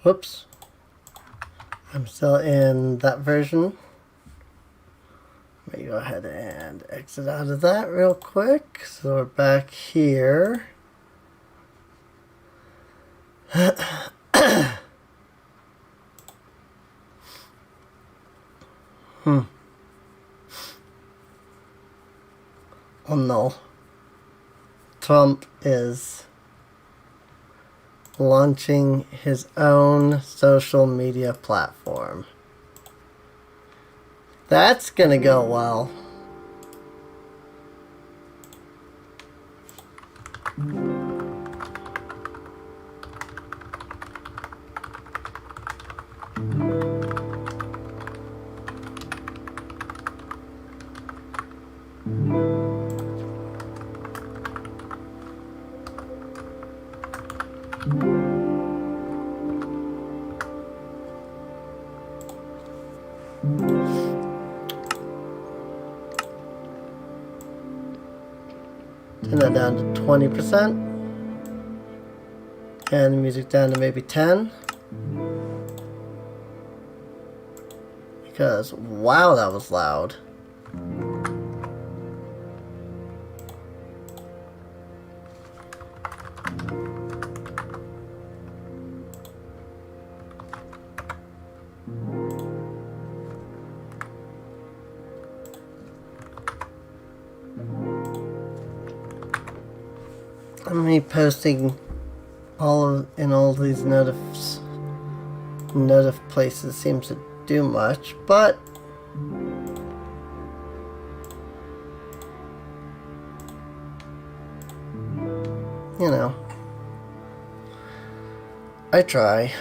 Whoops. I'm still in that version. Let me go ahead and exit out of that real quick. So we're back here. Oh no. Trump is launching his own social media platform. That's gonna go well. Turn that down to 20%. And the music down to maybe 10. Because, wow, that was loud. Me posting in all these notif places seems to do much, but you know, I try.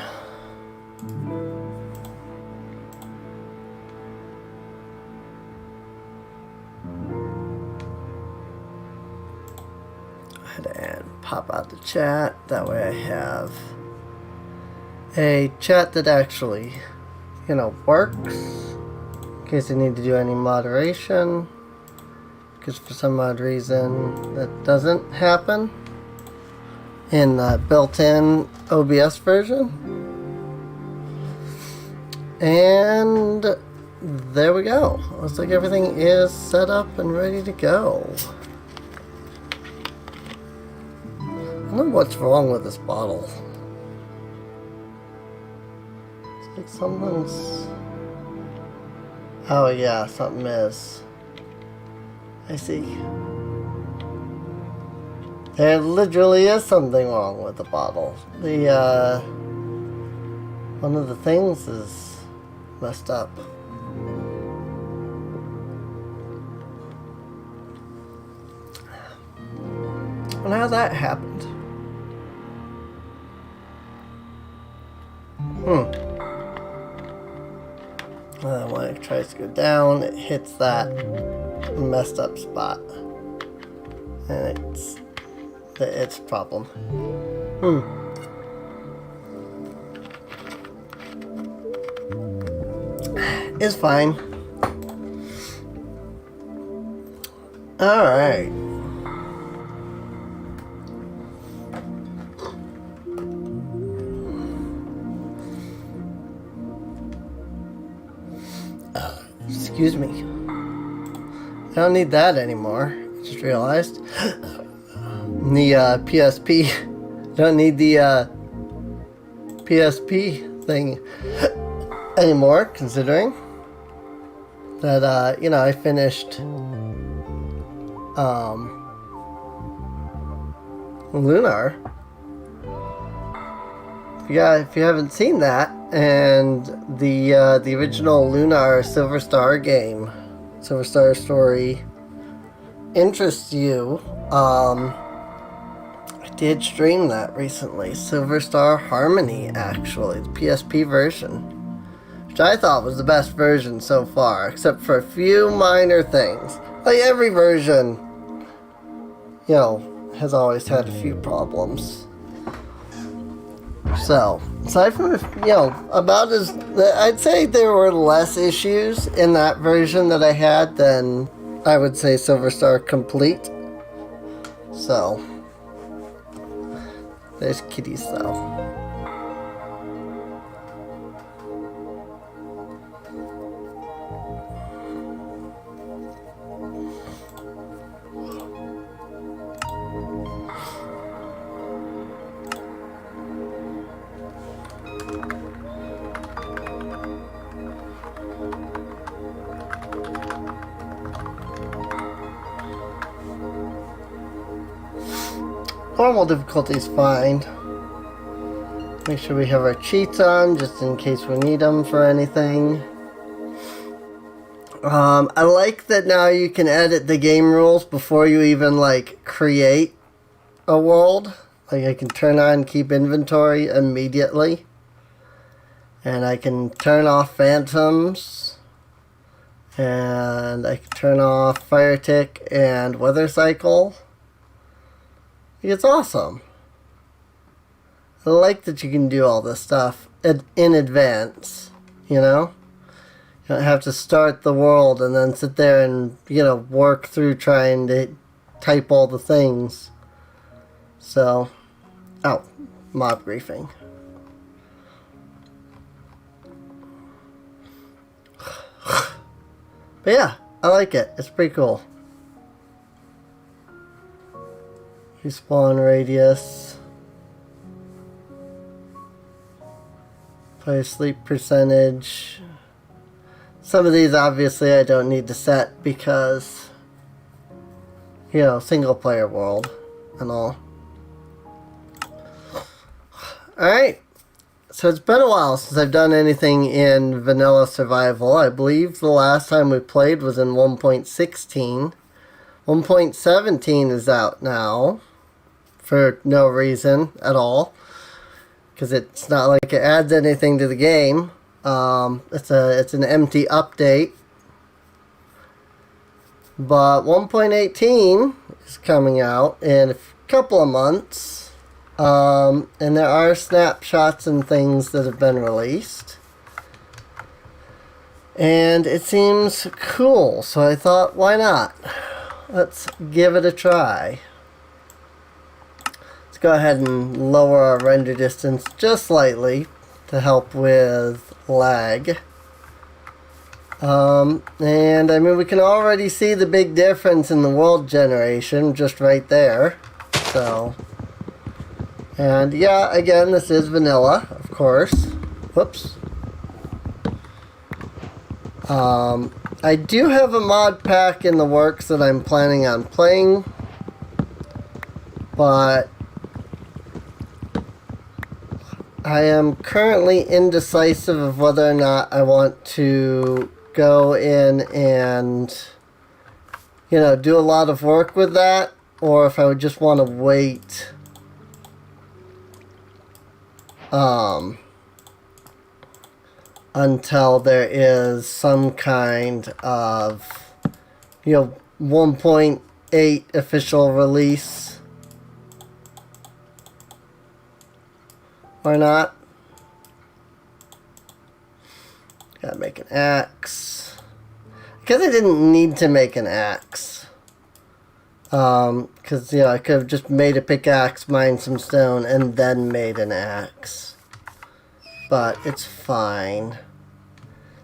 And pop out the chat. That way I have a chat that actually, you know, works. In case I need to do any moderation. Because for some odd reason that doesn't happen in the built-in OBS version. And there we go. Looks like everything is set up and ready to go. I don't know what's wrong with this bottle. It's like something's... Oh yeah, something is. I see. There literally is something wrong with the bottle. The, one of the things is messed up. I wonder how that happened. When it tries to go down, it hits that messed up spot. And it's a problem. It's fine. Alright. Excuse me. I don't need that anymore. I just realized. The PSP. Don't need the PSP thing anymore, considering that, you know, I finished Lunar. Yeah, if you haven't seen that, and the original Lunar Silver Star game, Silver Star story, interests you, I did stream that recently. Silver Star Harmony, actually, the PSP version, which I thought was the best version so far, except for a few minor things. Like every version, you know, has always had a few problems. So, aside from, you know, about as, I'd say there were less issues in that version that I had than, I would say, Silver Star Complete. So, there's kitties though. normal difficulty is fine. Make sure we have our cheats on, just in case we need them for anything. I like that now you can edit the game rules before you even, like, create a world. Like, I can turn on keep inventory immediately. And I can turn off phantoms. And I can turn off fire tick and weather cycle. It's awesome. I like that you can do all this stuff in advance, you know? You don't have to start the world and then sit there and, you know, work through trying to type all the things. So, oh, mob griefing. But yeah, I like it. It's pretty cool. Respawn radius. Play sleep percentage. Some of these obviously I don't need to set because, you know, single player world and all. Alright, so it's been a while since I've done anything in vanilla survival. I believe the last time we played was in 1.16. 1.17 is out now for no reason at all, because it's not like it adds anything to the game. It's an empty update. But 1.18 is coming out in a couple of months. And there are snapshots and things that have been released. And it seems cool, so I thought, why not? Let's give it a try. Let's go ahead and lower our render distance just slightly to help with lag. And I mean, we can already see the big difference in the world generation just right there. So, and yeah, again, this is vanilla, of course. Whoops. I do have a mod pack in the works that I'm planning on playing, but I am currently indecisive of whether or not I want to go in and, you know, do a lot of work with that, or if I would just want to wait until there is some kind of, you know, 1.8 official release. Or not. Gotta make an axe. Because I didn't need to make an axe. Because, you know, I could have just made a pickaxe, mined some stone, and then made an axe. But it's fine.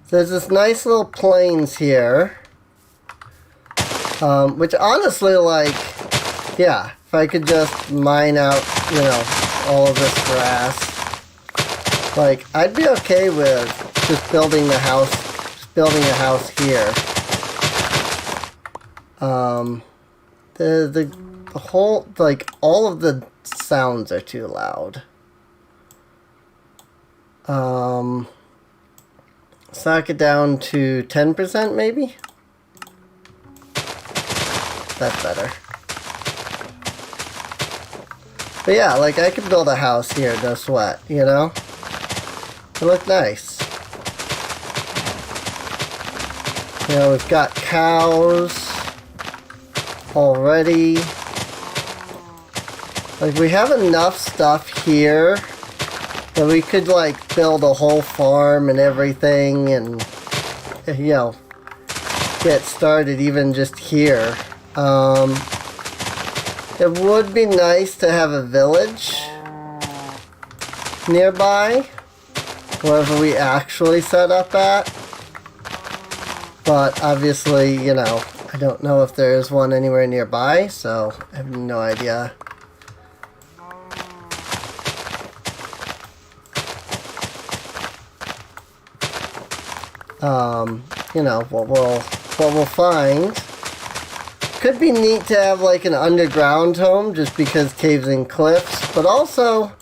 So there's this nice little plains here. Which honestly, like, yeah, if I could just mine out, you know, all of this grass. Like, I'd be okay with just building the house, just building a house here. The whole, like, all of the sounds are too loud. Knock it down to 10% maybe? That's better. But yeah, like, I could build a house here, no sweat, you know? It look nice. You know, we've got cows already. Like, we have enough stuff here that we could, like, build a whole farm and everything and, you know, get started even just here. It would be nice to have a village nearby, wherever we actually set up at. But obviously, you know, I don't know if there is one anywhere nearby, so I have no idea. You know, what we'll find could be neat to have like an underground home just because caves and cliffs, but also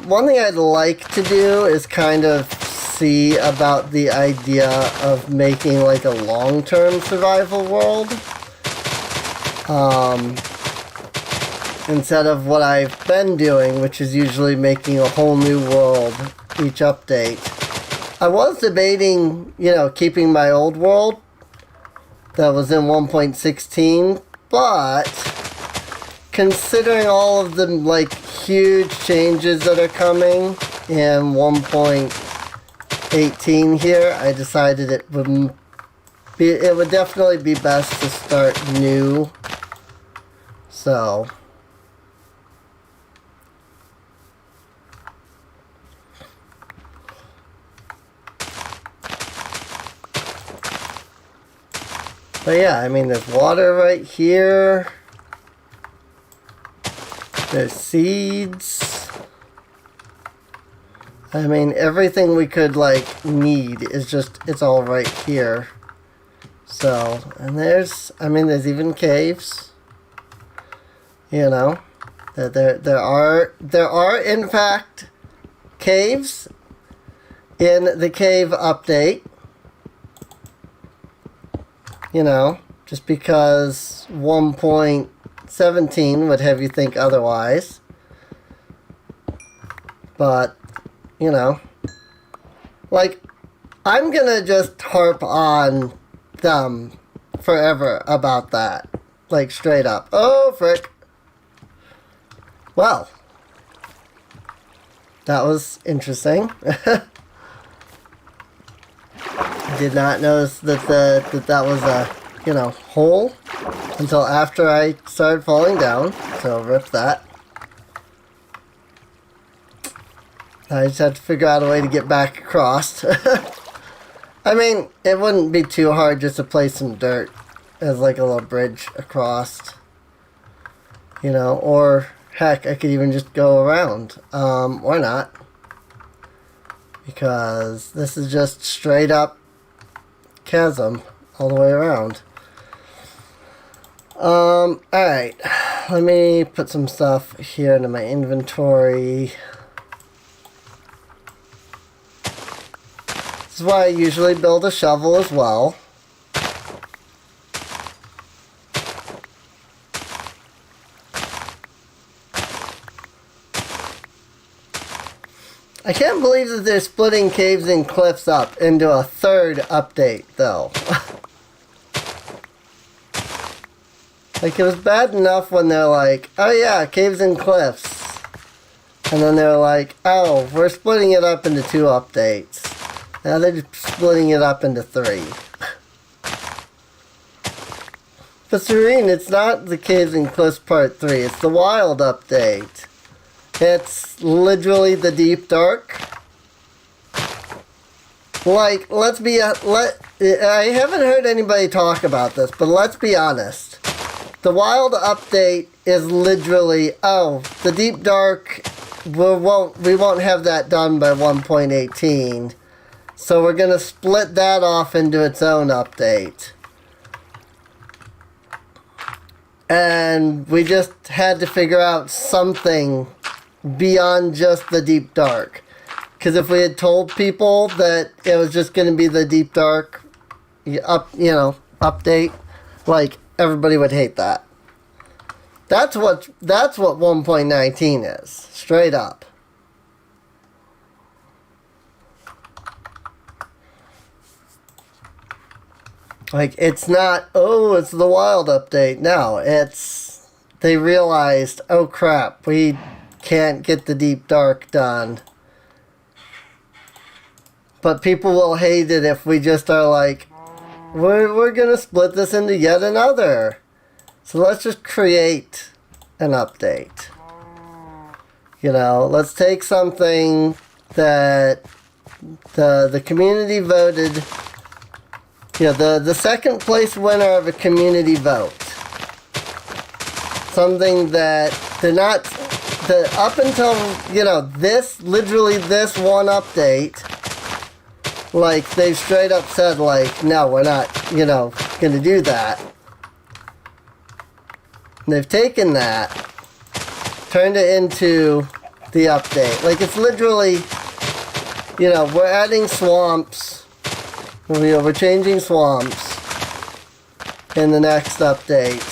one thing I'd like to do is kind of see about the idea of making like a long-term survival world instead of what I've been doing, which is usually making a whole new world each update. I was debating, you know, keeping my old world that was in 1.16, but considering all of the like huge changes that are coming in 1.18 here, I decided it would definitely be best to start new. So but yeah, I mean, there's water right here. There's seeds. I mean, everything we could, like, need is just, it's all right here. So, and there's, I mean, there's even caves. You know, there are in fact caves in the cave update. You know, just because 1.17 would have you think otherwise. But, you know, like, I'm gonna just harp on them forever about that. Like, straight up. Oh, frick. Well, that was interesting. Did not notice that that was a, you know, hole until after I started falling down, so rip that. I just had to figure out a way to get back across. I mean, it wouldn't be too hard just to place some dirt as like a little bridge across, you know, or heck, I could even just go around, or not, because this is just straight up chasm all the way around. Alright, let me put some stuff here into my inventory. This is why I usually build a shovel as well. I can't believe that they're splitting caves and cliffs up into a third update, though. Like, it was bad enough when they're like, oh yeah, caves and cliffs. And then they're like, oh, we're splitting it up into 2 updates. Now they're just splitting it up into 3. But Serene, it's not the caves and cliffs part 3, it's the wild update. It's literally the deep dark. Like, let's be, I haven't heard anybody talk about this, but let's be honest. The wild update is literally, oh, the deep dark, we won't have that done by 1.18. So we're going to split that off into its own update. And we just had to figure out something beyond just the deep dark, because if we had told people that it was just going to be the deep dark update, like, everybody would hate that. That's what 1.19 is, straight up. Like, it's not, oh, it's the wild update. No, it's, they realized, oh crap, we can't get the deep dark done. But people will hate it if we just are like, we're gonna split this into yet another. So let's just create an update. You know, let's take something that the community voted. Yeah, the second place winner of a community vote. Something that they're not, up until, you know, literally this one update, like, they've straight up said, like, no, we're not, you know, gonna do that. And they've taken that, turned it into the update. Like, it's literally, you know, we're adding swamps. We're changing swamps in the next update.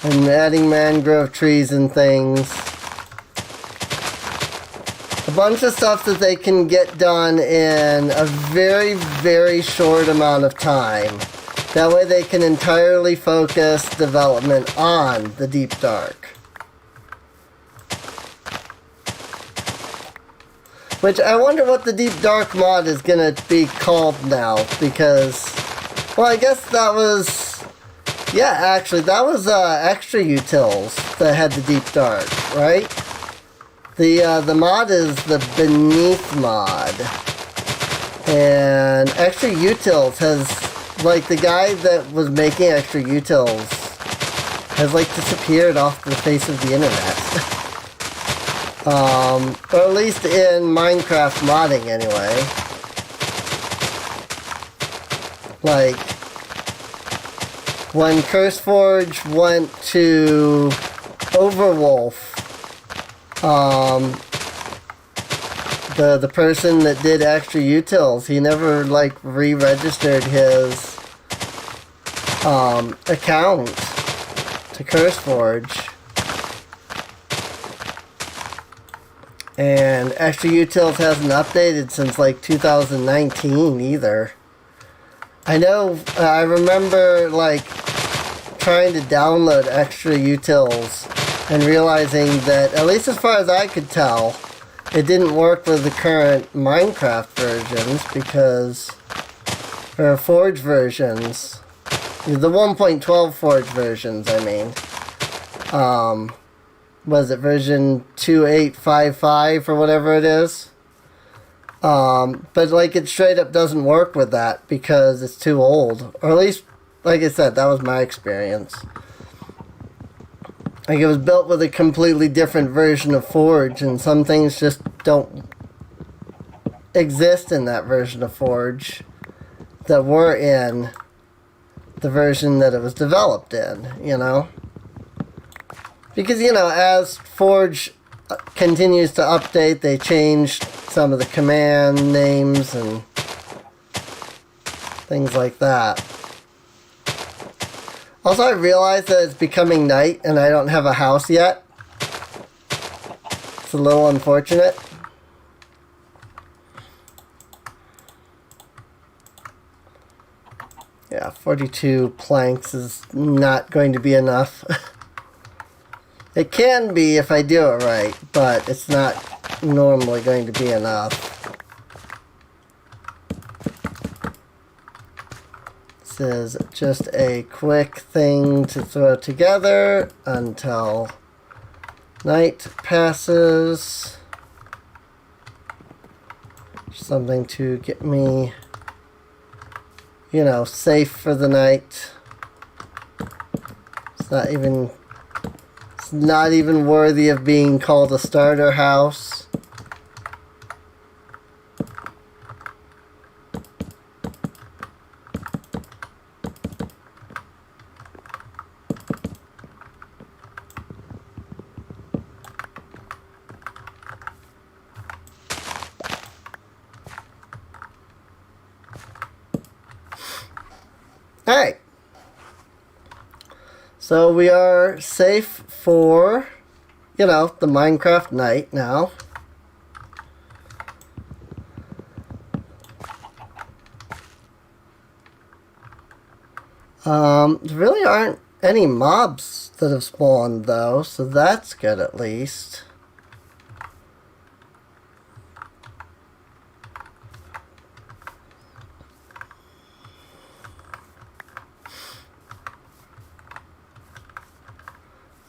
And adding mangrove trees and things. A bunch of stuff that they can get done in a very, very short amount of time. That way they can entirely focus development on the Deep Dark. Which I wonder what the Deep Dark mod is going to be called now, because, well, I guess that was, yeah, actually, that was extra utils that had the Deep Dark, right? The mod is the Beneath mod. And Extra Utils has, like, the guy that was making Extra Utils has, like, disappeared off the face of the internet. Or at least in Minecraft modding, anyway. Like, when CurseForge went to Overwolf, the person that did Extra Utils, he never, like, re-registered his account to CurseForge. And Extra Utils hasn't updated since, like, 2019 either. I know, I remember, like, trying to download Extra Utils and realizing that, at least as far as I could tell, it didn't work with the current Minecraft versions because, or Forge versions, the 1.12 Forge versions, I mean. Was it version 2855 or whatever it is? But, like, it straight up doesn't work with that because it's too old. Or at least, like I said, that was my experience. Like, it was built with a completely different version of Forge, and some things just don't exist in that version of Forge that were in the version that it was developed in, you know? Because, you know, as Forge continues to update, they changed some of the command names and things like that. Also, I realized that it's becoming night and I don't have a house yet. It's a little unfortunate. Yeah, 42 planks is not going to be enough. It can be if I do it right, but it's not normally going to be enough. This is just a quick thing to throw together until night passes. Something to get me, you know, safe for the night. It's not even worthy of being called a starter house. Alright. So we are safe for, you know, the Minecraft night now. There really aren't any mobs that have spawned though, so that's good at least.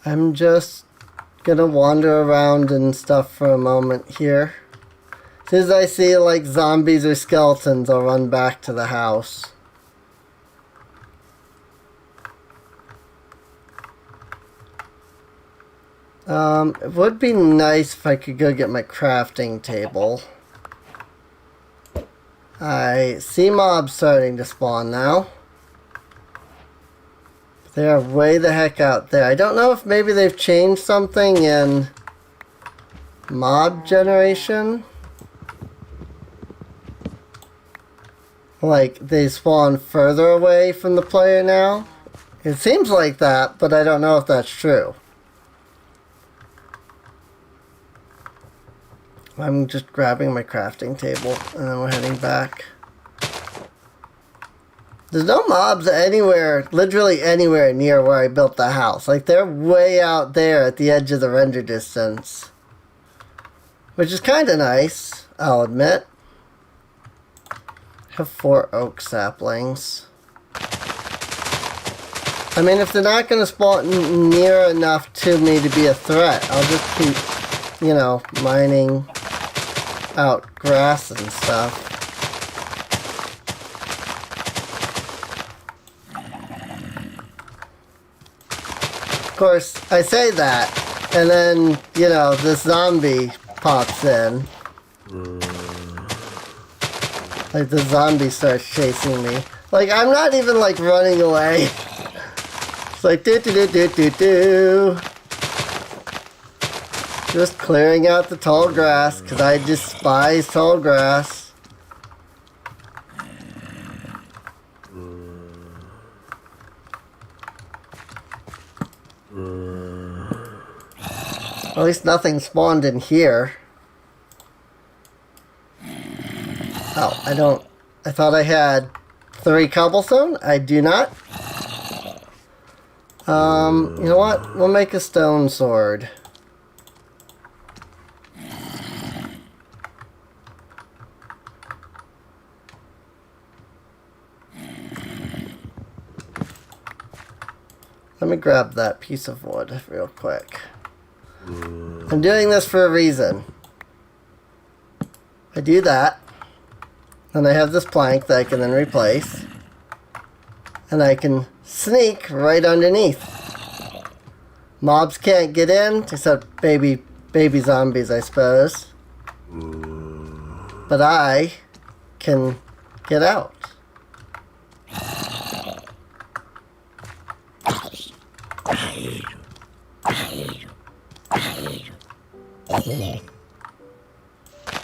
I'm just gonna wander around and stuff for a moment here. As soon as I see like zombies or skeletons, I'll run back to the house. It would be nice if I could go get my crafting table. I see mobs starting to spawn now. They are way the heck out there. I don't know if maybe they've changed something in mob generation. Like, they spawn further away from the player now. It seems like that, but I don't know if that's true. I'm just grabbing my crafting table, and then we're heading back. There's no mobs anywhere, literally anywhere near where I built the house. Like, they're way out there at the edge of the render distance. Which is kind of nice, I'll admit. I have 4 oak saplings. I mean, if they're not going to spawn near enough to me to be a threat, I'll just keep, you know, mining out grass and stuff. Of course, I say that, and then, you know, this zombie pops in. Like, the zombie starts chasing me. Like, I'm not even, like, running away. It's like, do-do-do-do-do-do. Just clearing out the tall grass, because I despise tall grass. At least nothing spawned in here. Oh, I thought I had 3 cobblestone. I do not. You know what? We'll make a stone sword. Let me grab that piece of wood real quick. I'm doing this for a reason. I do that. And I have this plank that I can then replace. And I can sneak right underneath. Mobs can't get in, except baby zombies, I suppose. But I can get out.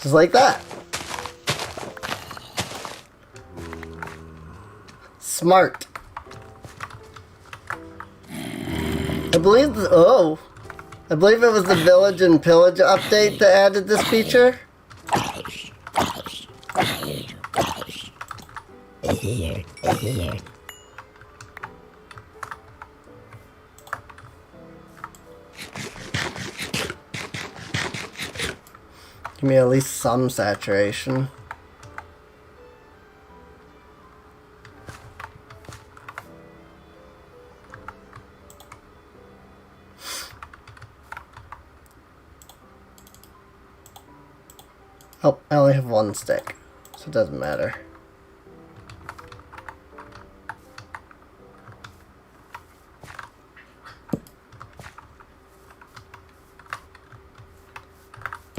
Just like that. Smart. I believe it was the Village and Pillage update that added this feature. Give me at least some saturation. Oh, I only have 1 stick, so it doesn't matter.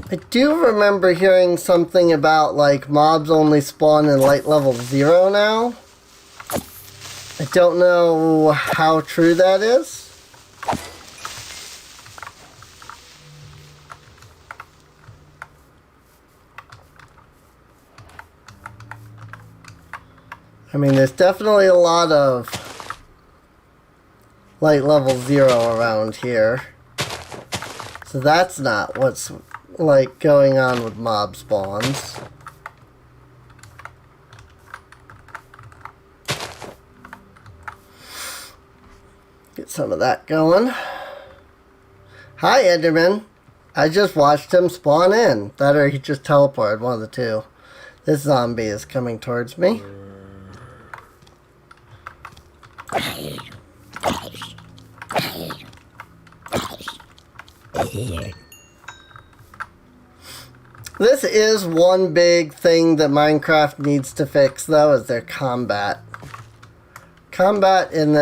I do remember hearing something about, like, mobs only spawn in light level 0 now. I don't know how true that is. I mean, there's definitely a lot of light level 0 around here. So that's not what's, like, going on with mob spawns. Get some of that going. Hi, Enderman. I just watched him spawn in. That or he just teleported, one of the two. This zombie is coming towards me. This is one big thing that Minecraft needs to fix, though, is their combat. Combat in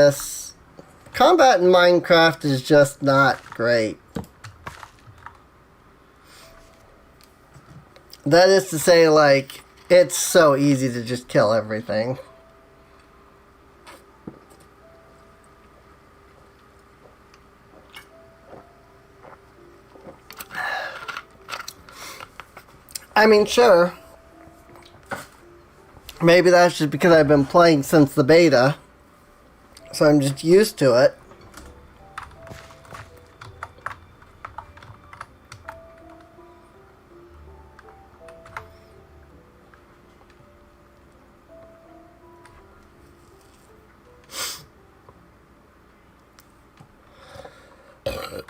Minecraft is just not great. That is to say, like, it's so easy to just kill everything. I mean, sure. Maybe that's just because I've been playing since the beta. So I'm just used to it.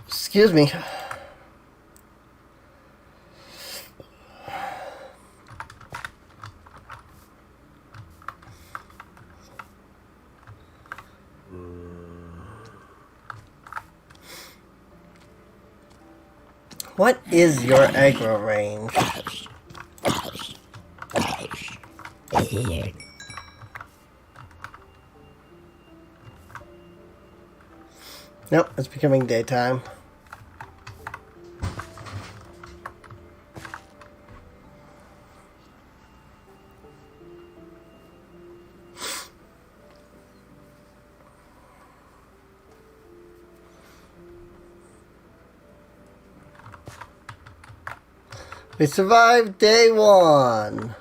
Excuse me. What is your aggro range? Nope, it's becoming daytime. We survived day 1.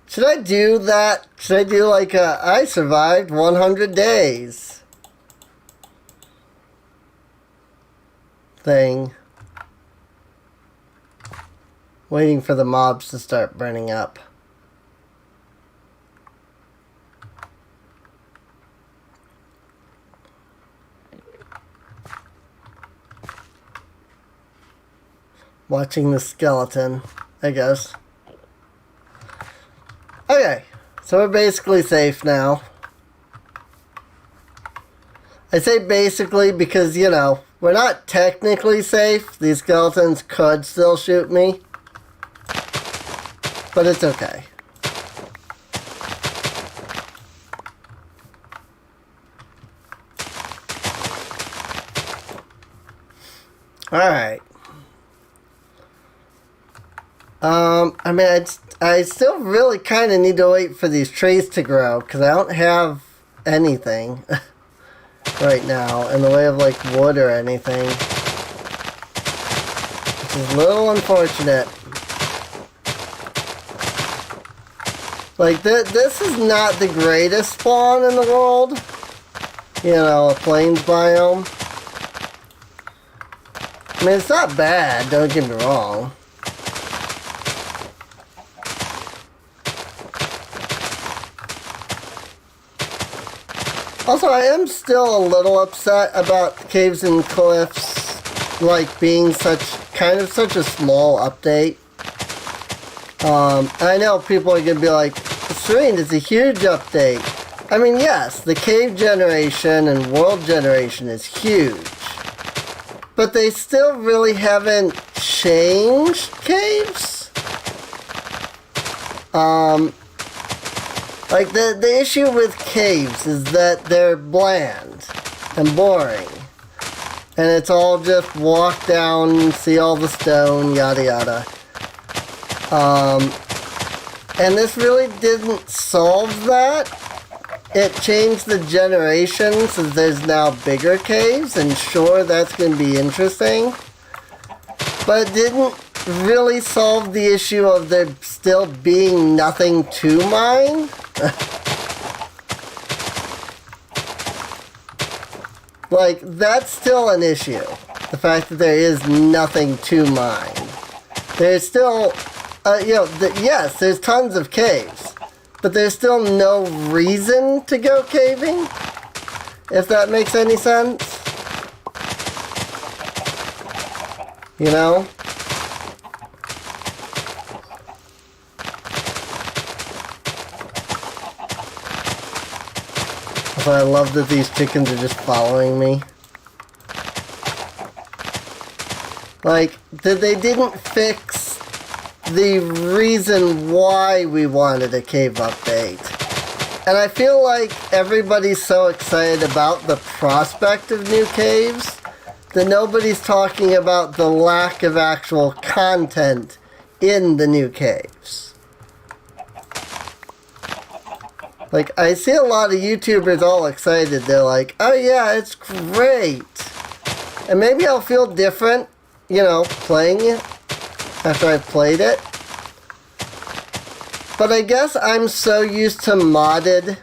Should I do that? Should I do like a I survived 100 days thing? Waiting for the mobs to start burning up. Watching the skeleton, I guess. Okay, so we're basically safe now. I say basically because, you know, we're not technically safe. These skeletons could still shoot me. But it's okay. Alright. I mean, I still really kind of need to wait for these trees to grow, because I don't have anything right now in the way of, like, wood or anything. Which is a little unfortunate. Like, this is not the greatest spawn in the world. You know, a plains biome. I mean, it's not bad, don't get me wrong. Also, I am still a little upset about caves and cliffs, like, being such a small update. I know people are going to be like, Serene, it's a huge update. I mean, yes, the cave generation and world generation is huge. But they still really haven't changed caves. Like, the issue with caves is that they're bland and boring. And it's all just walk down, see all the stone, yada yada. And this really didn't solve that. It changed the generation, so there's now bigger caves, and sure, that's going to be interesting. But it didn't really solve the issue of there still being nothing to mine. Like, that's still an issue. The fact that there is nothing to mine. There's still, you know, yes, there's tons of caves. But there's still no reason to go caving. If that makes any sense. You know? So I love that these chickens are just following me. Like, they didn't fix the reason why we wanted a cave update. And I feel like everybody's so excited about the prospect of new caves that nobody's talking about the lack of actual content in the new caves. Like, I see a lot of YouTubers all excited. They're like, oh yeah, it's great. And maybe I'll feel different, you know, playing it. after I played it. But I guess I'm so used to modded,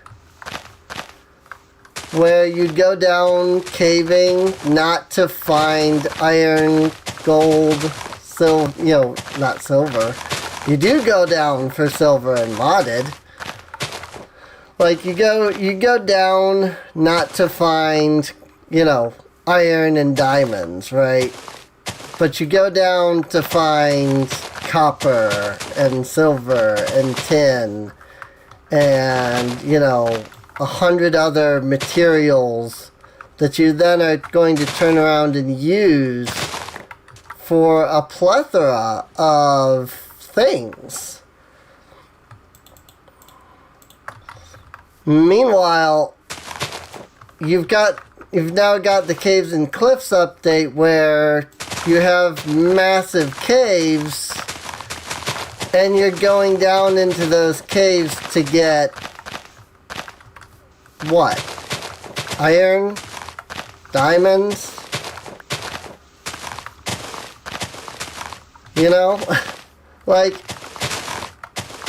where you'd go down caving not to find iron, gold, silver, not silver. You do go down for silver and modded. Like, you go down not to find, iron and diamonds, right? But you go down to find copper and silver and tin and, 100 other materials that you then are going to turn around and use for a plethora of things. Meanwhile, you've now got the Caves and Cliffs update where you have massive caves and you're going down into those caves to get what? Iron? Diamonds? Like,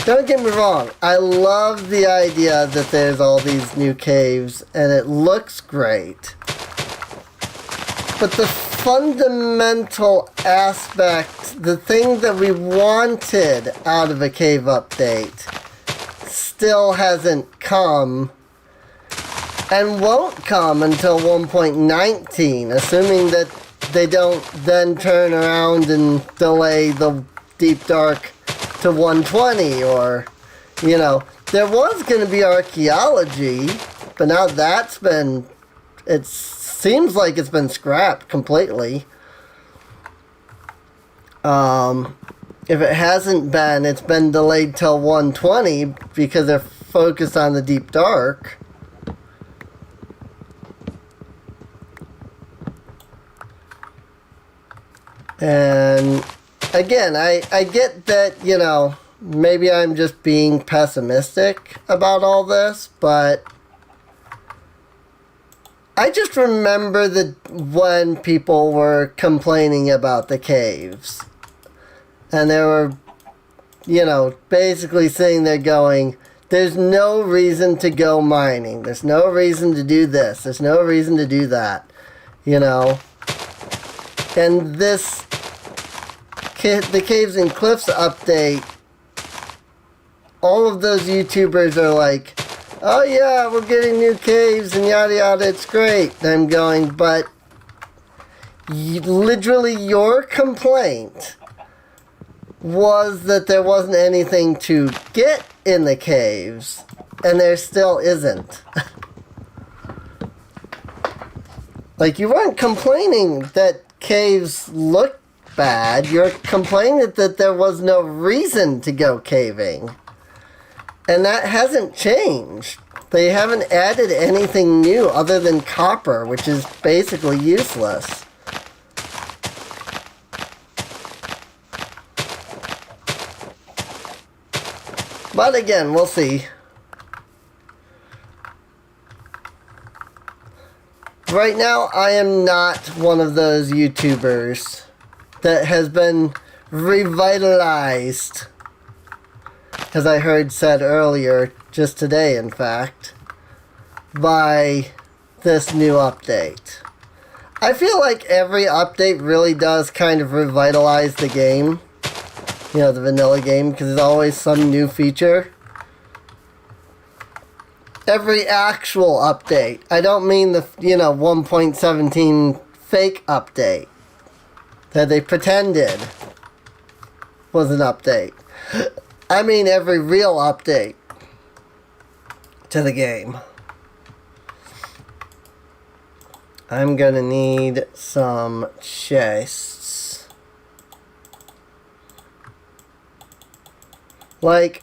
don't get me wrong, I love the idea that there's all these new caves and it looks great. But the fundamental aspect, the thing that we wanted out of a cave update, still hasn't come and won't come until 1.19, assuming that they don't then turn around and delay the Deep Dark to 120, or, there was going to be archaeology, but now it seems like it's been scrapped completely. If it hasn't been, it's been delayed till 120 because they're focused on the Deep Dark. And again, I get that, maybe I'm just being pessimistic about all this, but I just remember when people were complaining about the caves. And they were, basically sitting there going, there's no reason to go mining. There's no reason to do this. There's no reason to do that. And the Caves and Cliffs update, all of those YouTubers are like, oh yeah, we're getting new caves and yada yada, it's great. And I'm going, but literally your complaint was that there wasn't anything to get in the caves, and there still isn't. Like, you weren't complaining that caves look bad, you're complaining that there was no reason to go caving. And that hasn't changed. They haven't added anything new other than copper, which is basically useless. But again, we'll see. Right now, I am not one of those YouTubers that has been revitalized, as I heard said earlier, just today in fact, by this new update. I feel like every update really does kind of revitalize the game, the vanilla game, because there's always some new feature. Every actual update. I don't mean the, 1.17 fake update that they pretended was an update. I mean every real update to the game. I'm gonna need some chests. Like,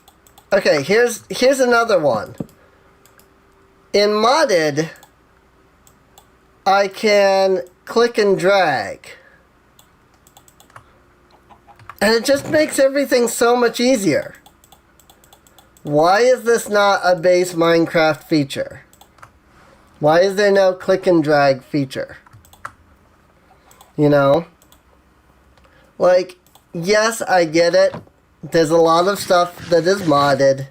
okay, here's another one. In modded, I can click and drag. And it just makes everything so much easier. Why is this not a base Minecraft feature? Why is there no click and drag feature? Like, yes, I get it. There's a lot of stuff that is modded.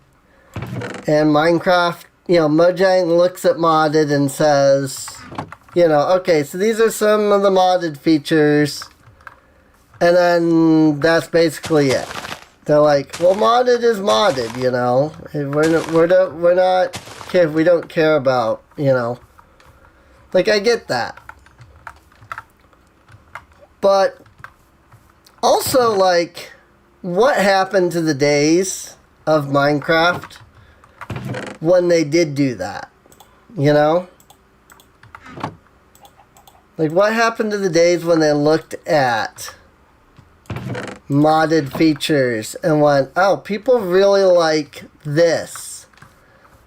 And Minecraft, Mojang looks at modded and says, okay, so these are some of the modded features. And then that's basically it. They're like, well, modded is modded, We're not, we don't care about, Like, I get that. But also, like, what happened to the days of Minecraft when they did do that? Like, what happened to the days when they looked at modded features and went, oh, people really like this.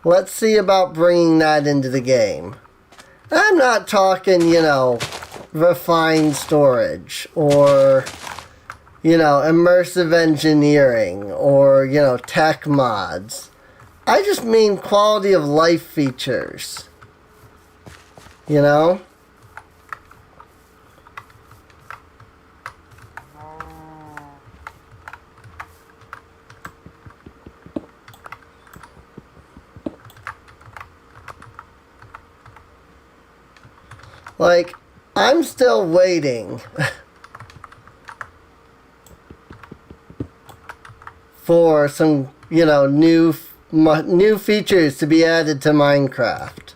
Let's see about bringing that into the game. I'm not talking, refined storage or, immersive engineering or, tech mods. I just mean quality of life features. Like, I'm still waiting for some, new features to be added to Minecraft.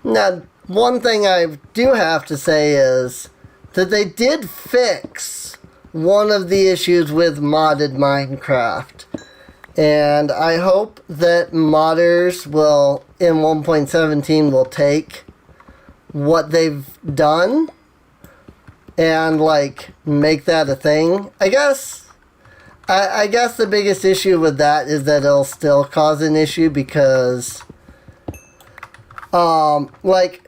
Now, one thing I do have to say is that they did fix one of the issues with modded Minecraft. And I hope that modders will, in 1.17, will take what they've done and, like, make that a thing. I guess the biggest issue with that is that it'll still cause an issue because, like,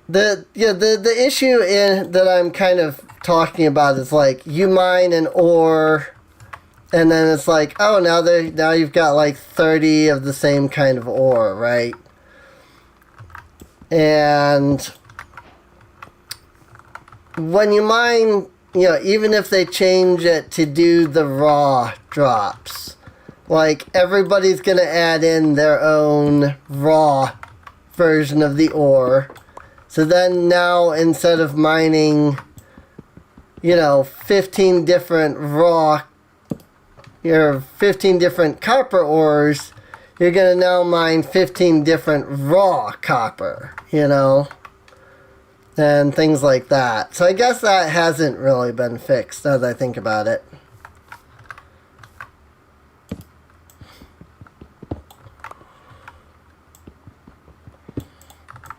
the issue that I'm kind of talking about is, like, you mine an ore. And then it's like, oh, now you've got like 30 of the same kind of ore, right? And when you mine, even if they change it to do the raw drops, like everybody's going to add in their own raw version of the ore. So then now instead of mining, 15 different raw your 15 different copper ores, you're going to now mine 15 different raw copper, and things like that. So I guess that hasn't really been fixed as I think about it.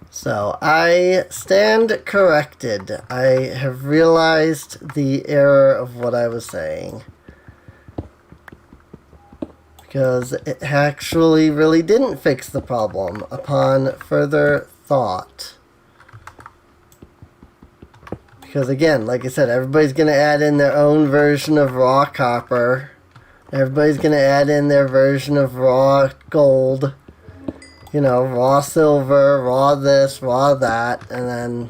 So I stand corrected. I have realized the error of what I was saying. Because it actually really didn't fix the problem upon further thought. Because again, like I said, everybody's going to add in their own version of raw copper. Everybody's going to add in their version of raw gold. Raw silver, raw this, raw that. And then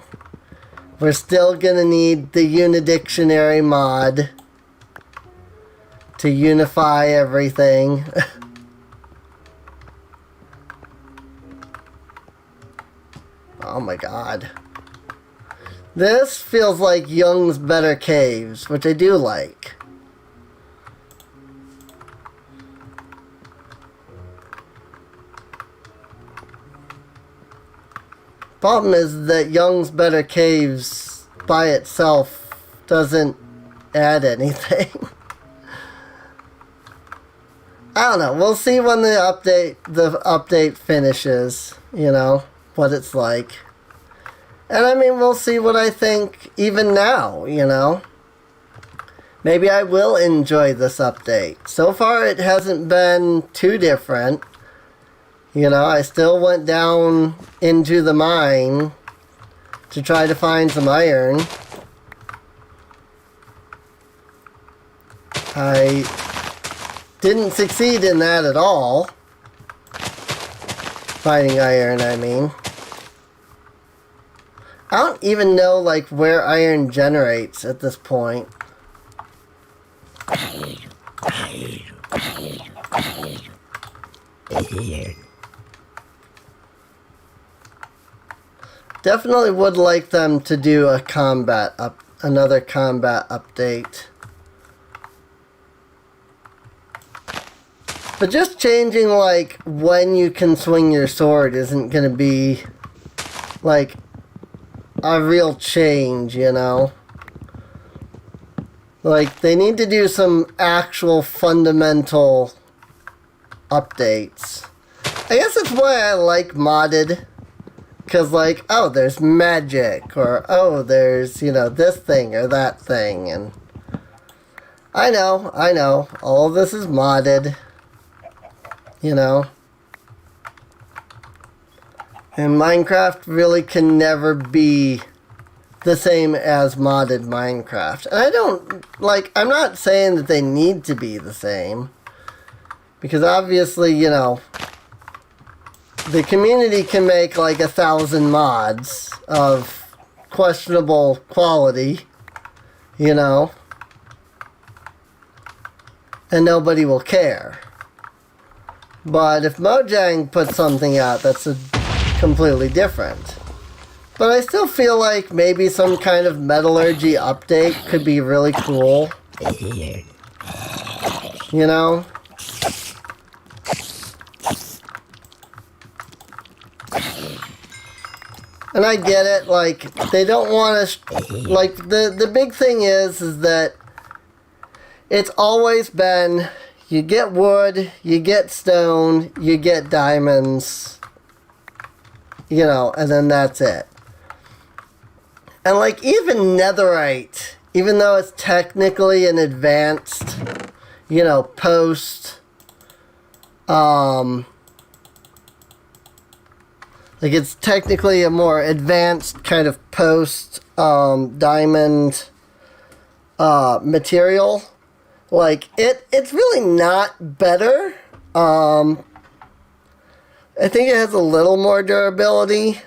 we're still going to need the Unidictionary mod to unify everything. Oh my god. This feels like Young's Better Caves, which I do like. Problem is that Young's Better Caves by itself doesn't add anything. I don't know. We'll see when the update finishes, what it's like. And I mean, we'll see what I think even now, Maybe I will enjoy this update. So far, it hasn't been too different. I still went down into the mine to try to find some iron. I didn't succeed in that at all. Fighting iron, I mean. I don't even know, like, where iron generates at this point. Definitely would like them to do a another combat update. But just changing, like, when you can swing your sword isn't gonna be, like, a real change, you know? Like, they need to do some actual fundamental updates. I guess that's why I like modded. Because, like, oh, there's magic. Or, oh, there's, you know, this thing or that thing. And I know. All of this is modded. You know? And Minecraft really can never be the same as modded Minecraft. And I don't, like, I'm not saying that they need to be the same. Because obviously, you know, the community can make like 1,000 mods of questionable quality, you know, and nobody will care. But if Mojang puts something out, that's completely different. But I still feel like maybe some kind of metallurgy update could be really cool. You know? And I get it, like, they don't want to, like, the big thing is that it's always been, you get wood, you get stone, you get diamonds, you know, and then that's it. And, like, even netherite, even though it's technically an advanced, you know, post, like, it's technically a more advanced kind of post, diamond, material. Like, it's really not better. I think it has a little more durability,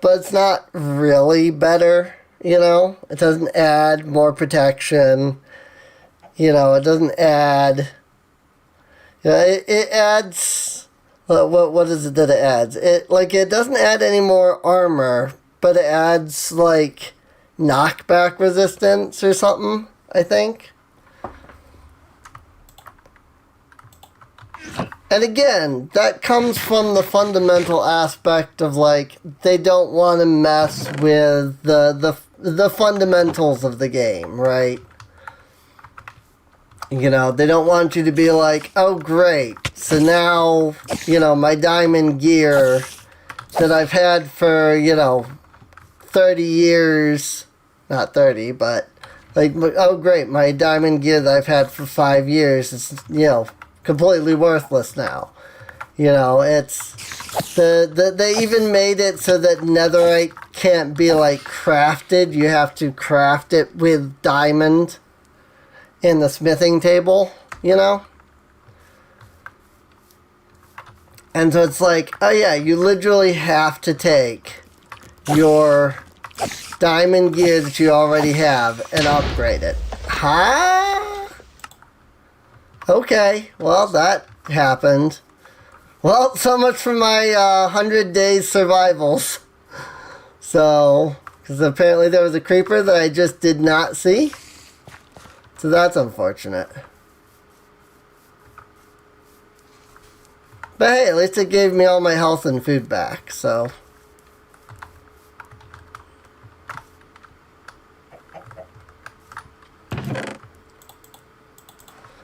but it's not really better, you know? It doesn't add more protection. You know, it doesn't add... You know, it adds... What is it that it adds? It doesn't add any more armor, but it adds, like, knockback resistance or something, I think. And again, that comes from the fundamental aspect of, like, they don't want to mess with the fundamentals of the game, right? You know, they don't want you to be like, oh great, so now, you know, my diamond gear that I've had for, you know, 30 years, not 30, but, like, oh great, my diamond gear that I've had for 5 years is, you know, completely worthless now. You know, it's they even made it so that netherite can't be like crafted. You have to craft it with diamond in the smithing table, you know? And so it's like, oh yeah, you literally have to take your diamond gear that you already have and upgrade it. Huh? Okay, well, that happened. Well, so much for my 100 days survivals. So, because apparently there was a creeper that I just did not see. So that's unfortunate. But hey, at least it gave me all my health and food back, so...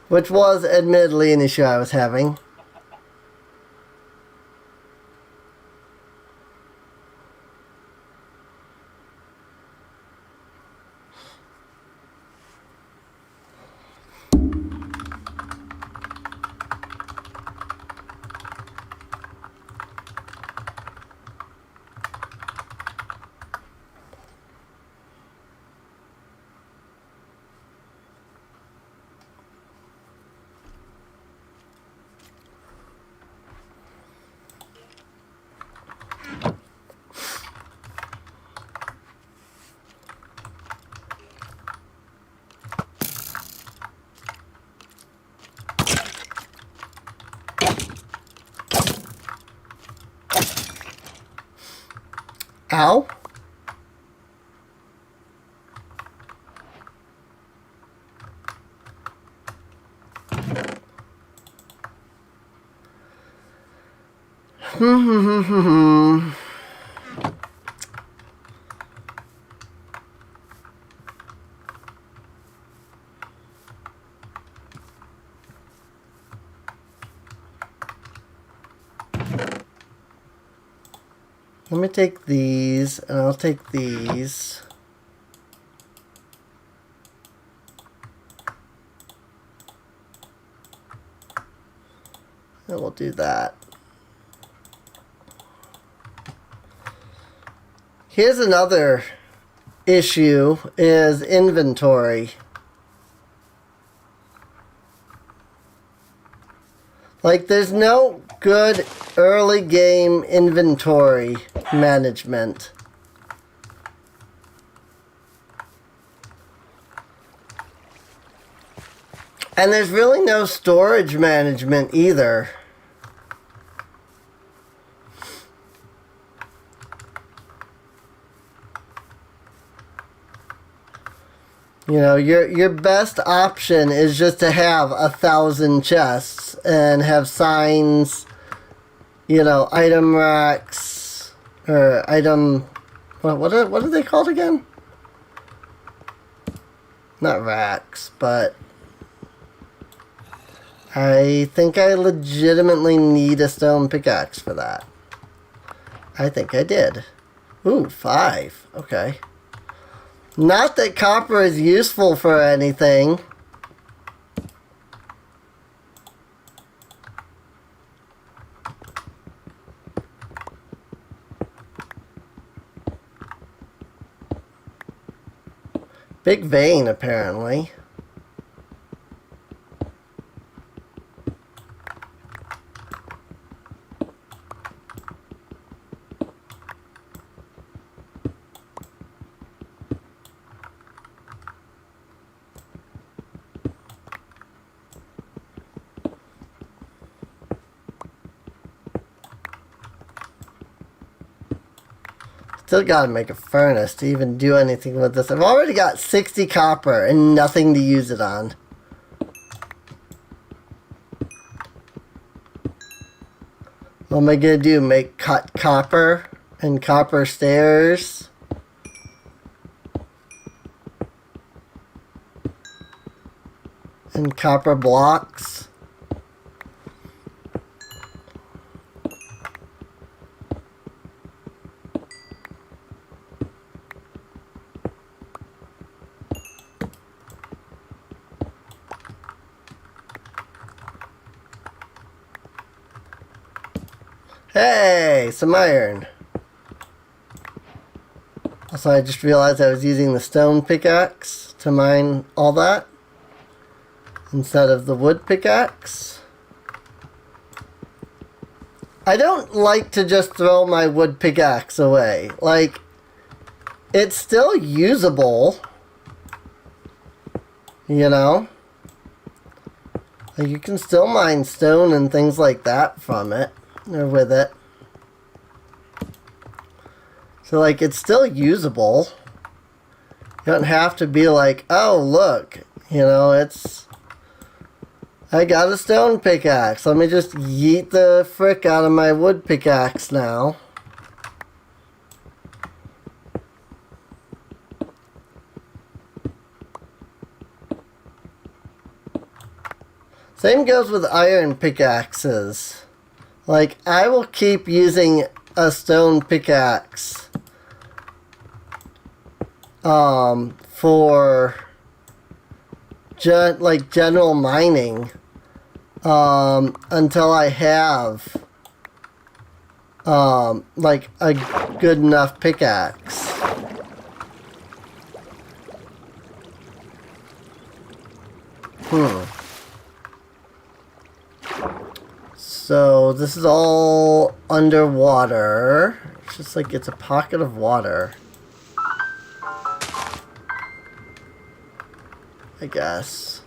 Which was admittedly an issue I was having. Ow. Let me take these, and I'll take these. And we'll do that. Here's another issue, is inventory. Like, there's no good early game inventory management. And there's really no storage management either. You know, your best option is just to have 1,000 chests and have signs, you know, item racks, or item, what are they called again? Not racks, but I think I legitimately need a stone pickaxe for that. I think I did. Ooh, 5. Okay. Not that copper is useful for anything. Big vein, apparently. Still gotta make a furnace to even do anything with this. I've already got 60 copper and nothing to use it on. What am I gonna do? Make cut copper and copper stairs? And copper blocks? Hey, some iron. Also, I just realized I was using the stone pickaxe to mine all that instead of the wood pickaxe. I don't like to just throw my wood pickaxe away. Like, it's still usable, you know? Like, you can still mine stone and things like that from it. Or with it. So, like, it's still usable. You don't have to be like, oh, look, you know, I got a stone pickaxe. Let me just yeet the frick out of my wood pickaxe now. Same goes with iron pickaxes. Like, I will keep using a stone pickaxe for general mining until I have like a good enough pickaxe. So this is all underwater. It's just like it's a pocket of water, I guess.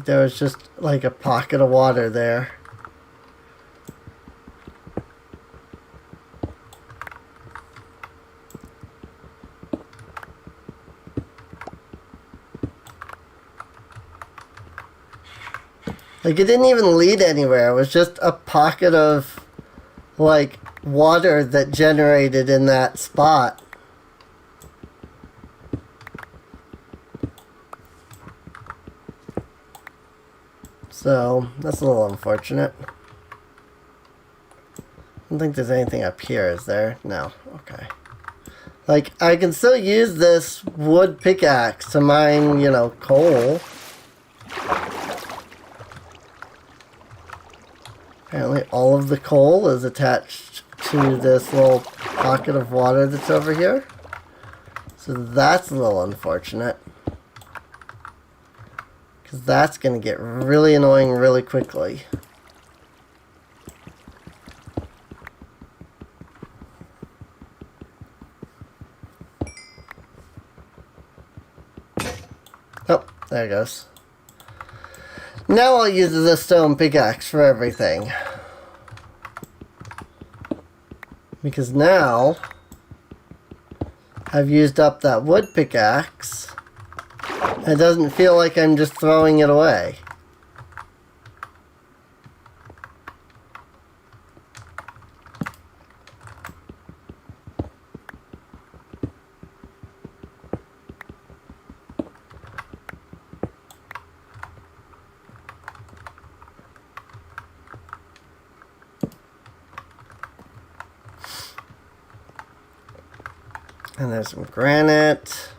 There was just like a pocket of water there. Like, it didn't even lead anywhere. It was just a pocket of, like, water that generated in that spot. So, that's a little unfortunate. I don't think there's anything up here, is there? No. Okay. Like, I can still use this wood pickaxe to mine, you know, coal. Apparently all of the coal is attached to this little pocket of water that's over here. So that's a little unfortunate. Because that's going to get really annoying really quickly. Oh, there it goes. Now I'll use the stone pickaxe for everything. Because now I've used up that wood pickaxe. It doesn't feel like I'm just throwing it away. And there's some granite.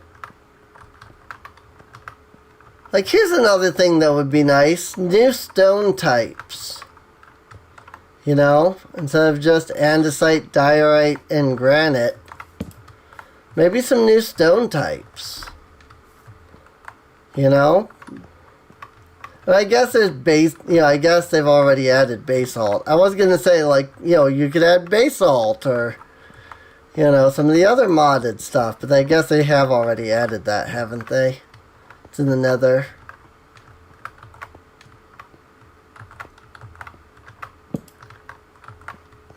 Like, here's another thing that would be nice. New stone types. You know? Instead of just andesite, diorite, and granite. Maybe some new stone types. You know? And I guess there's base... You know, I guess they've already added basalt. I was going to say, like, you know, you could add basalt or... You know, some of the other modded stuff. But I guess they have already added that, haven't they? It's in the nether.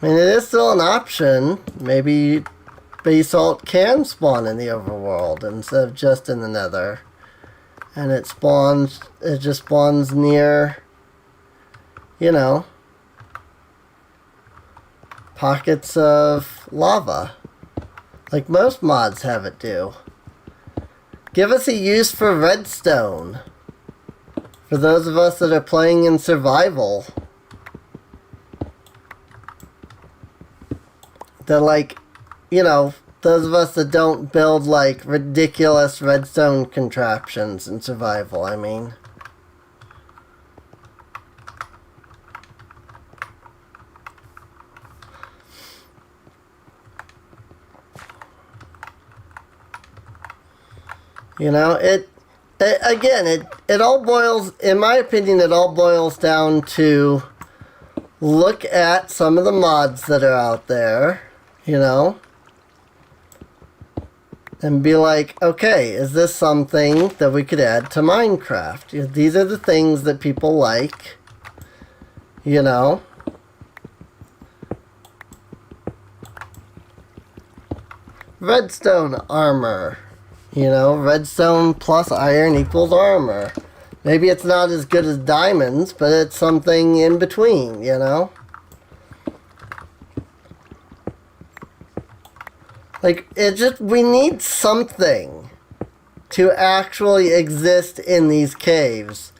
I mean, it is still an option. Maybe basalt can spawn in the overworld instead of just in the nether. And it just spawns near, you know, pockets of lava. Like most mods have it do. Give us a use for redstone. For those of us that are playing in survival. That, like, you know, those of us that don't build, like, ridiculous redstone contraptions in survival, I mean. You know, it all boils, in my opinion, it all boils down to look at some of the mods that are out there, you know, and be like, okay, is this something that we could add to Minecraft? You know, these are the things that people like, you know. Redstone armor. You know, redstone plus iron equals armor. Maybe it's not as good as diamonds, but it's something in between, you know? Like, we need something to actually exist in these caves.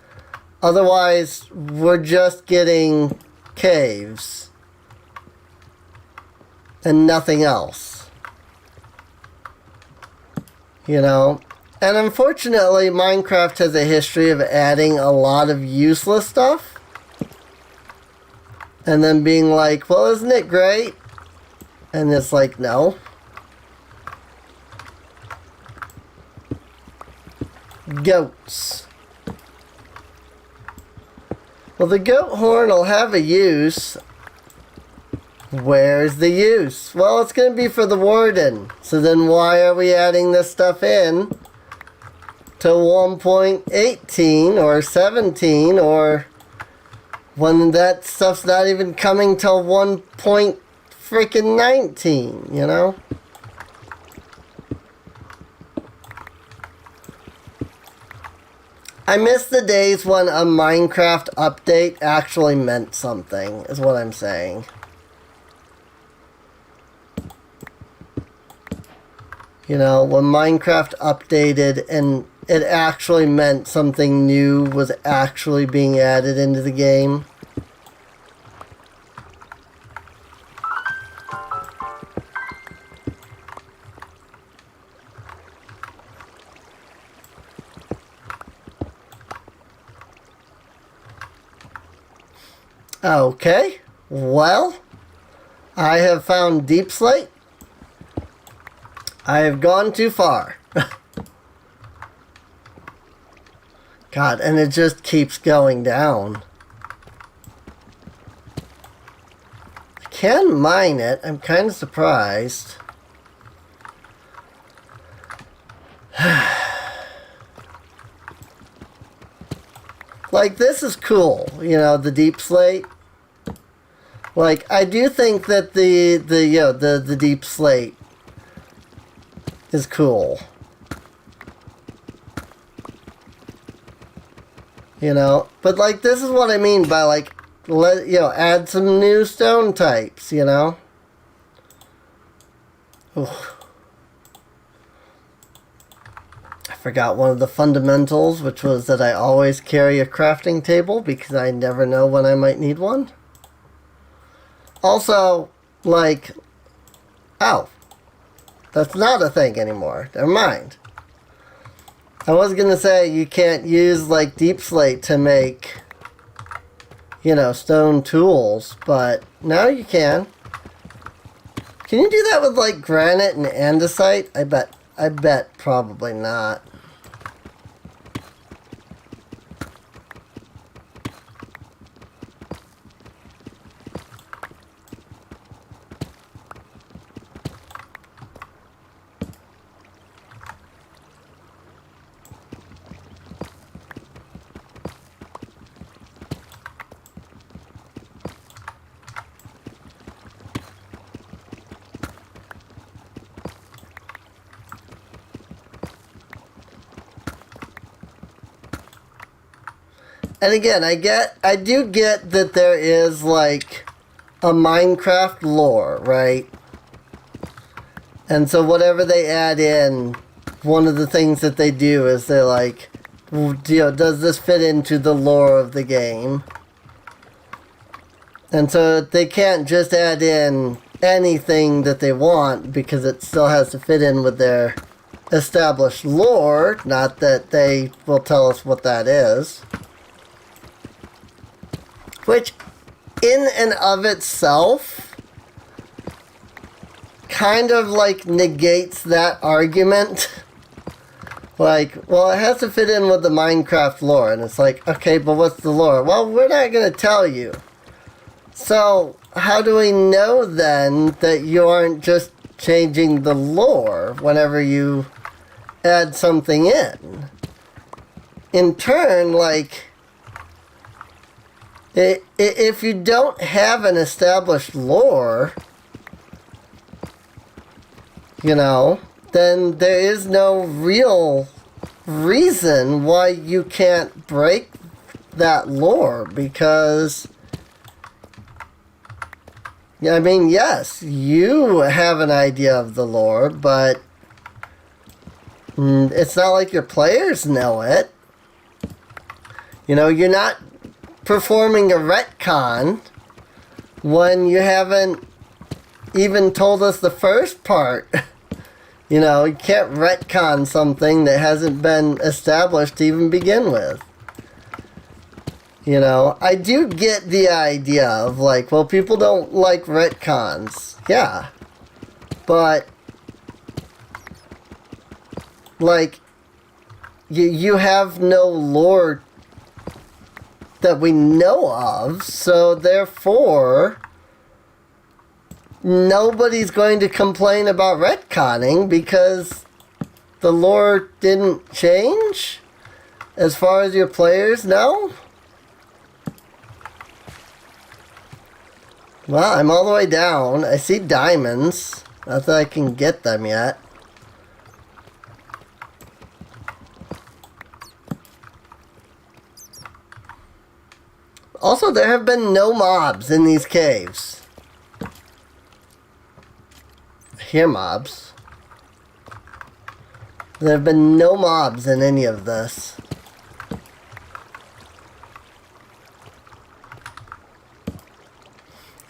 Otherwise, we're just getting caves and nothing else. You know, and unfortunately, Minecraft has a history of adding a lot of useless stuff. And then being like, well, isn't it great? And it's like, no. Goats. Well, the goat horn will have a use. Where's the use? Well, it's going to be for the warden. So then why are we adding this stuff in to 1.18 or 17, or when that stuff's not even coming till 1.19, you know? I miss the days when a Minecraft update actually meant something, is what I'm saying. You know, when Minecraft updated and it actually meant something new was actually being added into the game. Okay, well, I have found deep slate. I have gone too far. God, and it just keeps going down. I can mine it. I'm kind of surprised. Like, this is cool, you know, the deep slate. Like, I do think that the deep slate is cool. You know, but like, this is what I mean by like, add some new stone types, you know. Ooh. I forgot one of the fundamentals, which was that I always carry a crafting table because I never know when I might need one. Also, like, oh, that's not a thing anymore. Never mind. I was gonna say you can't use like deep slate to make, you know, stone tools, but now you can. Can you do that with like granite and andesite? I bet probably not. And again, I do get that there is like a Minecraft lore, right? And so whatever they add in, one of the things that they do is they're like, you know, does this fit into the lore of the game? And so they can't just add in anything that they want because it still has to fit in with their established lore. Not that they will tell us what that is. Which, in and of itself, kind of like negates that argument. Like, well, it has to fit in with the Minecraft lore. And it's like, okay, but what's the lore? Well, we're not going to tell you. So, how do we know then that you aren't just changing the lore whenever you add something in? In turn, like, if you don't have an established lore, you know, then there is no real reason why you can't break that lore, because, I mean, yes, you have an idea of the lore, but it's not like your players know it. You know, you're not performing a retcon when you haven't even told us the first part. You know, you can't retcon something that hasn't been established to even begin with. You know, I do get the idea of like, well, people don't like retcons. Yeah. But, like, you have no lore that we know of, so therefore nobody's going to complain about retconning because the lore didn't change as far as your players know? Well, I'm all the way down. I see diamonds. Not that I can get them yet. Also, there have been no mobs in these caves. I hear mobs. There have been no mobs in any of this.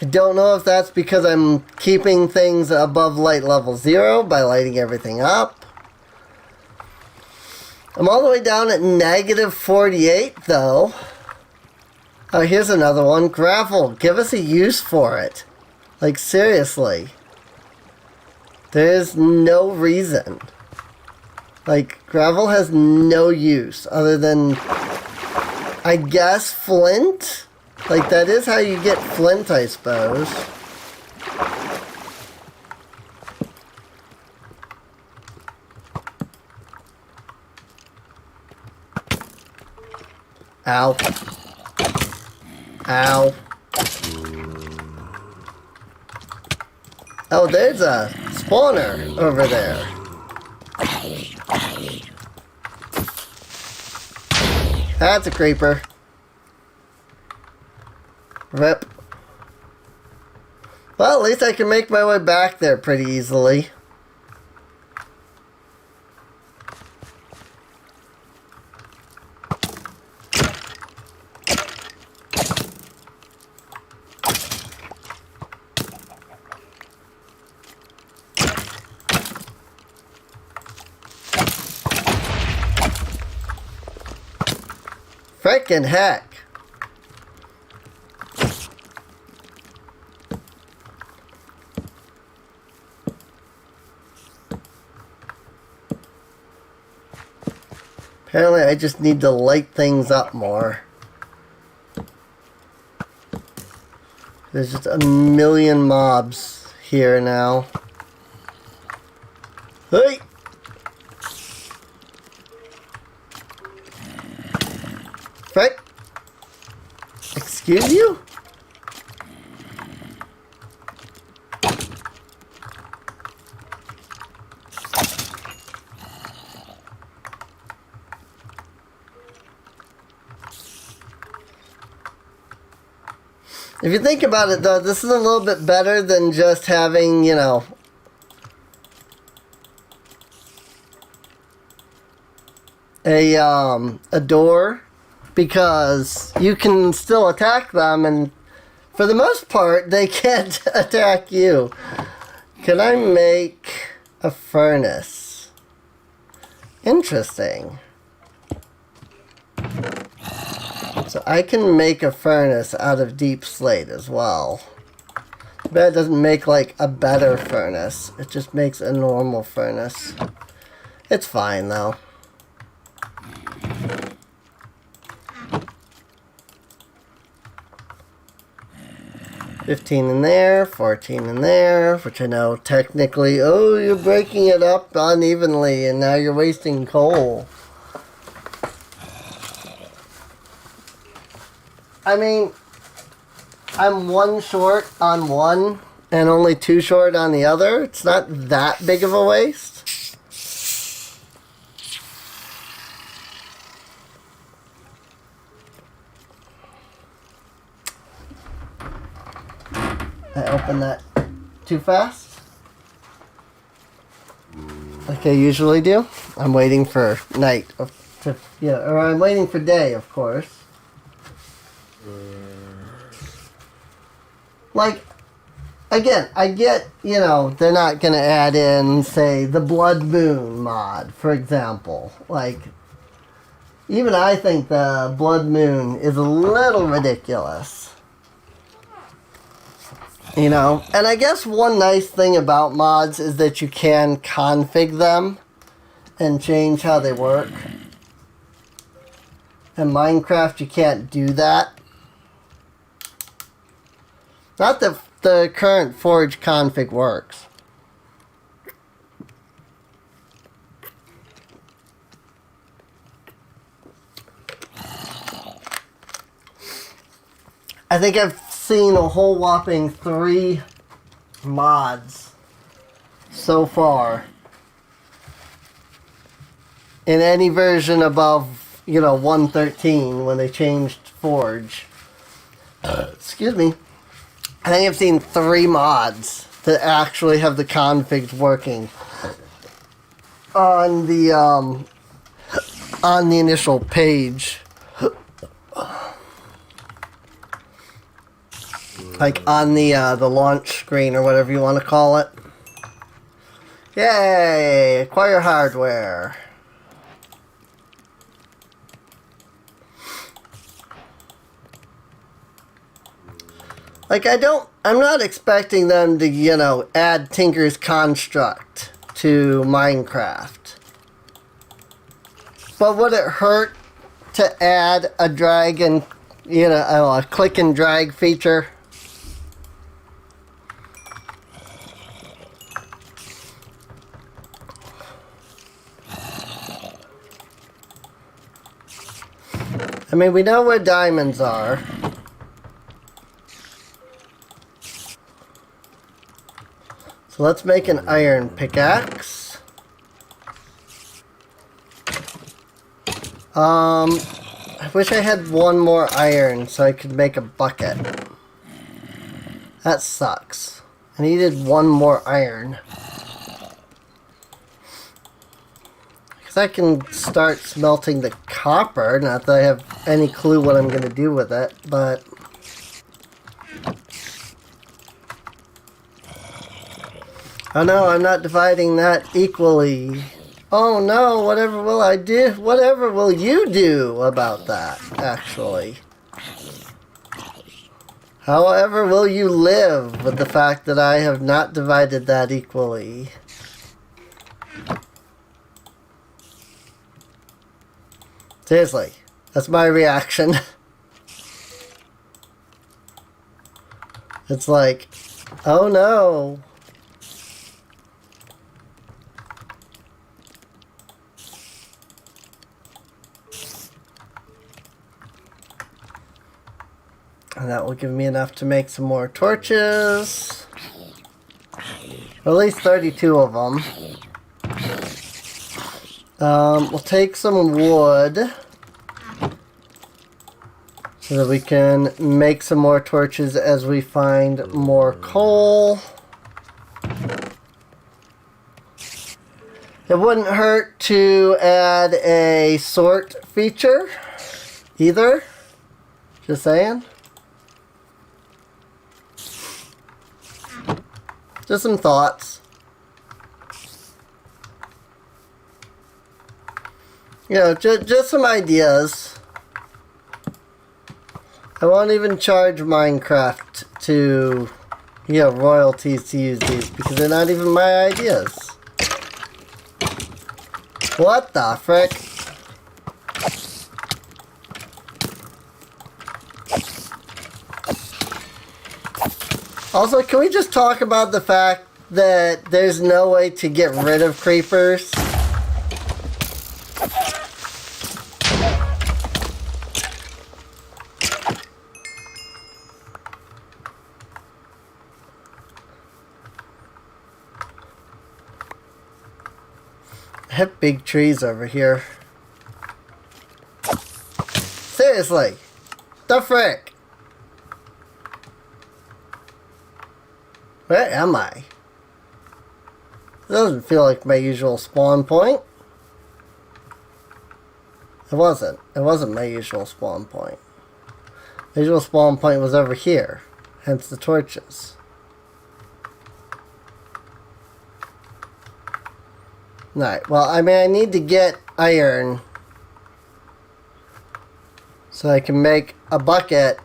I don't know if that's because I'm keeping things above light level 0 by lighting everything up. I'm all the way down at negative 48 though. Oh, here's another one. Gravel. Give us a use for it. Like, seriously. There's no reason. Like, gravel has no use other than, I guess, flint? Like, that is how you get flint, I suppose. Ow. Ow. Oh, there's a spawner over there. That's a creeper. Rip. Well, at least I can make my way back there pretty easily. Frickin' heck. Apparently I just need to light things up more. There's just a million mobs here now. Hey! Frick! Excuse you? If you think about it, though, this is a little bit better than just having, you know, a door, because you can still attack them, and for the most part, they can't attack you. Can I make a furnace? Interesting. So I can make a furnace out of deep slate as well. But it doesn't make like a better furnace. It just makes a normal furnace. It's fine though. $15 in there, 14 in there, which I know technically, oh, you're breaking it up unevenly and now you're wasting coal. I mean, I'm 1 short on one and only 2 short on the other. It's not that big of a waste. I opened that too fast, like I usually do. I'm waiting for night, or I'm waiting for day, of course. Like, again, I get, you know, they're not going to add in, say, the Blood Moon mod, for example. Like, even I think the Blood Moon is a little ridiculous. You know, and I guess one nice thing about mods is that you can config them and change how they work. In Minecraft, you can't do that. Not that the current Forge config works. I think I've seen a whole whopping 3 mods so far in any version above, 113 when they changed Forge. Excuse me. I think I've seen 3 mods that actually have the configs working on the initial page. Like on the launch screen or whatever you want to call it. Yay! Acquire hardware. Like I'm not expecting them to, add Tinker's Construct to Minecraft. But would it hurt to add a drag and, a click and drag feature? I mean, we know where diamonds are. So let's make an iron pickaxe. I wish I had one more iron so I could make a bucket. That sucks. I needed one more iron. Because I can start smelting the copper. Not that I have any clue what I'm going to do with it, but... Oh no, I'm not dividing that equally. Oh no, whatever will I do? Whatever will you do about that, actually? However will you live with the fact that I have not divided that equally? Seriously, that's my reaction. It's like, oh no. And that will give me enough to make some more torches. Or at least 32 of them. We'll take some wood so that we can make some more torches as we find more coal. It wouldn't hurt to add a sort feature either. Just saying. Just some thoughts. Just some ideas. I won't even charge Minecraft to, royalties to use these because they're not even my ideas. What the frick? Also, can we just talk about the fact that there's no way to get rid of creepers? I have big trees over here. Seriously, the frick? Where am I? It doesn't feel like my usual spawn point. It wasn't. It wasn't my usual spawn point. My usual spawn point was over here. Hence the torches. Alright, well, I mean, I need to get iron so I can make a bucket.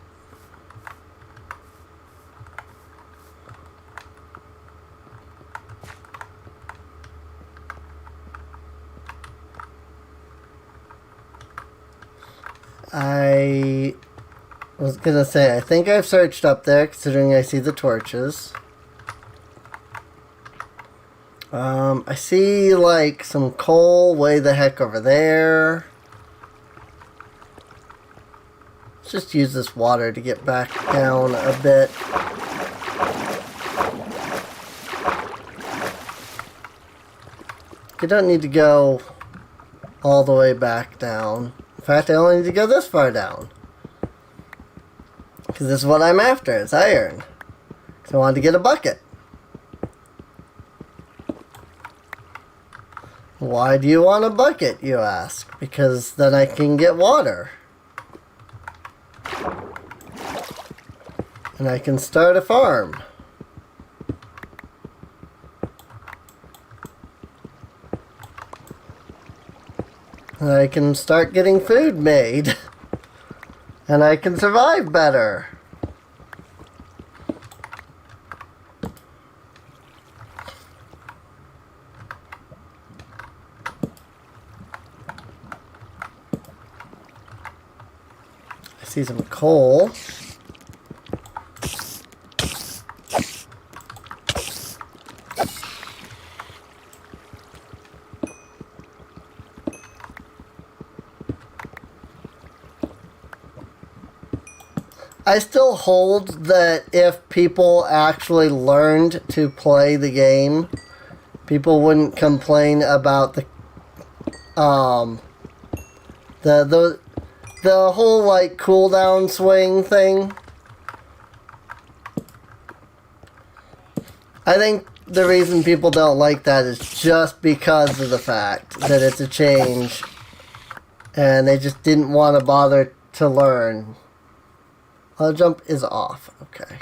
I was gonna say, I think I've searched up there, considering I see the torches. I see, like, some coal way the heck over there. Let's just use this water to get back down a bit. You don't need to go all the way back down. In fact, I only need to go this far down. Because this is what I'm after, it's iron. So I wanted to get a bucket. Why do you want a bucket, you ask? Because then I can get water. And I can start a farm. And I can start getting food made. And I can survive better. I see some coal. I still hold that if people actually learned to play the game, people wouldn't complain about the whole like cooldown swing thing. I think the reason people don't like that is just because of the fact that it's a change and they just didn't want to bother to learn. Auto jump is off. Okay.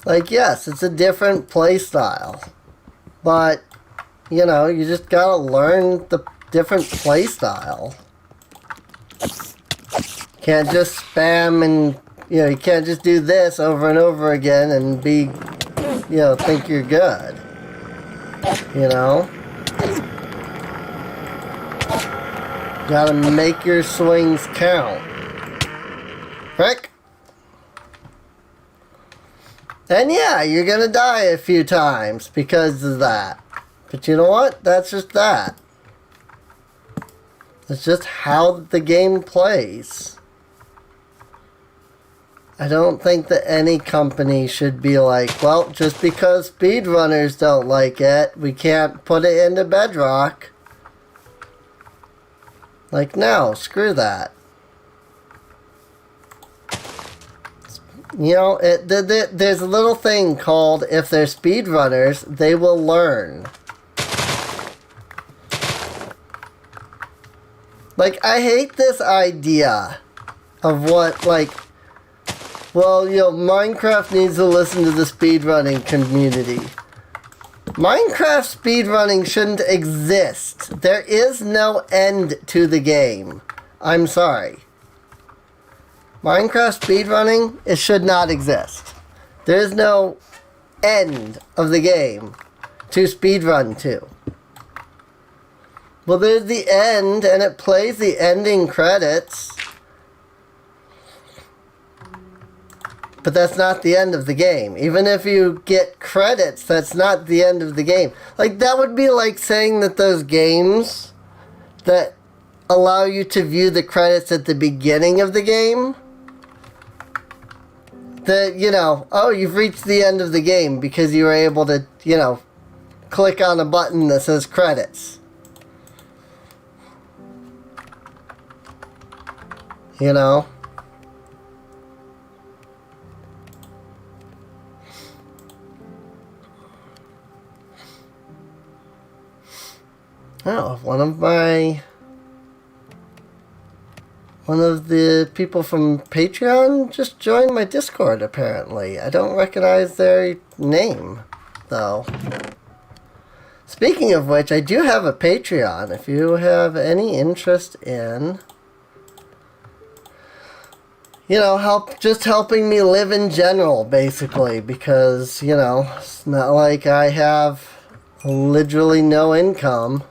Like, yes, it's a different play style, but you know, you just gotta learn the different play style. Can't just spam and, you know, you can't just do this over and over again and be, you know, think you're good. You know? Gotta make your swings count. Frick! And yeah, you're gonna die a few times because of that. But you know what? That's just that. It's just how the game plays. I don't think that any company should be like, well, just because speedrunners don't like it, we can't put it into Bedrock. Like, no, screw that. You know, there's a little thing called, if they're speedrunners, they will learn. Like, I hate this idea of what, like, well, you know, Minecraft needs to listen to the speedrunning community. Minecraft speedrunning shouldn't exist. There is no end to the game. I'm sorry. Minecraft speedrunning, it should not exist. There is no end of the game to speedrun to. Well, there's the end, and it plays the ending credits. But that's not the end of the game. Even if you get credits, that's not the end of the game. Like, that would be like saying that those games that allow you to view the credits at the beginning of the game, that, you know, oh, you've reached the end of the game because you were able to, you know, click on a button that says credits. You know? Oh, one of the people from Patreon just joined my Discord, apparently. I don't recognize their name, though. Speaking of which, I do have a Patreon. If you have any interest in, you know, helping me live in general, basically, because, you know, it's not like I have literally no income.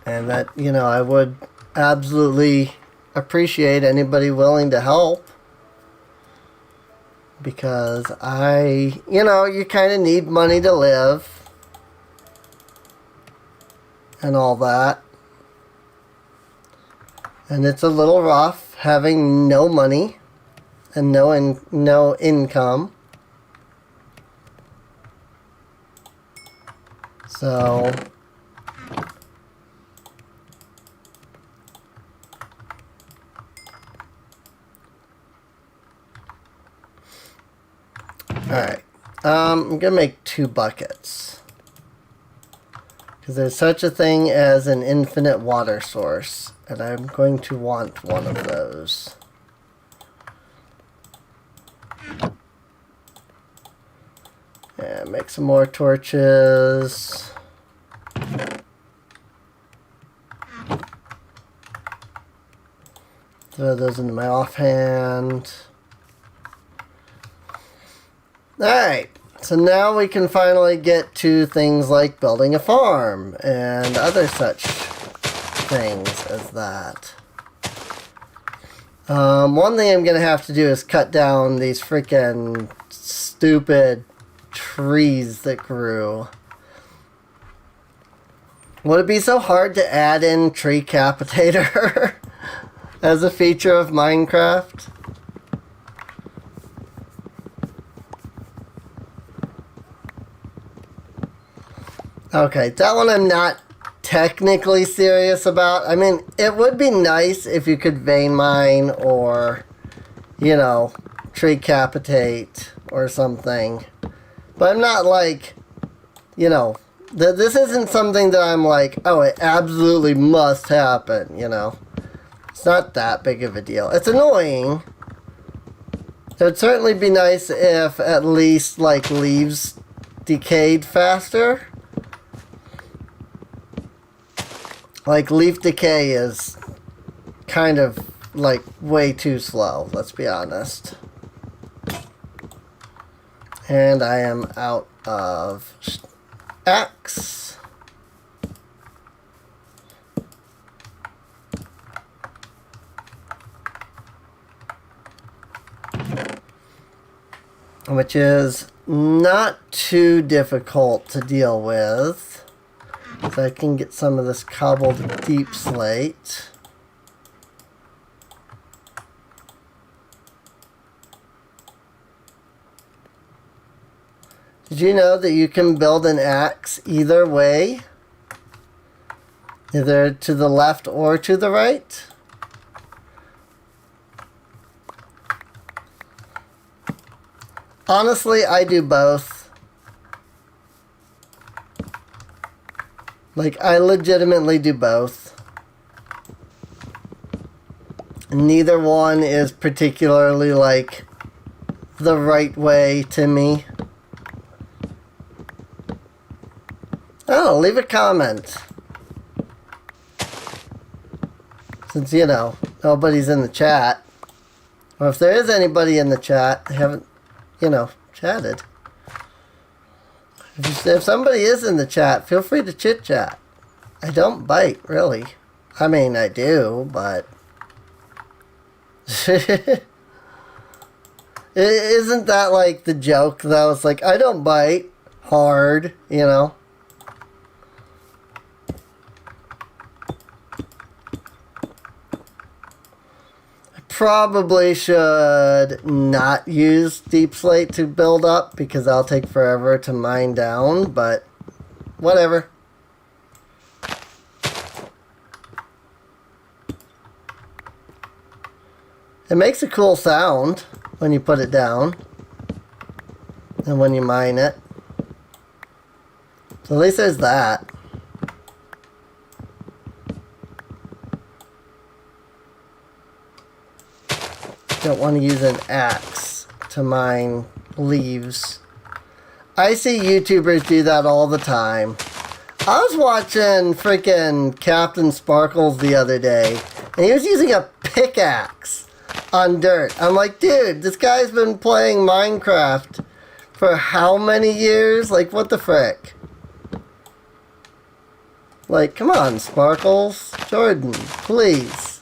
And that, you know, I would absolutely appreciate anybody willing to help. Because you know, you kind of need money to live. And all that. And it's a little rough having no money and no income. So alright, I'm gonna make 2 buckets. Because there's such a thing as an infinite water source. And I'm going to want one of those. And make some more torches. Throw those into my offhand. Alright, so now we can finally get to things like building a farm and other such things as that. One thing I'm going to have to do is cut down these freaking stupid trees that grew. Would it be so hard to add in tree capitator as a feature of Minecraft? Okay, that one I'm not technically serious about. I mean, it would be nice if you could vein mine or, you know, tree capitate or something. But I'm not like, you know, this isn't something that I'm like, oh, it absolutely must happen, you know. It's not that big of a deal. It's annoying. It would certainly be nice if at least, like, leaves decayed faster. Like, leaf decay is kind of, like, way too slow, let's be honest. And I am out of axe. Which is not too difficult to deal with. So I can get some of this cobbled deep slate. Did you know that you can build an axe either way? Either to the left or to the right? Honestly, I do both. Like, I legitimately do both. Neither one is particularly, like, the right way to me. Oh, leave a comment. Since, you know, nobody's in the chat. Or if there is anybody in the chat, they haven't, you know, chatted. If somebody is in the chat, feel free to chit-chat. I don't bite, really. I mean, I do, but... Isn't that like the joke, though? It's like, I don't bite hard, you know? Probably should not use deep slate to build up because I'll take forever to mine down, but whatever. It makes a cool sound when you put it down and when you mine it. So at least there's that. don't want to use an axe to mine leaves. I see YouTubers do that all the time. I was watching freaking Captain Sparkles the other day, and he was using a pickaxe on dirt. I'm like, dude, this guy's been playing Minecraft for how many years? Like, what the frick? Like, come on, Sparkles. Jordan, please.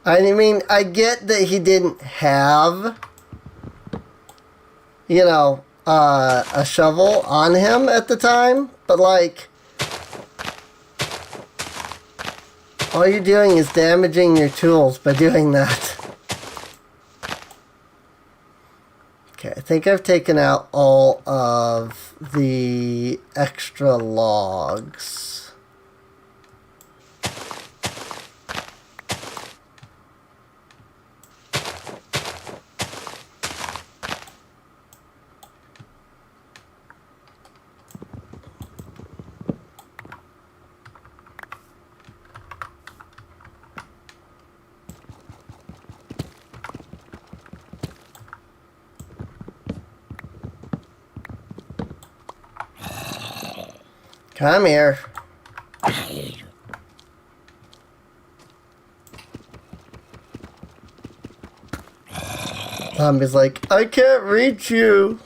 I mean, I get that he didn't have, you know, a shovel on him at the time, but like, all you're doing is damaging your tools by doing that. Okay, I think I've taken out all of the extra logs. Come here. Zombie's like, I can't reach you.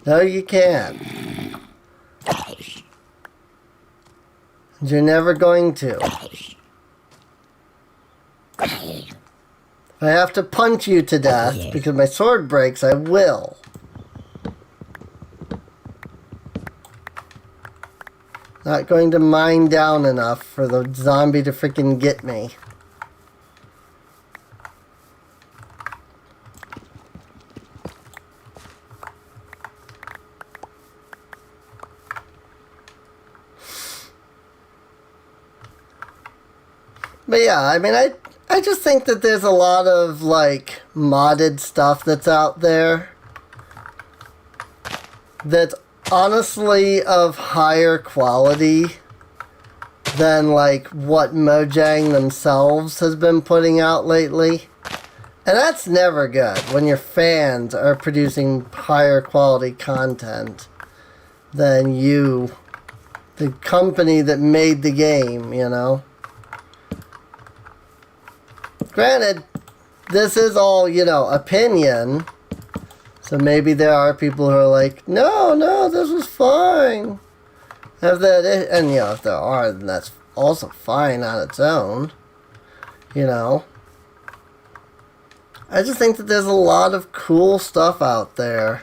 No, you can't. You're never going to. If I have to punch you to death because my sword breaks, I will. Not going to mine down enough for the zombie to freaking get me. But yeah, I mean, I just think that there's a lot of, like, modded stuff that's out there that's honestly of higher quality than like what Mojang themselves has been putting out lately. And that's never good when your fans are producing higher quality content than you, the company that made the game, you know. Granted, this is all, you know, opinion. So maybe there are people who are like, no, this was fine. And you know, if there are, then that's also fine on its own. You know. I just think that there's a lot of cool stuff out there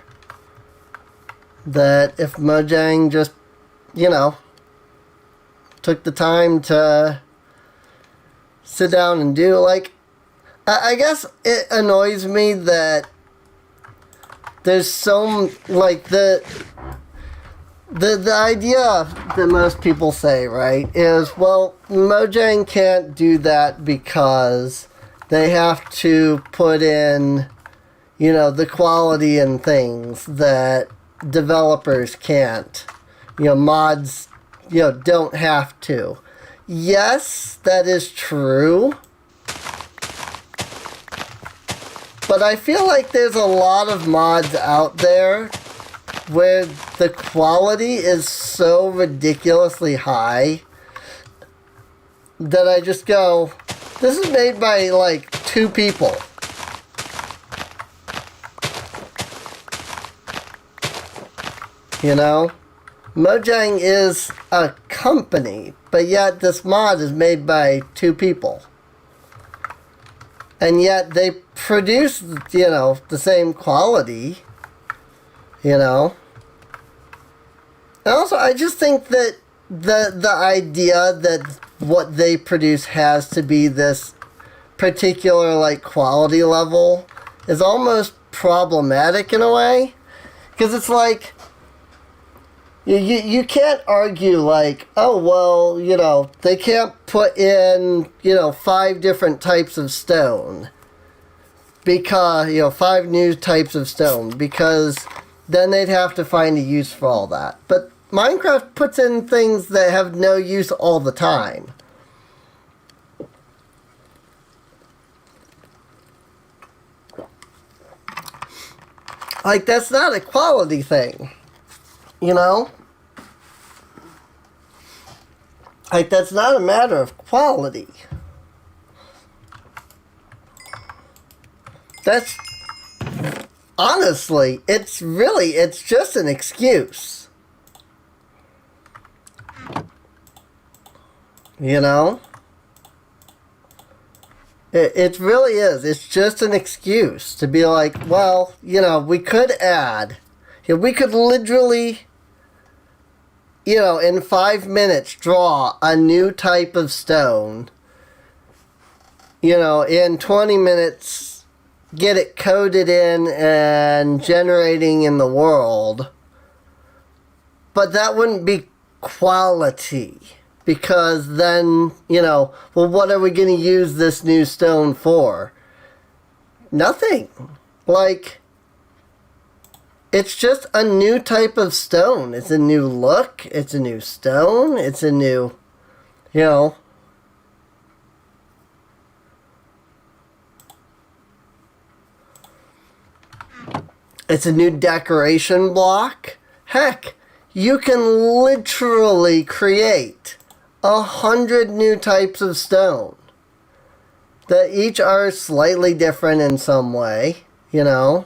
that if Mojang just, you know, took the time to sit down and do, like, I guess it annoys me that there's so, like, the idea that most people say, right, is, well, Mojang can't do that because they have to put in, you know, the quality and things that developers can't. You know, mods, you know, don't have to. Yes, that is true. But I feel like there's a lot of mods out there where the quality is so ridiculously high that I just go, this is made by like 2 people. You know? Mojang is a company, but yet this mod is made by 2 people. And yet they produce, you know, the same quality, you know. And also, I just think that the idea that what they produce has to be this particular, like, quality level is almost problematic in a way. Because it's like, you can't argue like, oh, well, you know, they can't put in, you know, 5 different types of stone. Because, you know, 5 new types of stone. Because then they'd have to find a use for all that. But Minecraft puts in things that have no use all the time. Like, that's not a quality thing, you know? Like, that's not a matter of quality. That's, honestly, it's just an excuse. You know? It really is. It's just an excuse to be like, well, you know, we could add. You know, we could literally, you know, in 5 minutes draw a new type of stone. You know, in 20 minutes get it coded in and generating in the world. But that wouldn't be quality. Because then, you know, well, what are we going to use this new stone for? Nothing. Like, it's just a new type of stone. It's a new look. It's a new stone. It's a new, you know. It's a new decoration block. Heck, you can literally create 100 new types of stone that each are slightly different in some way, you know.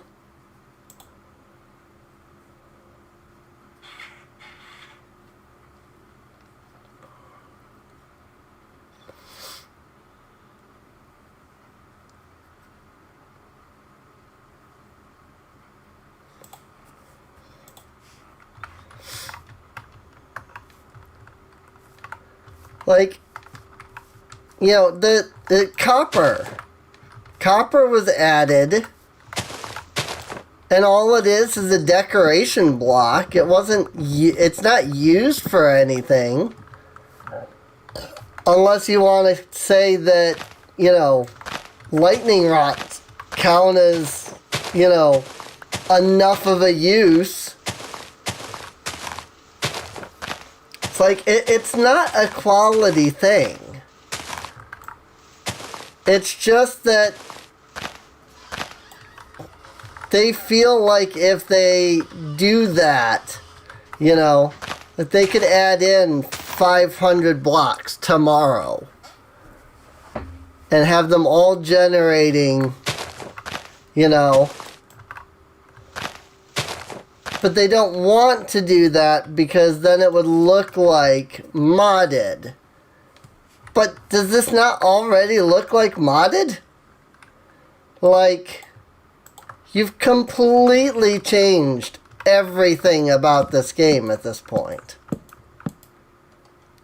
Like, you know, the copper was added, and all it is a decoration block. It's not used for anything, unless you want to say that, you know, lightning rods count as, you know, enough of a use. It's like, it's not a quality thing. It's just that they feel like if they do that, you know, that they could add in 500 blocks tomorrow and have them all generating, you know. But they don't want to do that because then it would look like modded. But does this not already look like modded? Like, you've completely changed everything about this game at this point.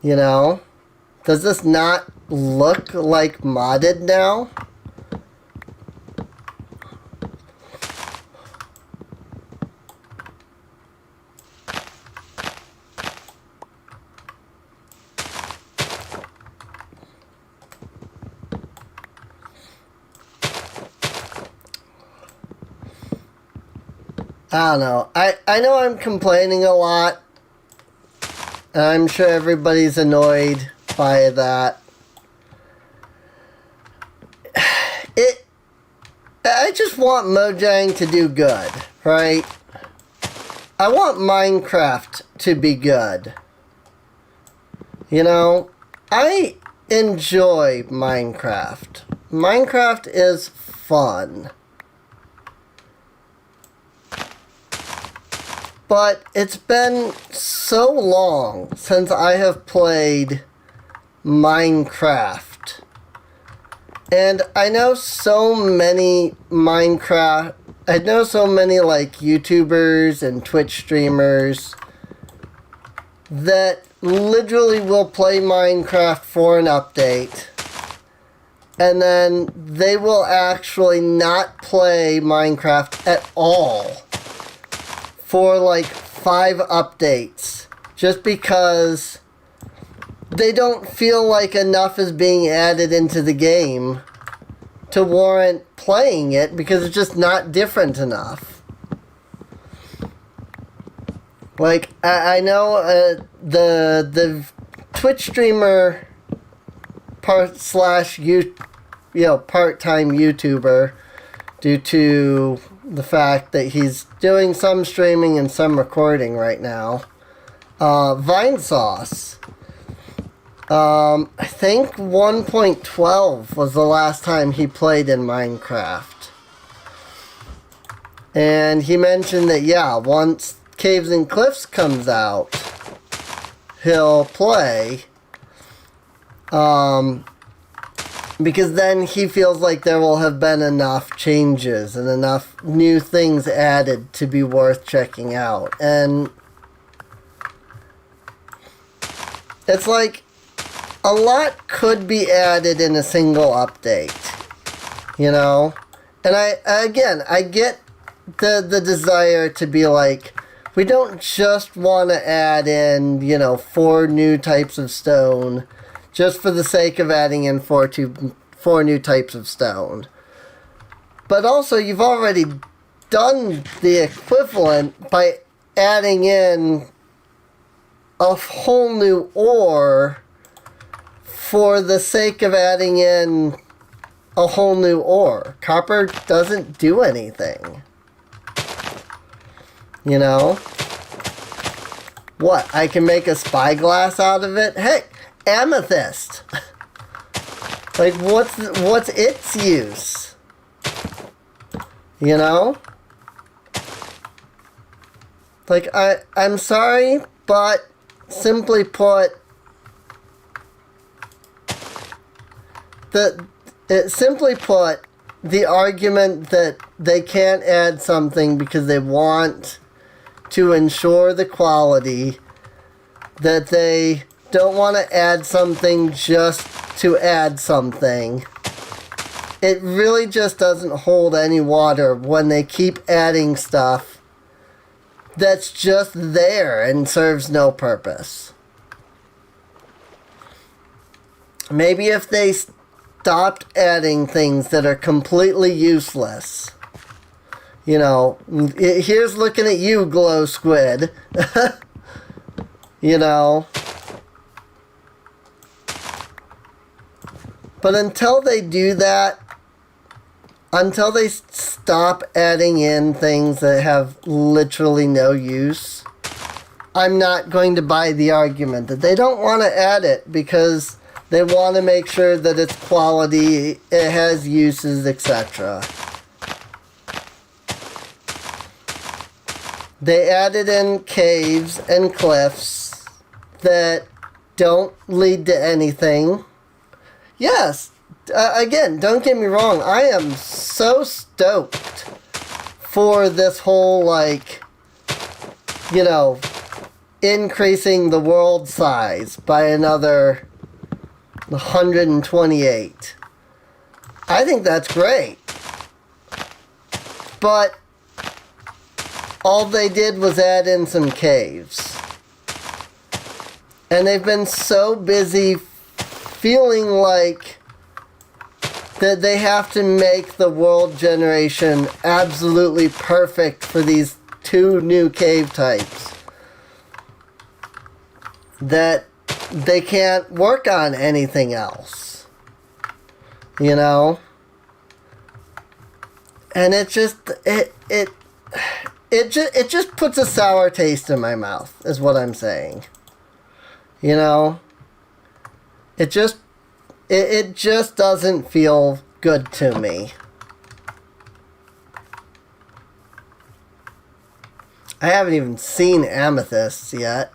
You know? Does this not look like modded now? I don't know. I know I'm complaining a lot. And I'm sure everybody's annoyed by that. I just want Mojang to do good, right? I want Minecraft to be good. You know, I enjoy Minecraft. Minecraft is fun. But it's been so long since I have played Minecraft. And I know so many like YouTubers and Twitch streamers that literally will play Minecraft for an update. And then they will actually not play Minecraft at all for like 5 updates, just because they don't feel like enough is being added into the game to warrant playing it, because it's just not different enough. Like, I know the Twitch streamer part-time YouTuber, due to, the fact that he's doing some streaming and some recording right now. Vine Sauce. I think 1.12 was the last time he played in Minecraft. And he mentioned that, yeah, once Caves and Cliffs comes out, he'll play. Because then he feels like there will have been enough changes and enough new things added to be worth checking out. And it's like a lot could be added in a single update, you know? And I get the desire to be like, we don't just want to add in, 4 new types of stone just for the sake of adding in 4 new types of stone. But also, you've already done the equivalent by adding in a whole new ore for the sake of adding in a whole new ore. Copper doesn't do anything. You know? What? I can make a spyglass out of it? Heck, amethyst. Like, what's its use? You know? Like, I'm sorry, but simply put, the argument that they can't add something because they want to ensure the quality, that they don't want to add something just to add something, it really just doesn't hold any water when they keep adding stuff that's just there and serves no purpose. Maybe if they stopped adding things that are completely useless. Here's looking at you, Glow Squid. But until they do that, until they stop adding in things that have literally no use, I'm not going to buy the argument that they don't want to add it because they want to make sure that it's quality, it has uses, etc. They added in caves and cliffs that don't lead to anything. Yes, again, don't get me wrong, I am so stoked for this whole, increasing the world size by another 128. I think that's great. But all they did was add in some caves. And they've been so busy feeling like that they have to make the world generation absolutely perfect for these 2 new cave types, that they can't work on anything else. And it just puts a sour taste in my mouth, is what I'm saying. It just doesn't feel good to me. I haven't even seen amethysts yet.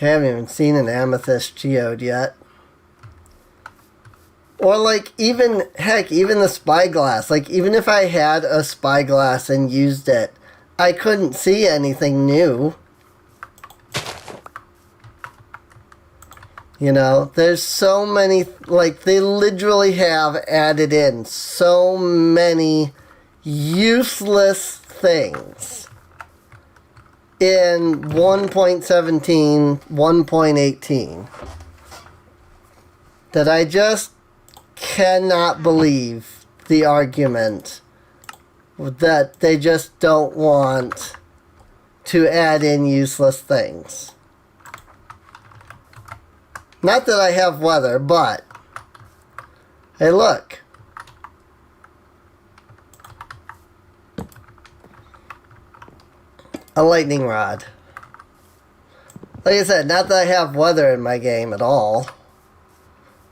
I haven't even seen an amethyst geode yet. Or even the spyglass. Even if I had a spyglass and used it, I couldn't see anything new. There's so many, they literally have added in so many useless things in 1.17, 1.18 that I just cannot believe the argument that they just don't want to add in useless things. Not that I have weather, but hey, look. a lightning rod. Like I said, not that I have weather in my game at all.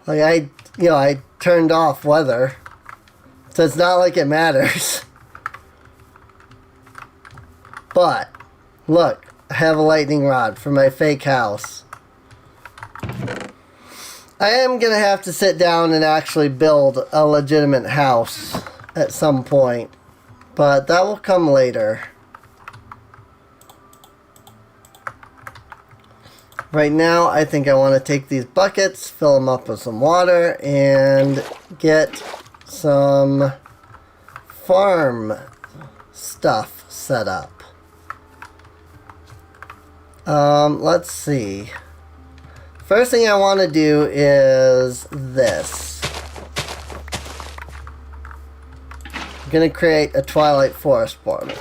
Like I turned off weather. So it's not like it matters. But, look, I have a lightning rod for my fake house. I am going to have to sit down and actually build a legitimate house at some point. But that will come later. Right now, I think I want to take these buckets, fill them up with some water, and get some farm stuff set up. Let's see. First thing I want to do is this. I'm going to create a twilight forest for me.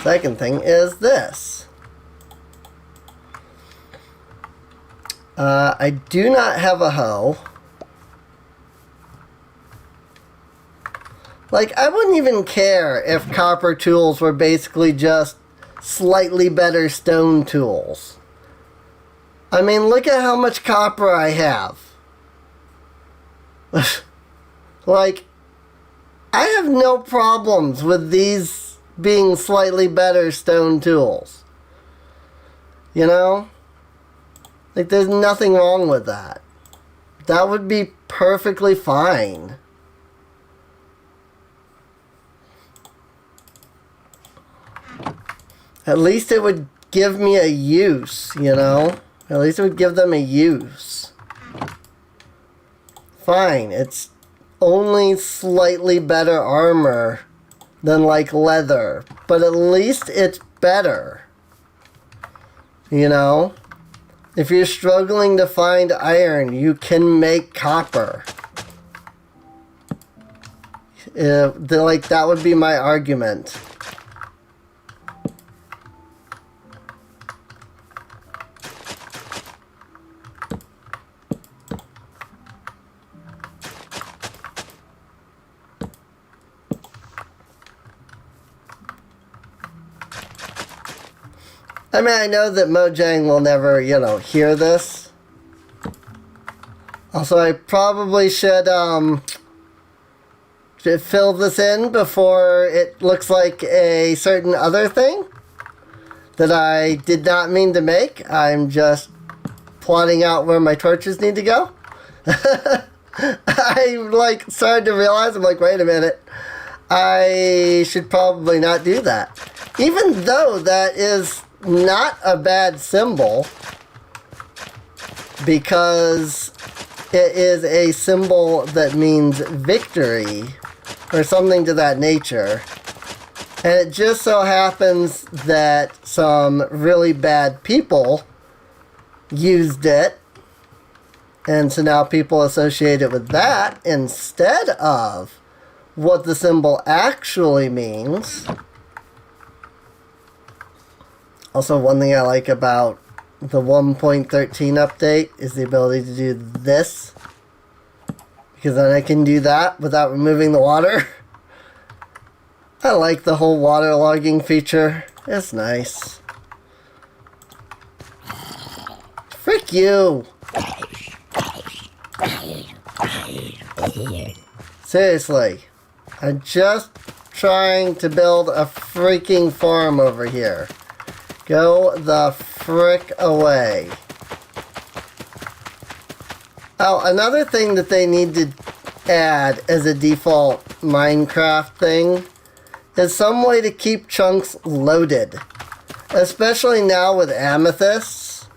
Second thing is this. I do not have a hoe. Like, I wouldn't even care if copper tools were basically just slightly better stone tools. I mean, look at how much copper I have. Like, I have no problems with these being slightly better stone tools. You know? Like, there's nothing wrong with that. That would be perfectly fine. At least it would give me a use, you know? At least it would give them a use. Fine, it's only slightly better armor than like leather, but at least it's better. You know? If you're struggling to find iron, you can make copper. Like, that would be my argument. I mean, I know that Mojang will never, you know, hear this. Also, I probably should fill this in before it looks like a certain other thing that I did not mean to make. I'm just plotting out where my torches need to go. I, like, started to realize, I'm like, wait a minute. I should probably not do that. Even though that is not a bad symbol, because it is a symbol that means victory or something to that nature, and it just so happens that some really bad people used it, and so now people associate it with that instead of what the symbol actually means. Also, one thing I like about the 1.13 update is the ability to do this, because then I can do that without removing the water. I like the whole water logging feature. It's nice. Frick you! Seriously, I'm just trying to build a freaking farm over here. Go the frick away. Oh, another thing that they need to add as a default Minecraft thing is some way to keep chunks loaded. Especially now with amethysts.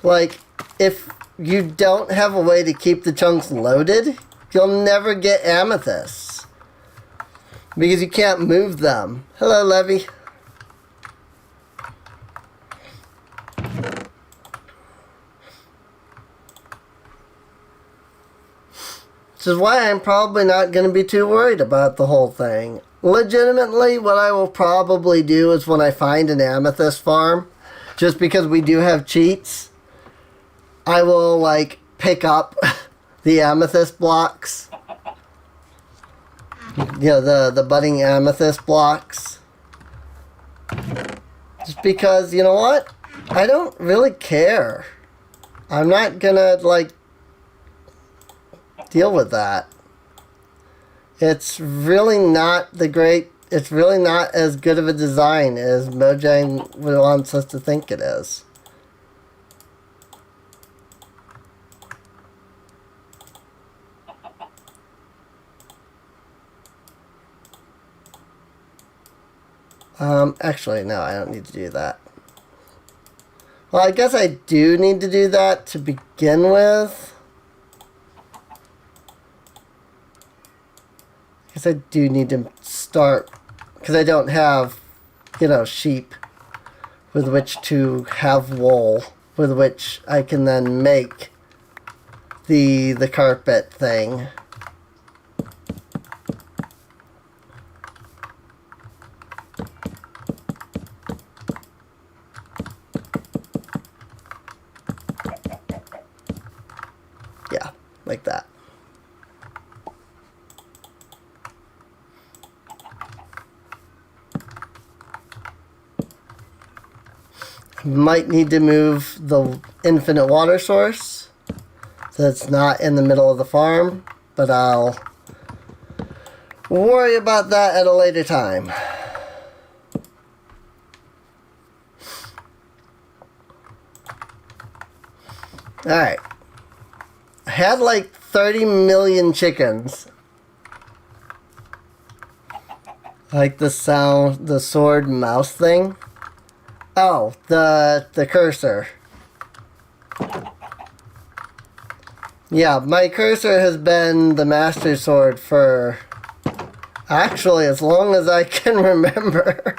Like, if you don't have a way to keep the chunks loaded, you'll never get amethysts. Because you can't move them. Hello, Levy. Which is why I'm probably not going to be too worried about the whole thing. Legitimately, what I will probably do is when I find an amethyst farm, just because we do have cheats, I will, like, pick up the amethyst blocks You know, the budding amethyst blocks. Just because, you know what? I don't really care. I'm not gonna, like, deal with that. It's really not it's really not as good of a design as Mojang wants us to think it is. Actually, no, I don't need to do that. Well, I guess I do need to do that to begin with. I guess I do need to start, because I don't have, you know, sheep with which to have wool, with which I can then make the carpet thing. Yeah, like that. Might need to move the infinite water source so it's not in the middle of the farm, but I'll worry about that at a later time. Alright. I had like 30 million chickens. Like the sound, the sword mouse thing. Oh, the cursor. Yeah, my cursor has been the Master Sword for actually as long as I can remember.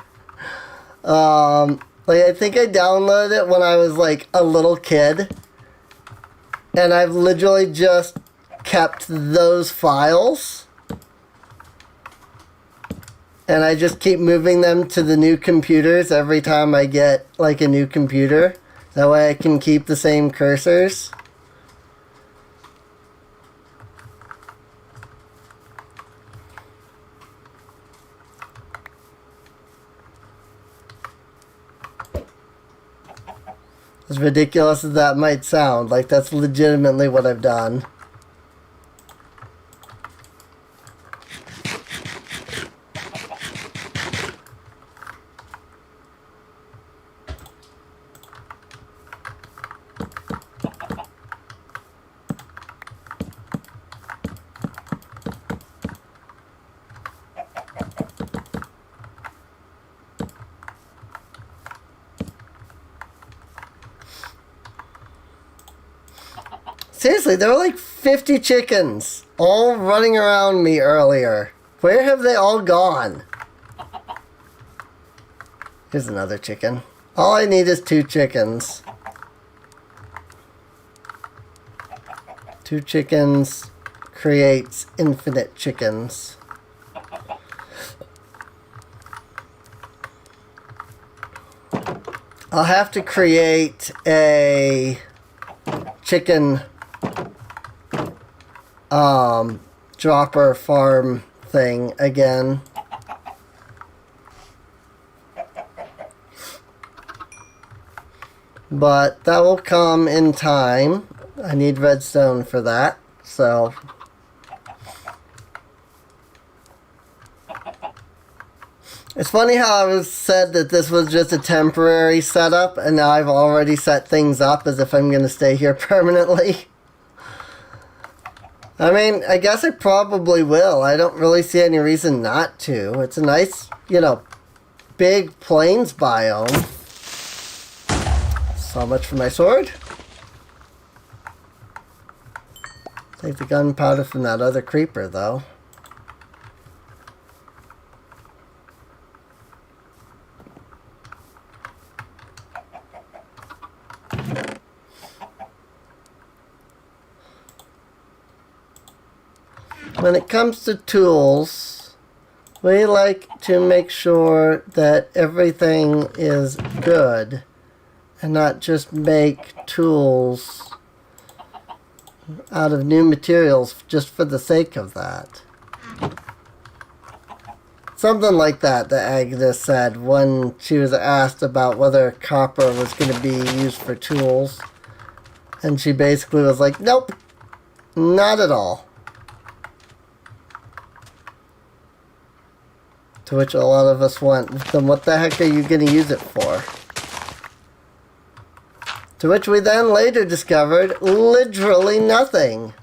Like I think I downloaded it when I was like a little kid. And I've literally just kept those files. And I just keep moving them to the new computers every time I get like a new computer. That way I can keep the same cursors. As ridiculous as that might sound, like that's legitimately what I've done. Seriously, there were like 50 chickens all running around me earlier. Where have they all gone? Here's another chicken. All I need is 2 chickens. 2 chickens creates infinite chickens. I'll have to create a chicken dropper farm thing again. But that will come in time. I need redstone for that, so it's funny how I was said that this was just a temporary setup, and now I've already set things up as if I'm going to stay here permanently. I mean, I guess I probably will. I don't really see any reason not to. It's a nice, you know, big plains biome. So much for my sword. Take the gunpowder from that other creeper, though. When it comes to tools, we like to make sure that everything is good and not just make tools out of new materials just for the sake of that. Something like that Agnes said when she was asked about whether copper was going to be used for tools. And she basically was like, nope, not at all. To which a lot of us went, then what the heck are you going to use it for? To which we then later discovered literally nothing.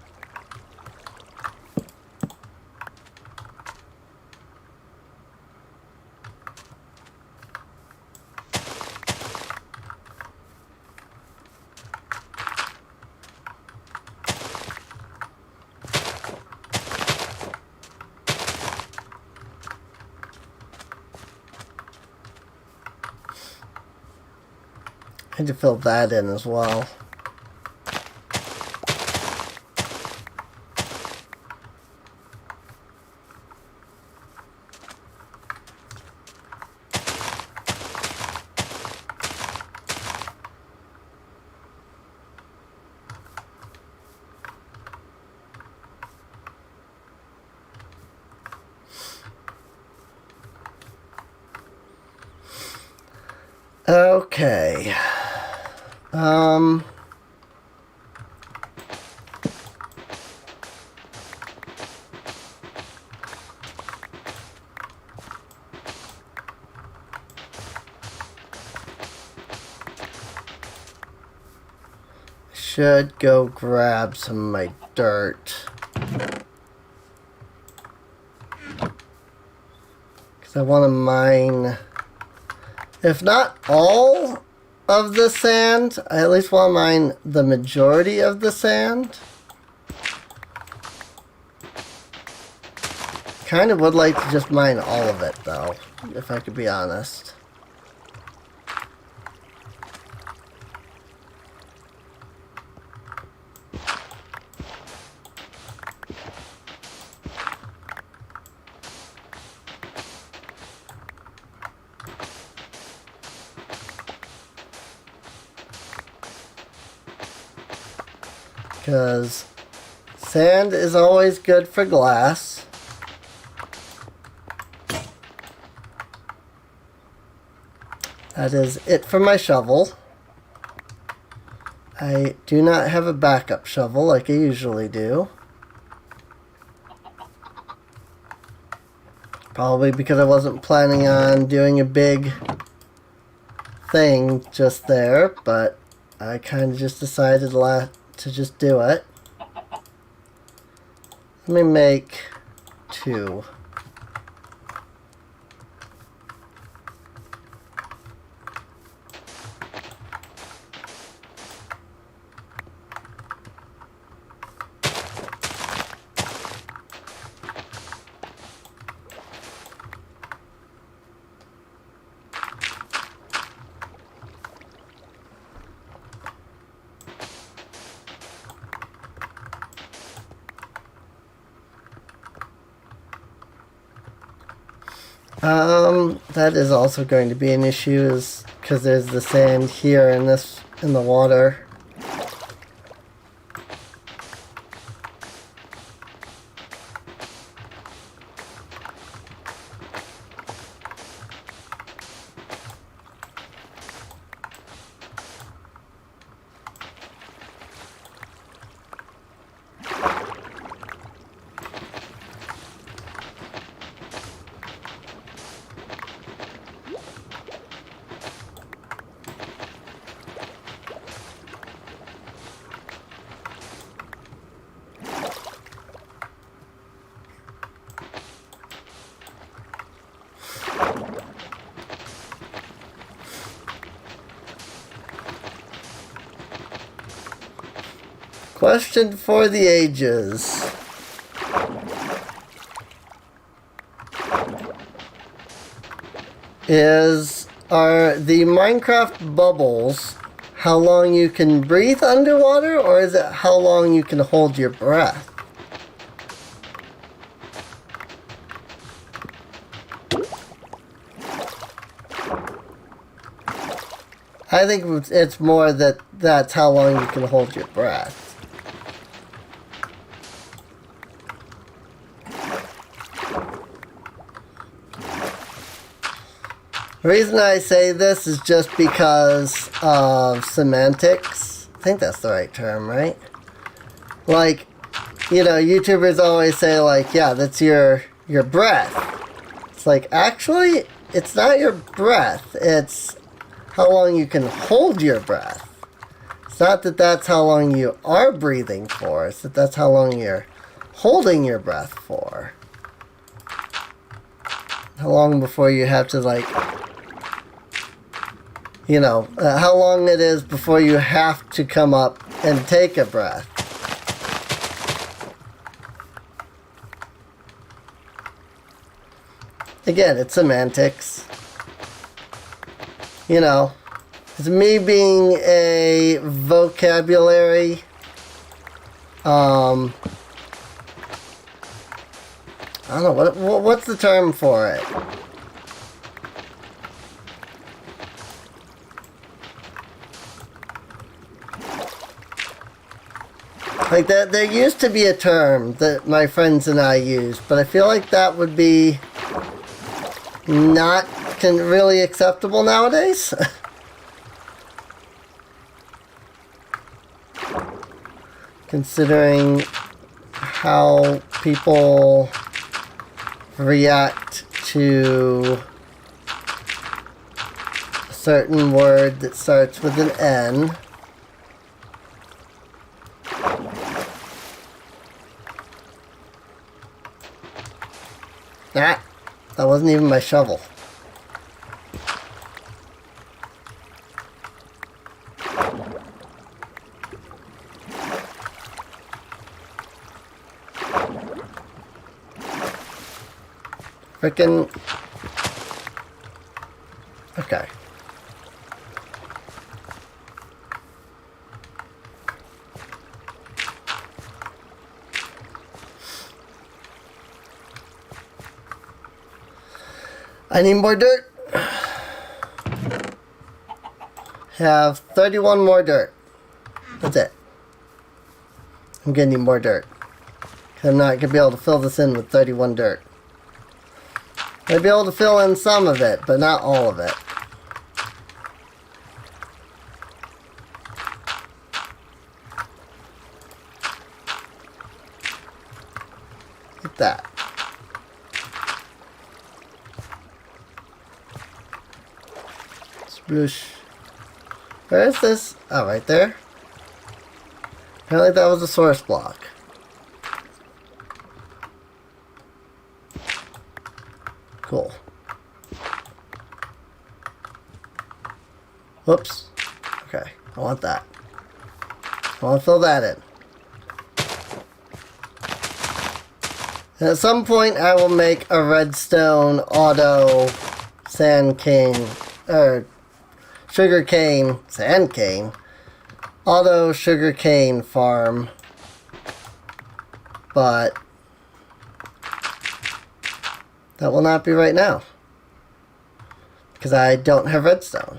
I had to fill that in as well. Okay. Should go grab some of my dirt. Because I want to mine, if not all of the sand, I at least want to mine the majority of the sand. Kind of would like to just mine all of it though, if I could be honest. Because sand is always good for glass. That is it for my shovel. I do not have a backup shovel like I usually do. Probably because I wasn't planning on doing a big thing just there, but I kind of just decided to just do it. Let me make 2. That is also going to be an issue, is because there's the sand here in the water. Question for the ages. Are the Minecraft bubbles how long you can breathe underwater, or is it how long you can hold your breath? I think it's more that's how long you can hold your breath. The reason I say this is just because of semantics. I think that's the right term, right? Like, you know, YouTubers always say, like, yeah, that's your breath. It's like, actually, it's not your breath. It's how long you can hold your breath. It's not that that's how long you are breathing for. It's that that's how long you're holding your breath for. How long before you have to, like, you know, how long it is before you have to come up and take a breath. Again, it's semantics. You know, it's me being a vocabulary I don't know, what's the term for it? Like, there used to be a term that my friends and I used, but I feel like that would be not really acceptable nowadays. Considering how people react to a certain word that starts with an N. Ah, that wasn't even my shovel. Frickin'. Okay. I need more dirt. Have 31 more dirt. That's it. I'm gonna need more dirt. I'm not gonna be able to fill this in with 31 dirt. I'd be able to fill in some of it, but not all of it. Like that. Sploosh. Where is this? Oh, right there. Apparently that was a source block. Cool. Whoops. Okay, I want that. I want to fill that in. And at some point I will make a redstone auto sand cane, or sugarcane, sand cane, auto sugarcane farm. But that will not be right now, because I don't have redstone.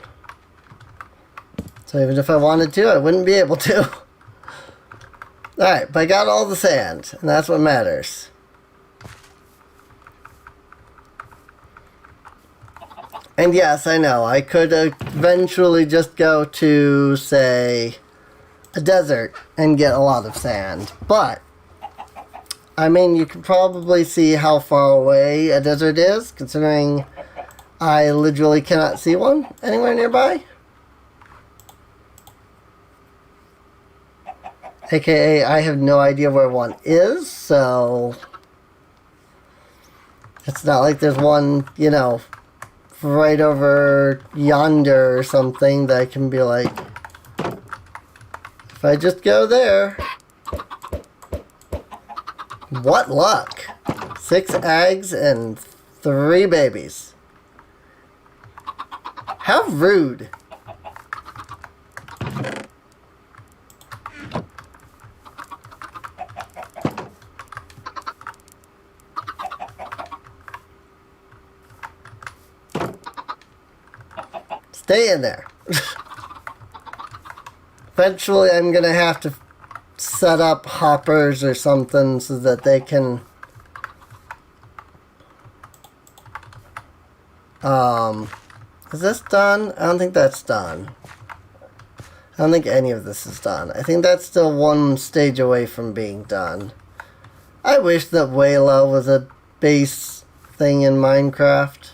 So even if I wanted to, I wouldn't be able to. Alright, but I got all the sand, and that's what matters. And yes, I know, I could eventually just go to, say, a desert and get a lot of sand, but I mean, you can probably see how far away a desert is, considering I literally cannot see one anywhere nearby. AKA, I have no idea where one is, so it's not like there's one, you know, right over yonder or something that I can be like, if I just go there. What luck! 6 eggs and 3 babies. How rude. Stay in there. Eventually I'm gonna have to set up hoppers or something so that they can Is this done? I don't think that's done. I don't think any of this is done. I think that's still one stage away from being done. I wish that Wayla was a base thing in Minecraft.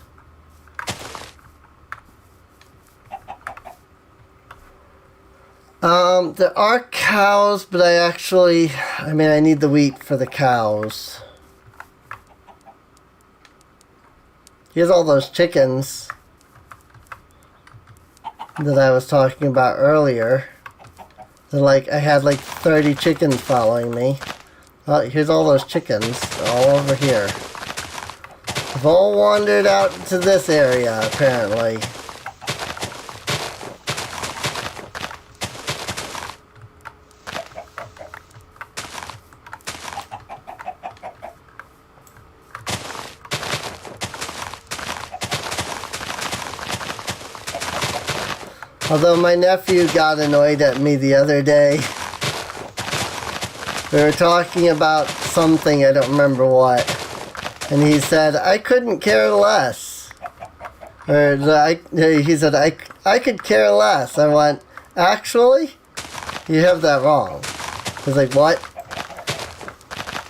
There are cows, but I need the wheat for the cows. Here's all those chickens that I was talking about earlier. I had like 30 chickens following me. Oh, here's all those chickens all over here. They've all wandered out to this area, apparently. Although my nephew got annoyed at me the other day. We were talking about something, I don't remember what. And he said, I couldn't care less. He said, I could care less. I went, actually? You have that wrong. I was like, what?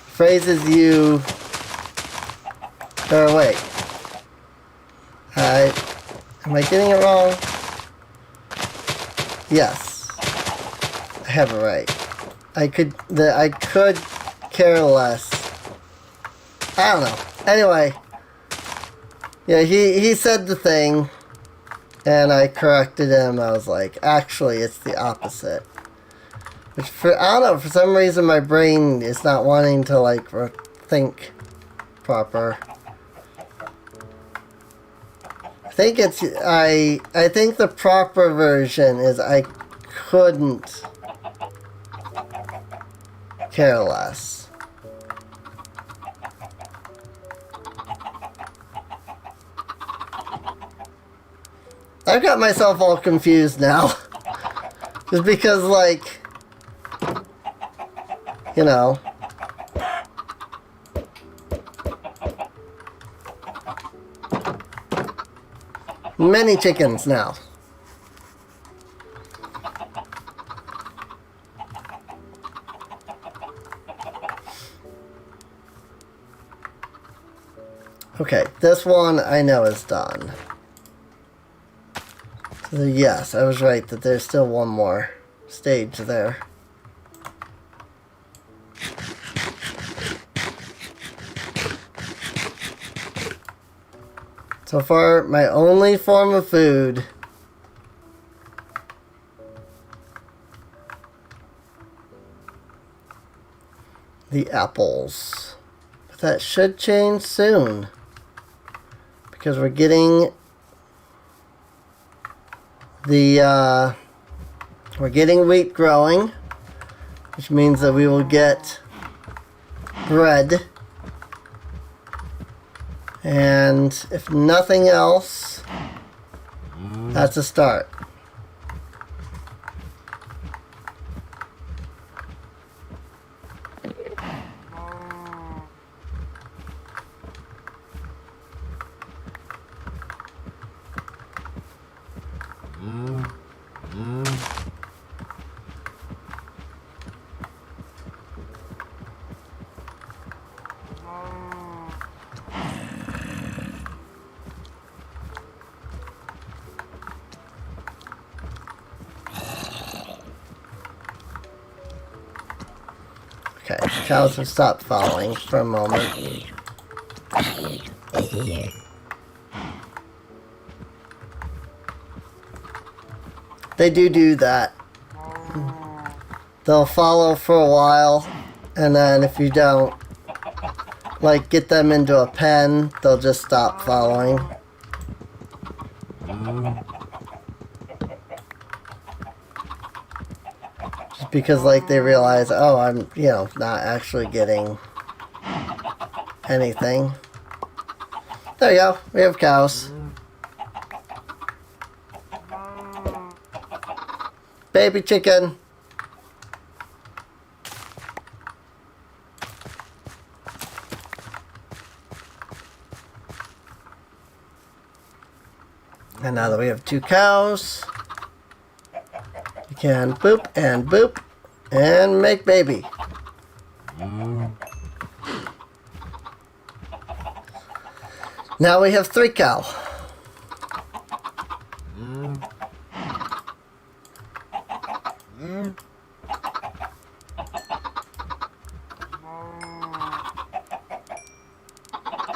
Phrases you... Or wait. Am I getting it wrong? Yes, I have it right. I could care less. I don't know. Anyway, yeah, he said the thing, and I corrected him. I was like, actually, it's the opposite. Which I don't know, for some reason my brain is not wanting to like think proper. I think the proper version is I couldn't care less. I've got myself all confused now. Just because, like, you know. Many chickens now. Okay, this one I know is done. So yes, I was right that there's still one more stage there. So far, my only form of food the apples. But that should change soon. Because we're getting we're getting wheat growing, which means that we will get bread. And if nothing else, that's a start. Okay, cows have stopped following for a moment. They do that. They'll follow for a while, and then if you don't, like, get them into a pen, they'll just stop following. Just because, like, they realize, oh, I'm, you know, not actually getting anything. There you go. We have cows. Baby chicken. And now that we have 2 cows, you can boop and make baby. Now we have 3 cow.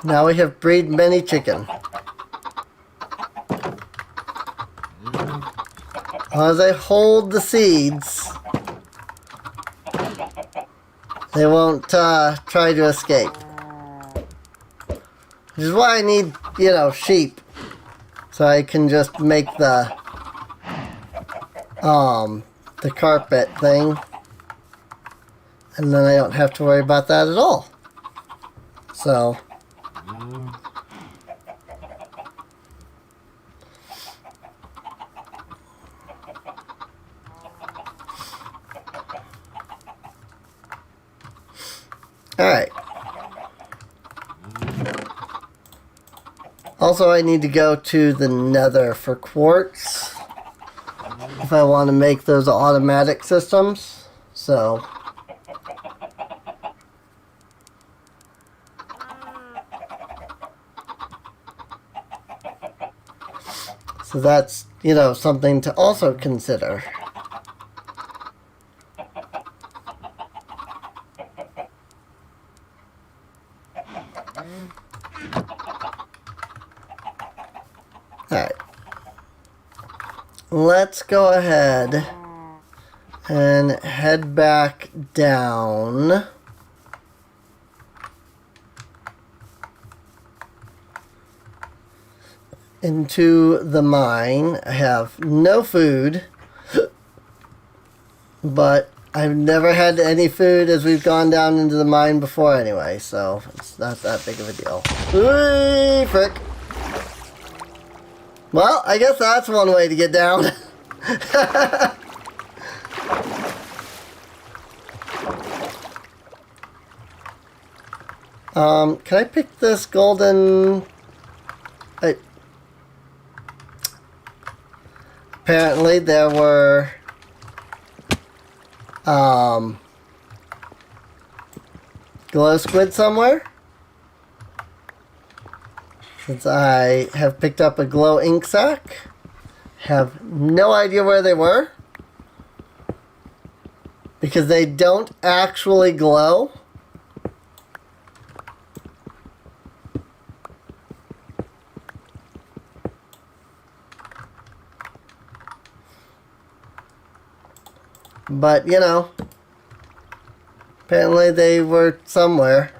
Now we have breed many chicken. As I hold the seeds, they won't try to escape. Which is why I need, sheep. So I can just make the carpet thing. And then I don't have to worry about that at all. So. Alright. Also, I need to go to the Nether for quartz if I want to make those automatic systems. So that's, something to also consider. Alright. Let's go ahead and head back down. Into the mine. I have no food, but I've never had any food as we've gone down into the mine before anyway, so it's not that big of a deal. Whee, frick. Well, I guess that's one way to get down. Can I pick this golden... Apparently there were glow squid somewhere. Since I have picked up a glow ink sac. Have no idea where they were. Because they don't actually glow. But, apparently they were somewhere.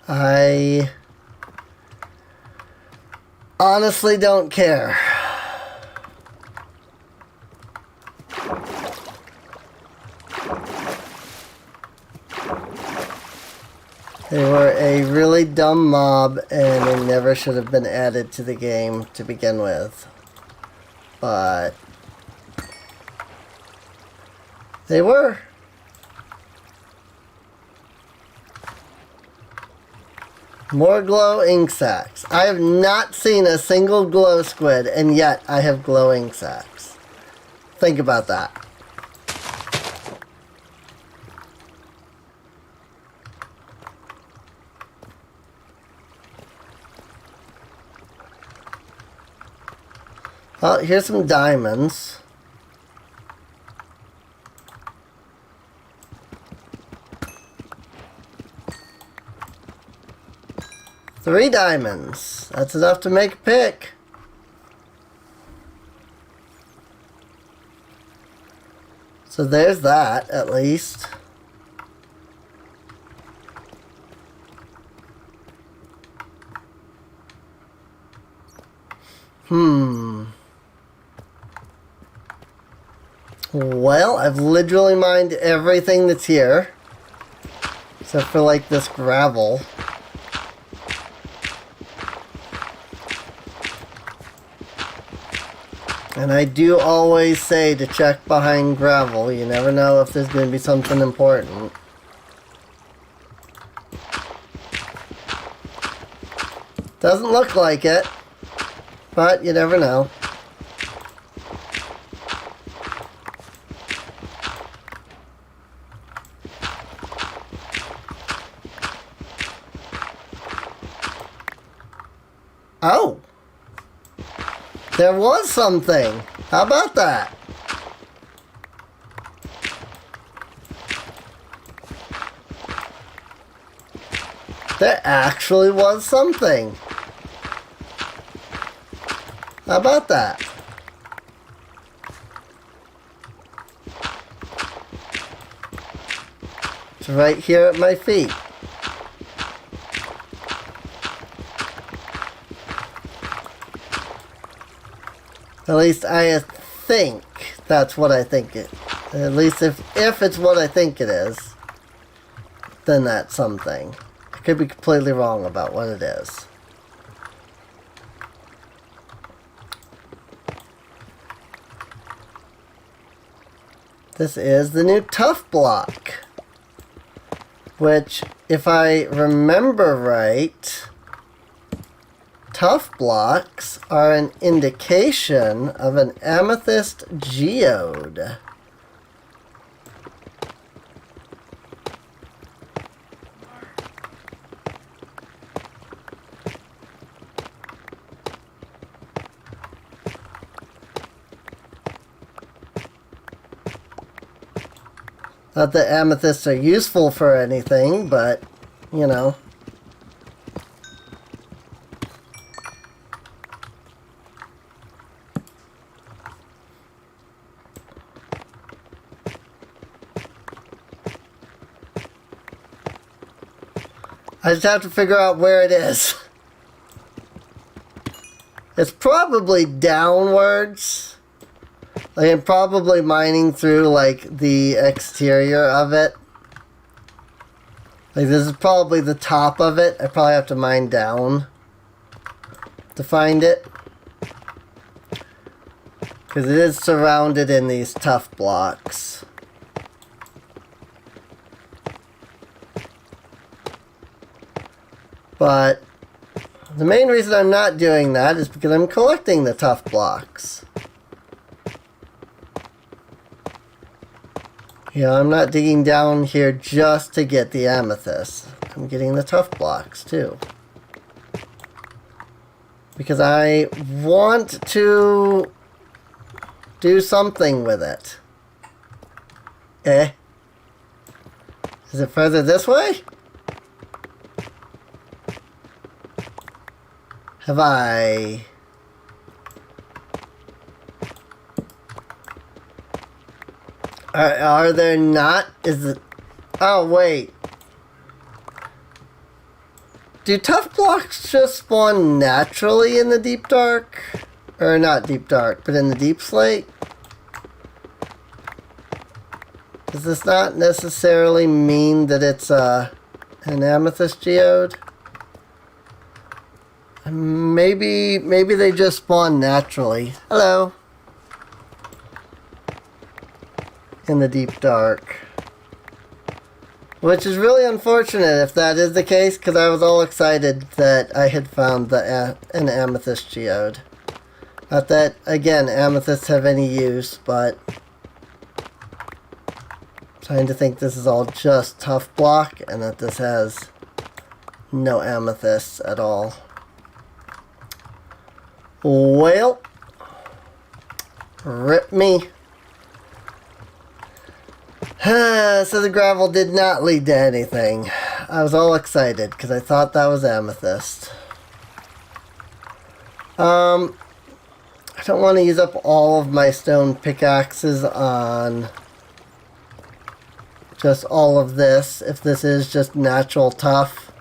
I honestly don't care. They were a really dumb mob, and they never should have been added to the game to begin with. But they were. More glow ink sacs. I have not seen a single glow squid, and yet I have glow ink sacs. Think about that. Well, here's some diamonds. Three diamonds. That's enough to make a pick. So there's that, at least. Well, I've literally mined everything that's here. Except for, like, this gravel. And I do always say to check behind gravel. You never know if there's going to be something important. Doesn't look like it. but you never know. Oh! There was something! How about that? There actually was something. How about that? It's right here at my feet. At least I think that's what I think it. At least if it's what I think it is, then that's something. I could be completely wrong about what it is. This is the new tough block, which, if I remember right, tough blocks are an indication of an amethyst geode. Not that amethysts are useful for anything, but, you know. I just have to figure out where it is. It's probably downwards. Like, I'm probably mining through, like, the exterior of it. Like, this is probably the top of it. I probably have to mine down to find it. Because it is surrounded in these tough blocks. But the main reason I'm not doing that is because I'm collecting the tough blocks. You know, I'm not digging down here just to get the amethyst. I'm getting the tough blocks too. Because I want to do something with it. Eh? Is it further this way? Have I... Are there not? Is it... Oh, wait. Do tough blocks just spawn naturally in the deep dark? Or not deep dark, but in the deep slate? Does this not necessarily mean that it's an amethyst geode? Maybe they just spawn naturally. Hello. In the deep dark. Which is really unfortunate if that is the case, because I was all excited that I had found an amethyst geode. Not that, again, amethysts have any use, but I'm trying to think this is all just tough block and that this has no amethysts at all. Well, rip me. So the gravel did not lead to anything. I was all excited because I thought that was amethyst. I don't want to use up all of my stone pickaxes on just all of this, if this is just natural tough.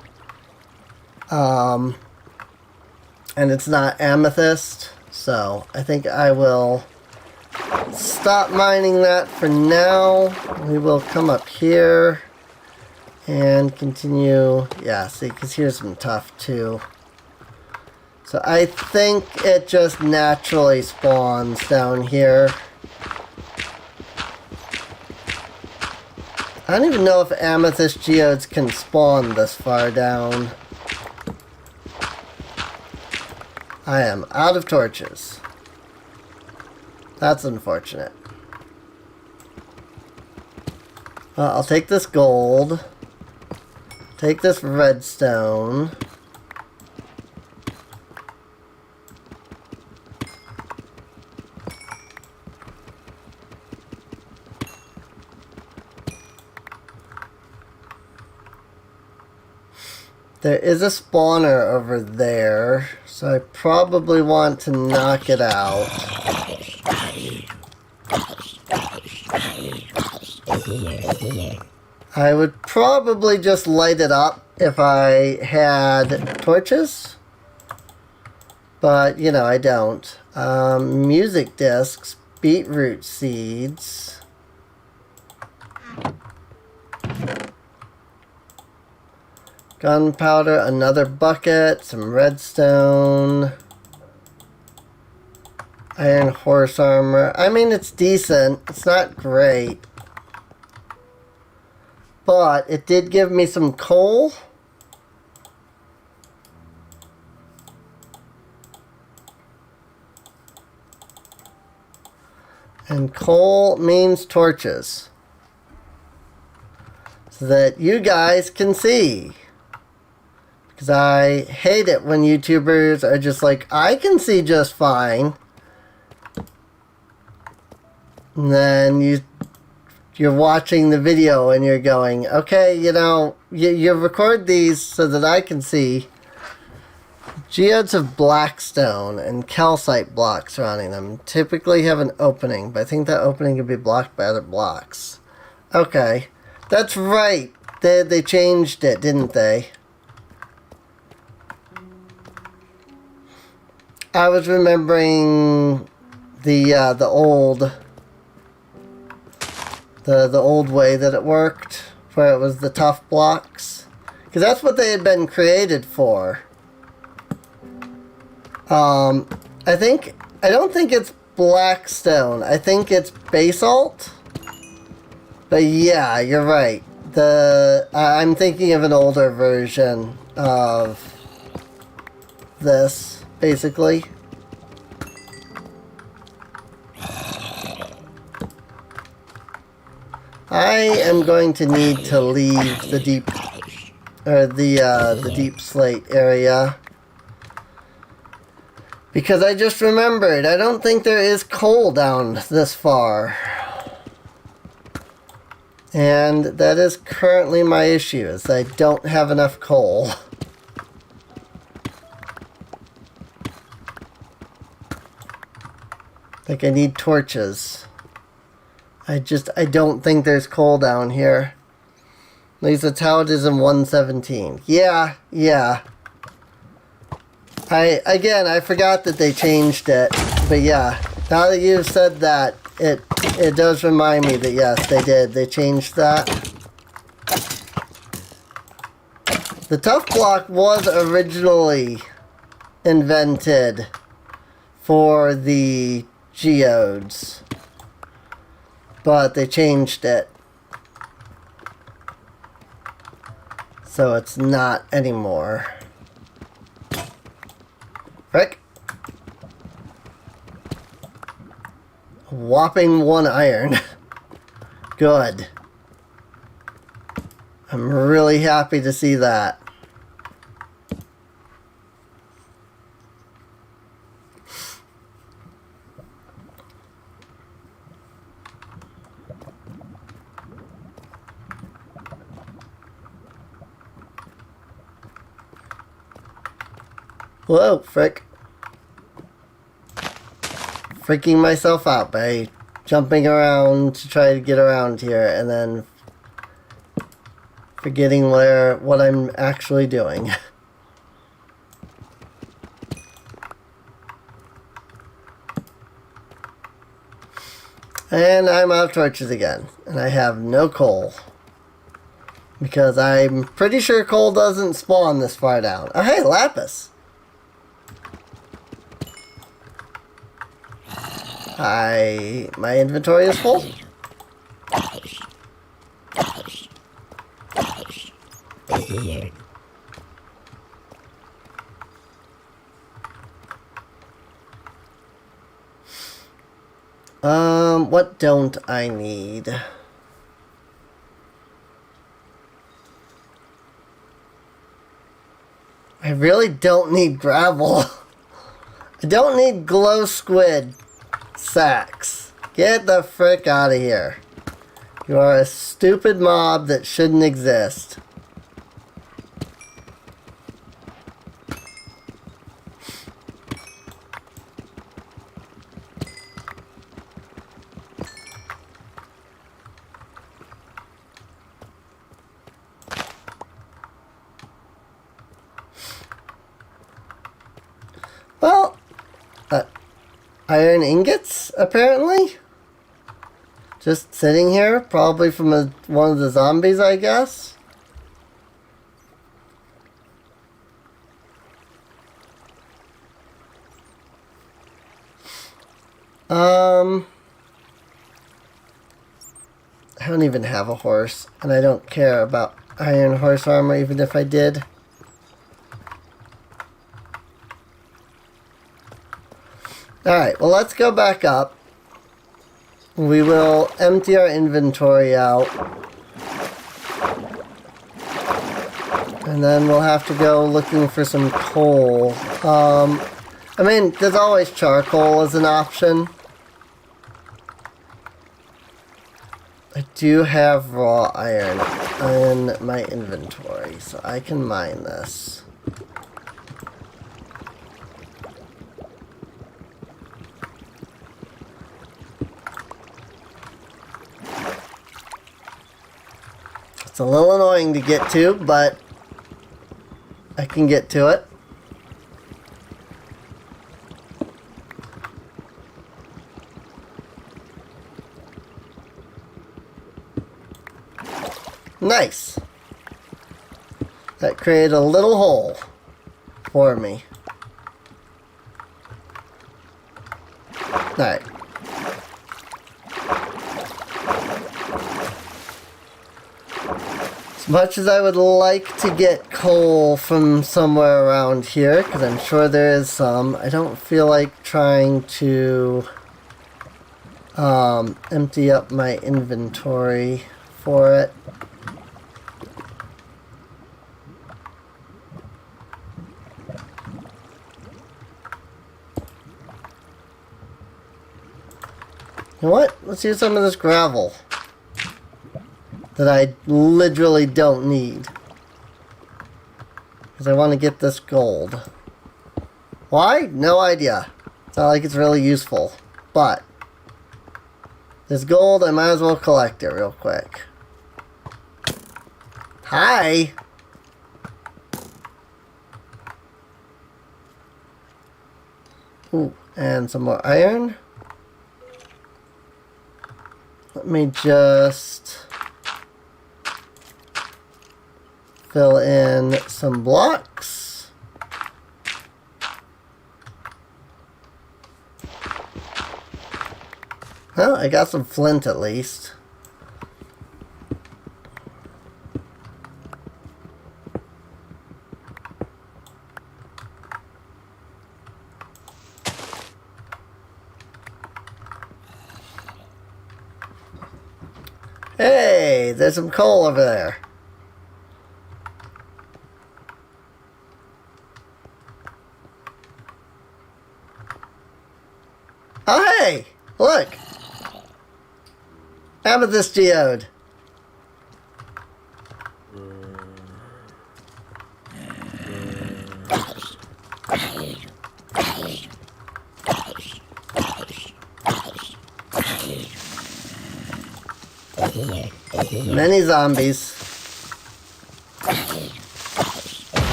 And it's not amethyst, so I think I will stop mining that for now. We will come up here and continue. Yeah, see, because here's some tough too. So I think it just naturally spawns down here. I don't even know if amethyst geodes can spawn this far down. I am out of torches. That's unfortunate. I'll take this gold. Take this redstone. There is a spawner over there, so I probably want to knock it out. I would probably just light it up if I had torches, but you know, I don't. Music discs, beetroot seeds. Gunpowder, another bucket, some redstone, iron horse armor. I mean, it's decent. It's not great. But it did give me some coal. And coal means torches. So that you guys can see. Because I hate it when YouTubers are just like, I can see just fine. And then you're watching the video and you're going, okay, you know, you record these so that I can see. Geodes of blackstone and calcite blocks surrounding them typically have an opening, but I think that opening can be blocked by other blocks. Okay, that's right. They changed it, didn't they? I was remembering the old way that it worked, where it was the tough blocks, because that's what they had been created for. I don't think it's blackstone. I think it's basalt. But yeah, you're right. I'm thinking of an older version of this. Basically. I am going to need to leave the deep slate area, because I just remembered I don't think there is coal down this far. And that is currently my issue, is I don't have enough coal. Like, I need torches. I don't think there's coal down here. At least that's how it is in 1.17. Yeah. I forgot that they changed it. But yeah, now that you've said that, it does remind me that yes, they did. They changed that. The tough block was originally invented for the geodes, but they changed it, so it's not anymore. Frick. A whopping 1 iron. Good. I'm really happy to see that. Whoa, frick. Freaking myself out by jumping around to try to get around here and then forgetting what I'm actually doing. And I'm out of torches again. And I have no coal. Because I'm pretty sure coal doesn't spawn this far down. Oh, hey, lapis. My inventory is full. What don't I need? I really don't need gravel. I don't need glow squid sacks. Get the frick out of here. You are a stupid mob that shouldn't exist. Well, iron ingots, apparently. Just sitting here, probably from one of the zombies, I guess. I don't even have a horse, and I don't care about iron horse armor, even if I did. Alright, well, let's go back up. We will empty our inventory out. And then we'll have to go looking for some coal. I mean, there's always charcoal as an option. I do have raw iron in my inventory, so I can mine this. It's a little annoying to get to, but I can get to it. Nice. That created a little hole for me. Alright. As much as I would like to get coal from somewhere around here, because I'm sure there is some, I don't feel like trying to empty up my inventory for it. You know what? Let's use some of this gravel that I literally don't need. Because I want to get this gold. Why? No idea. It's not like it's really useful. But this gold, I might as well collect it real quick. Hi! Ooh, and some more iron. Let me just fill in some blocks. Well, I got some flint at least. Hey, there's some coal over there. Oh, hey! Look! Amethyst geode. Many zombies.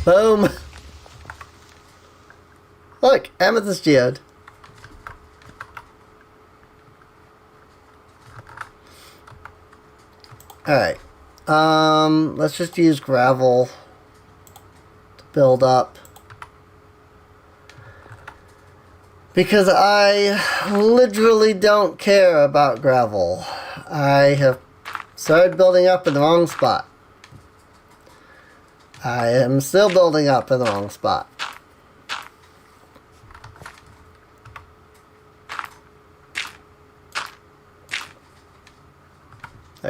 Boom! Look, amethyst geode. Alright. Let's just use gravel to build up. Because I literally don't care about gravel. I have started building up in the wrong spot. I am still building up in the wrong spot.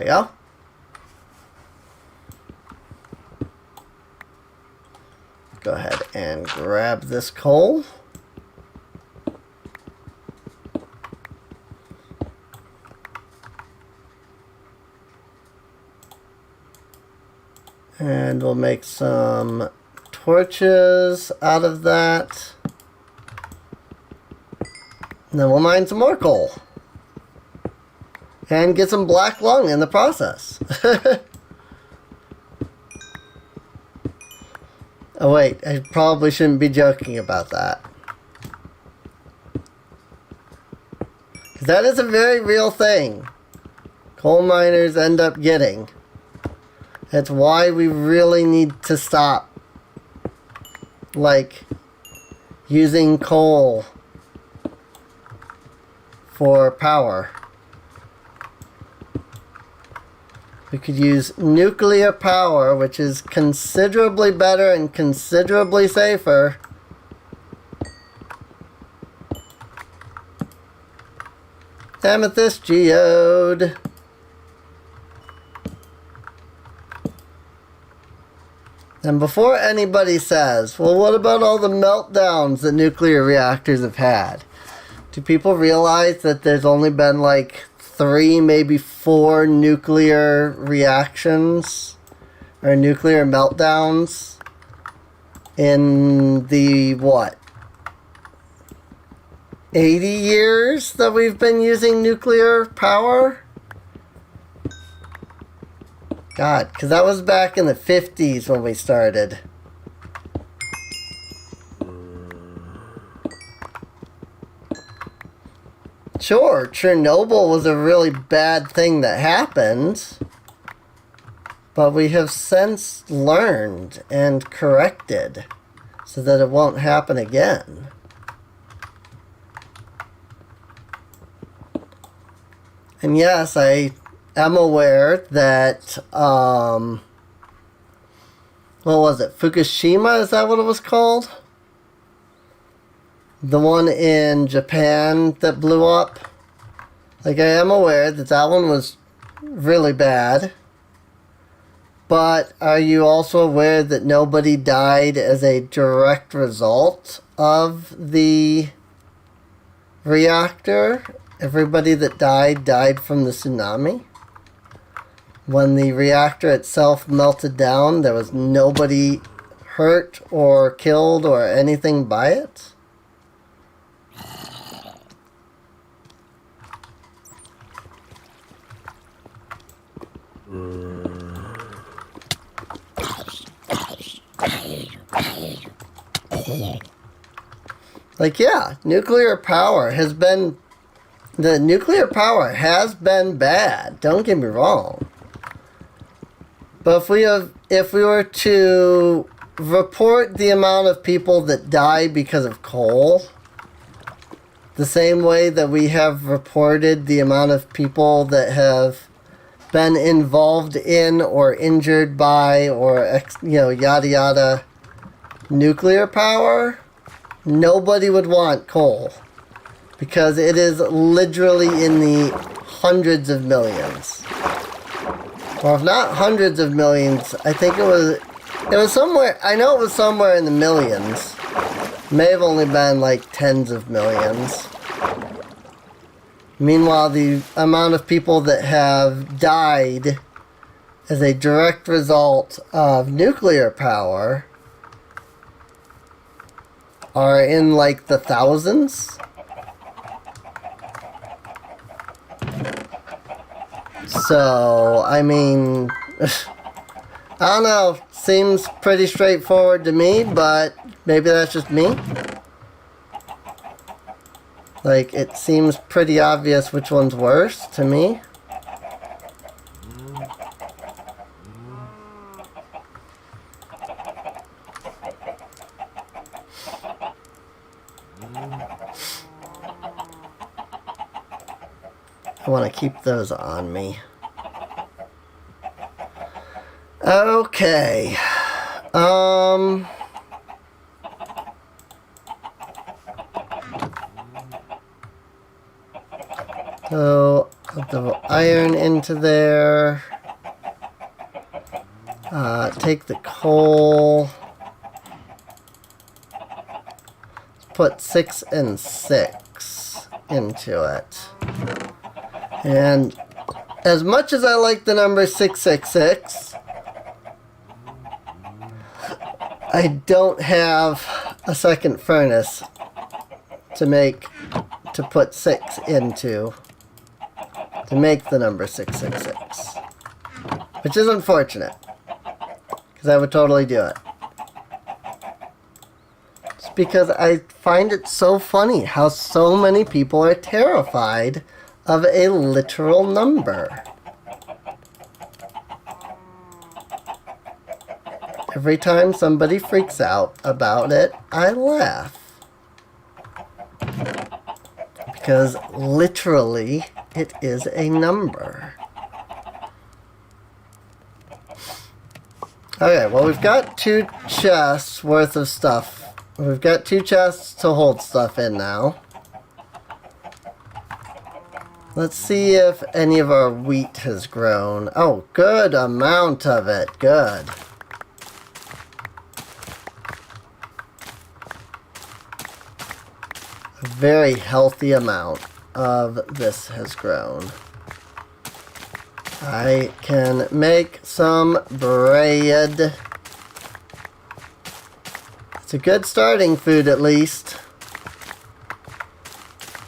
we go. Go ahead and grab this coal. And we'll make some torches out of that. And then we'll mine some more coal. And get some black lung in the process. Oh wait, I probably shouldn't be joking about that. Because that is a very real thing. Coal miners end up getting. That's why we really need to stop, like, using coal for power. We could use nuclear power, which is considerably better and considerably safer. Amethyst geode. And before anybody says, well, what about all the meltdowns that nuclear reactors have had? Do people realize that there's only been like 3, maybe 4 nuclear reactions or nuclear meltdowns in the, what, 80 years that we've been using nuclear power? God, because that was back in the 50s when we started. Sure, Chernobyl was a really bad thing that happened, but we have since learned and corrected so that it won't happen again. And yes, I am aware that, what was it, Fukushima, is that what it was called? The one in Japan that blew up. Like, I am aware that that one was really bad. But are you also aware that nobody died as a direct result of the reactor? Everybody that died from the tsunami. When the reactor itself melted down, there was nobody hurt or killed or anything by it. Like, yeah, nuclear power has been... The nuclear power has been bad. Don't get me wrong. But if we were to report the amount of people that die because of coal, the same way that we have reported the amount of people that have been involved in or injured by or yada yada nuclear power, nobody would want coal. Because it is literally in the hundreds of millions. Or if not hundreds of millions, I think it was somewhere, I know it was somewhere in the millions. May have only been like tens of millions. Meanwhile, the amount of people that have died as a direct result of nuclear power are in like the thousands. So, I mean, I don't know, seems pretty straightforward to me, but maybe that's just me. Like, it seems pretty obvious which one's worse to me. I want to keep those on me. Okay. So, I'll Put the iron into there. Take the coal. Put 6 and 6 into it. And as much as I like the number 666, I don't have a second furnace to put 6 into to make the number 666. Which is unfortunate, because I would totally do it. It's because I find it so funny how so many people are terrified of a literal number. Every time somebody freaks out about it, I laugh. Because literally, it is a number. Okay, well, we've got 2 chests worth of stuff. We've got 2 chests to hold stuff in now. Let's see if any of our wheat has grown. Oh, good amount of it. Good. A very healthy amount of this has grown. I can make some bread. It's a good starting food, at least.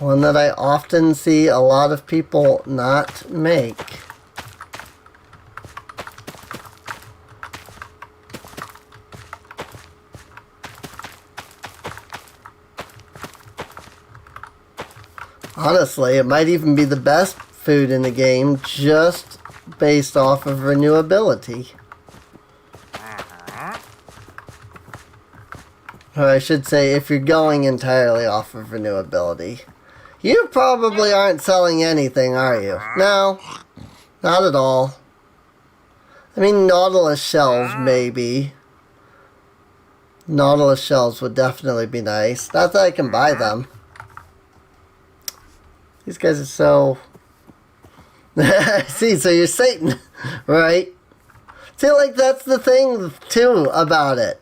One that I often see a lot of people not make. Honestly, it might even be the best food in the game, just based off of renewability. Or I should say, if you're going entirely off of renewability. You probably aren't selling anything, are you? No, not at all. I mean, Nautilus shells, maybe. Nautilus shells would definitely be nice. Not that I can buy them. These guys are so... See, so you're Satan, right? See, like, that's the thing, too, about it.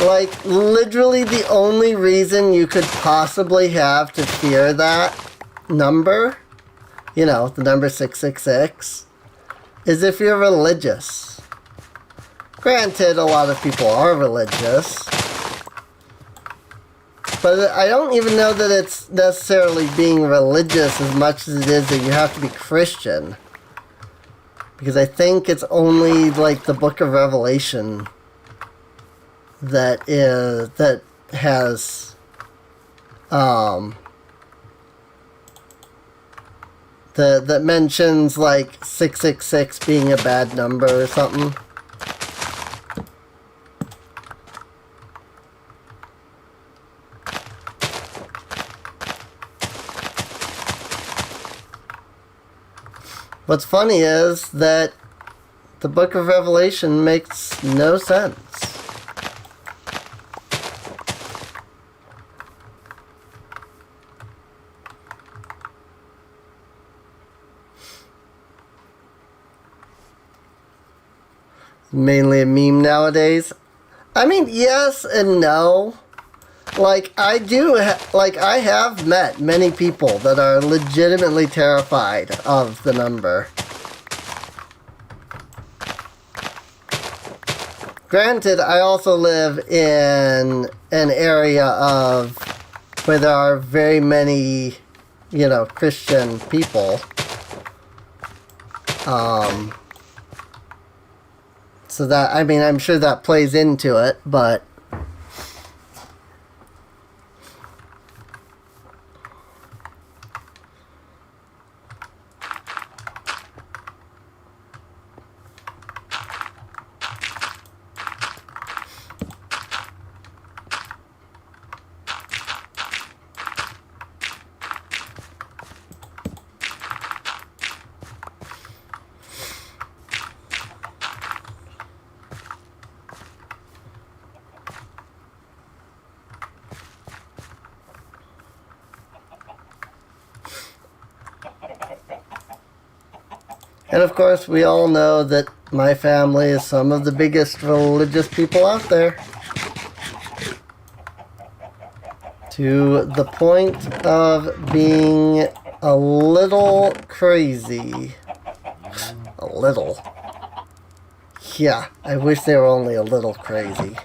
Like, literally the only reason you could possibly have to fear that number, you know, the number 666, is if you're religious. Granted, a lot of people are religious, but I don't even know that it's necessarily being religious as much as it is that you have to be Christian. Because I think it's only, like, the Book of Revelation that has that mentions like 666 being a bad number or something. What's funny is that the Book of Revelation makes no sense. Mainly a meme nowadays. I mean, yes and no. Like, I have met many people that are legitimately terrified of the number. Granted, I also live in an area of where there are very many, you know, Christian people. So that, I mean, I'm sure that plays into it, but And of course, we all know that my family is some of the biggest religious people out there. To the point of being a little crazy. A little. Yeah, I wish they were only a little crazy.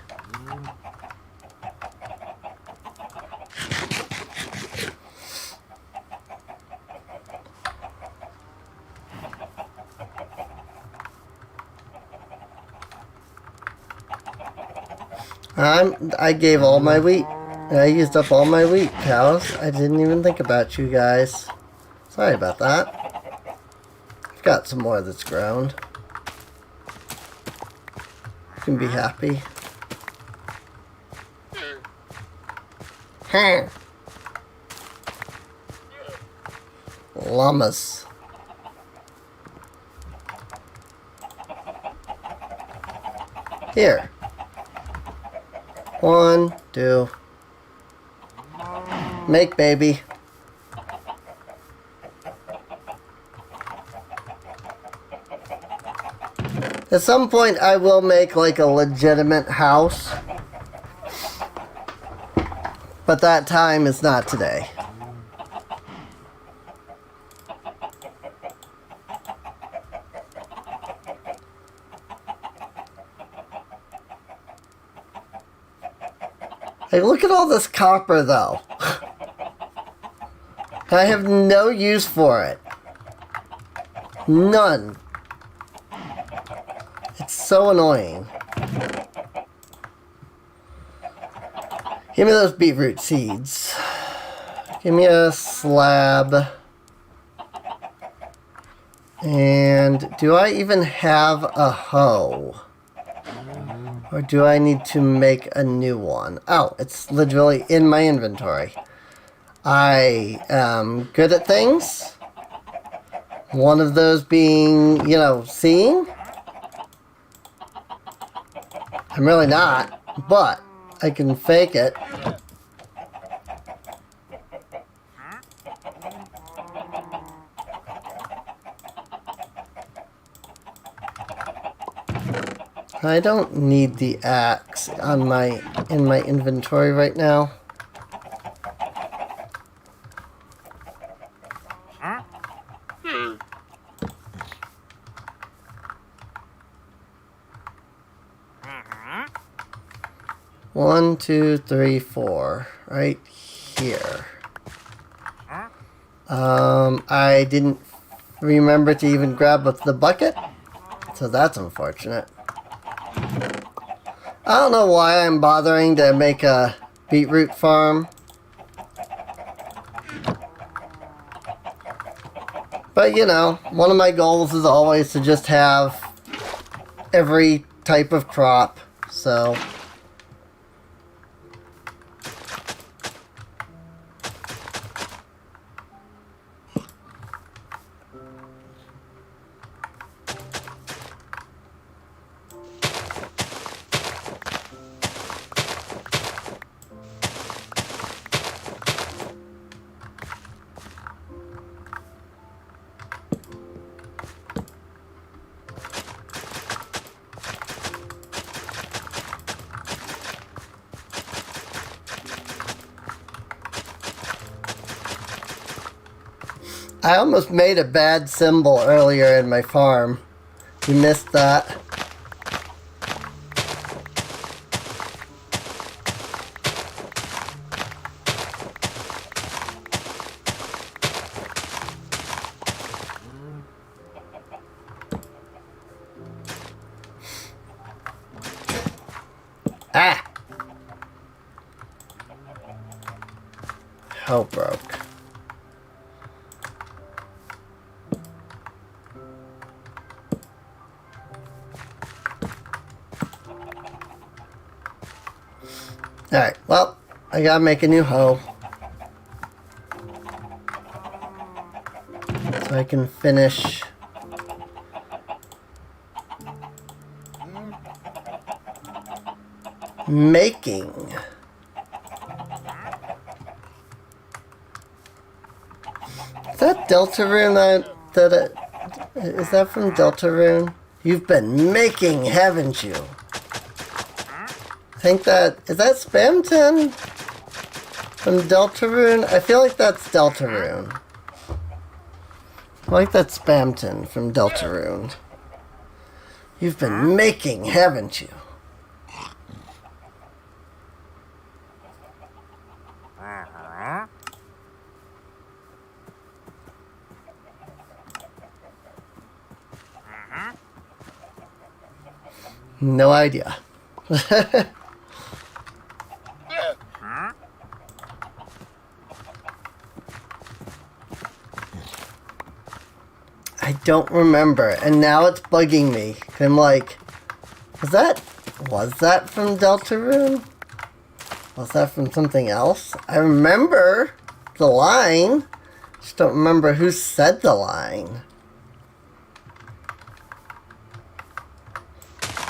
I gave all my wheat. I used up all my wheat, cows. I didn't even think about you guys. Sorry about that. I've got some more that's grown. You can be happy. Huh. Llamas. Here. 1, 2. Make baby. At some point I will make like a legitimate house. But that time is not today. Hey, look at all this copper though. I have no use for it. None. It's so annoying. Give me those beetroot seeds. Give me a slab. And do I even have a hoe? Or do I need to make a new one? Oh, it's literally in my inventory. I am good at things. One of those being, you know, seeing. I'm really not, but I can fake it. I don't need the axe on in my inventory right now. One, two, three, four, right here. I didn't remember to even grab the bucket, so that's unfortunate. I don't know why I'm bothering to make a beetroot farm. But you know, one of my goals is always to just have every type of crop, so... I almost made a bad symbol earlier in my farm. You missed that. Ah! How broke. Alright, well, I gotta make a new hoe. So I can finish making. Is that Delta rune that Is that from Deltarune? You've been making, haven't you? I think that... Is that Spamton? From Deltarune? I feel like that's Deltarune. I like that Spamton from Deltarune. You've been making, haven't you? No idea. I don't remember, and now it's bugging me. I'm like, was that from Deltarune? Was that from something else? I remember the line, just don't remember who said the line.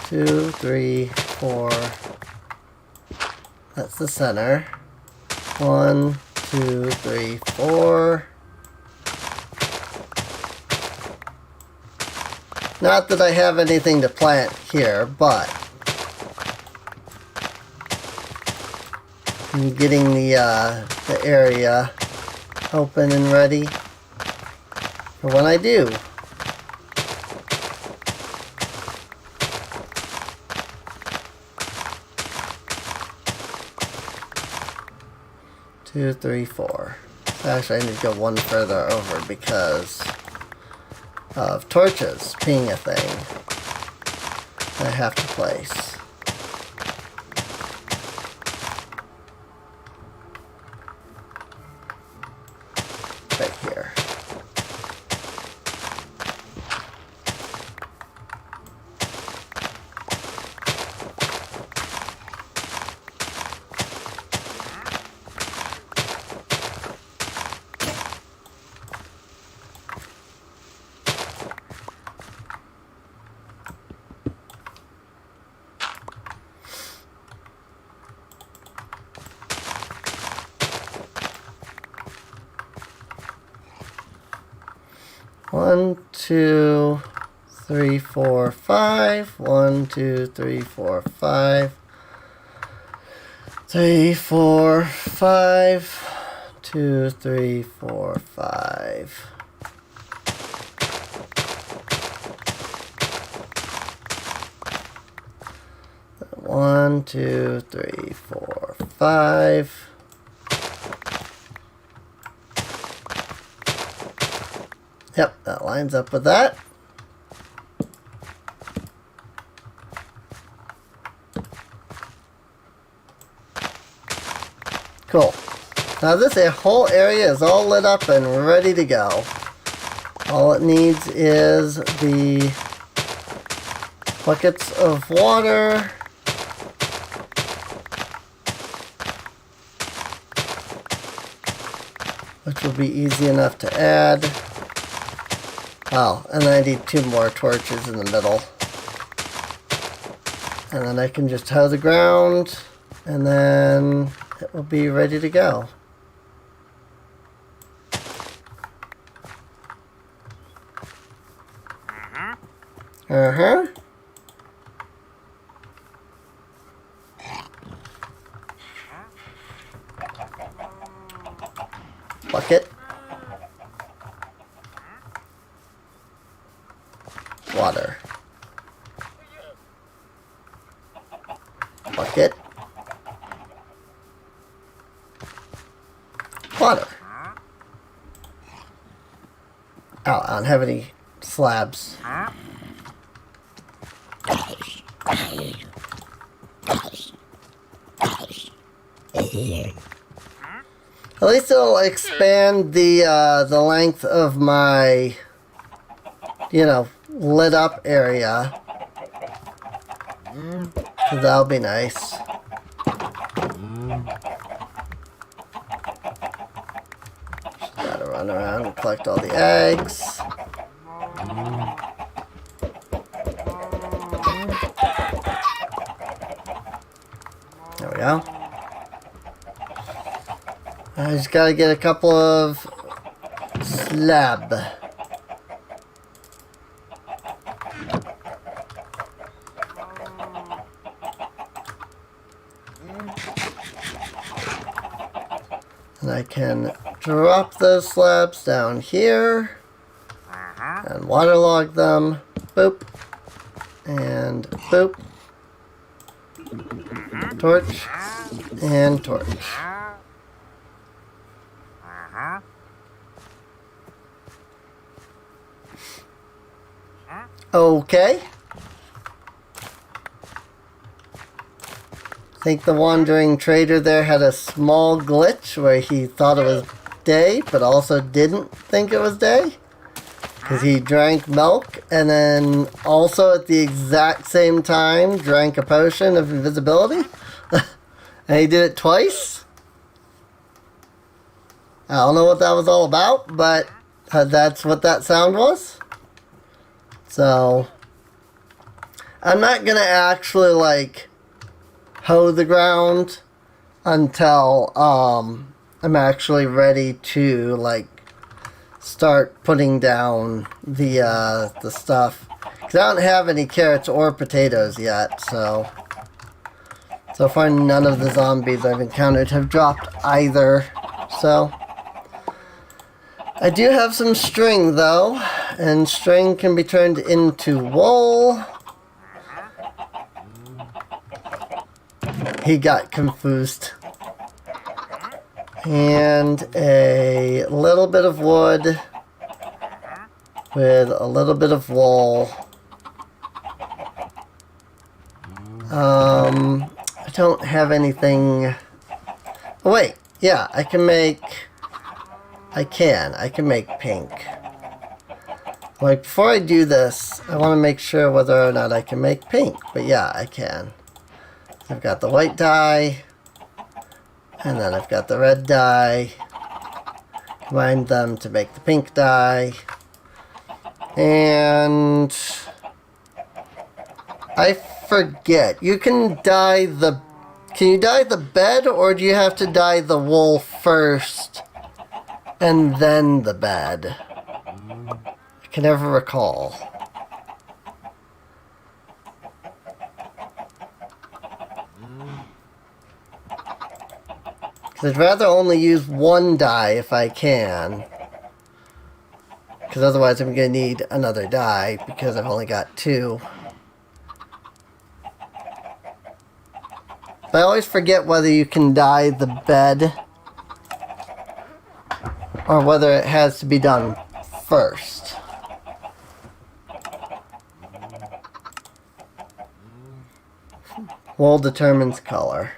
2, 3, 4. That's the center. 1, 2, 3, 4. Not that I have anything to plant here, but I'm getting the area open and ready for when I do. Two, 3, 4. Actually, I need to go one further over because of torches being a thing that I have to place. Right here. One, 2, 3, 4, 5. 1, 2, 3, 4, 5. 3, 4, 5. 2, 3, 4, 5. One, 2, 3, 4, 5. Yep, that lines up with that. Cool. Now this whole area is all lit up and ready to go. All it needs is the buckets of water. Which will be easy enough to add. Oh, and then I need 2 more torches in the middle. And then I can just hoe the ground, and then it will be ready to go. Uh-huh. Bucket. Water. Bucket. Water. Oh, I don't have any slabs. At least it'll expand the length of my, lit up area. So that'll be nice. Just gotta run around and collect all the eggs. There we go. I just gotta get a couple of slab. And I can drop those slabs down here and waterlog them. Boop. And boop. Torch. And torch. Okay. I think the wandering trader there had a small glitch where he thought it was day, but also didn't think it was day. Because he drank milk and then also at the exact same time drank a potion of invisibility. And he did it twice. I don't know what that was all about, but that's what that sound was. So, I'm not going to actually, like, hoe the ground until I'm actually ready to, like, start putting down the stuff. Because I don't have any carrots or potatoes yet, so far none of the zombies I've encountered have dropped either. So, I do have some string though, and string can be turned into wool. He got confused. And a little bit of wood with a little bit of wool. I don't have anything. Oh, wait, yeah, I can make pink. Like, before I do this, I want to make sure whether or not I can make pink. But yeah, I can. I've got the white dye. And then I've got the red dye. Combine them to make the pink dye. And I forget. You can dye the... Can you dye the bed, or do you have to dye the wool first and then the bed? I can never recall. Because I'd rather only use one dye if I can. Because otherwise I'm going to need another dye because I've only got two. But I always forget whether you can dye the bed or whether it has to be done first. Wool determines color.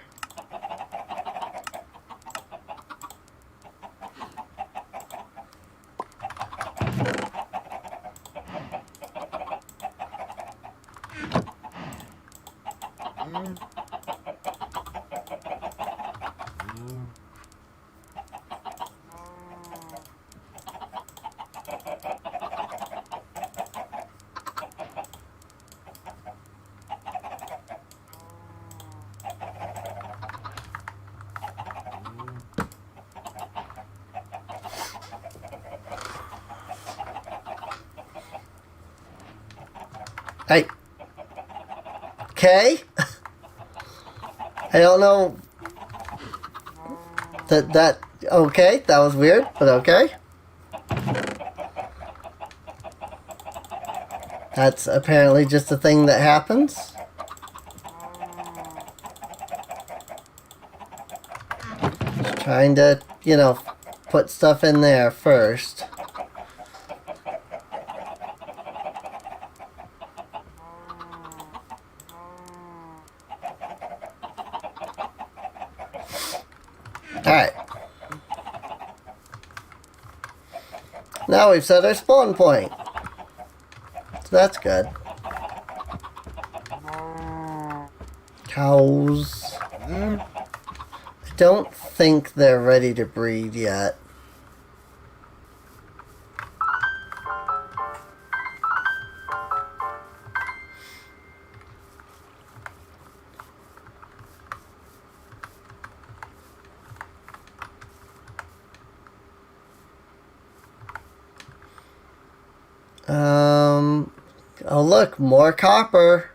Hey. Okay. I don't know. Okay, that was weird, but okay. That's apparently just a thing that happens. Just trying to, you know, put stuff in there first. Alright. Now we've set our spawn point. So that's good. Cows. I don't think they're ready to breed yet. Oh look, more copper.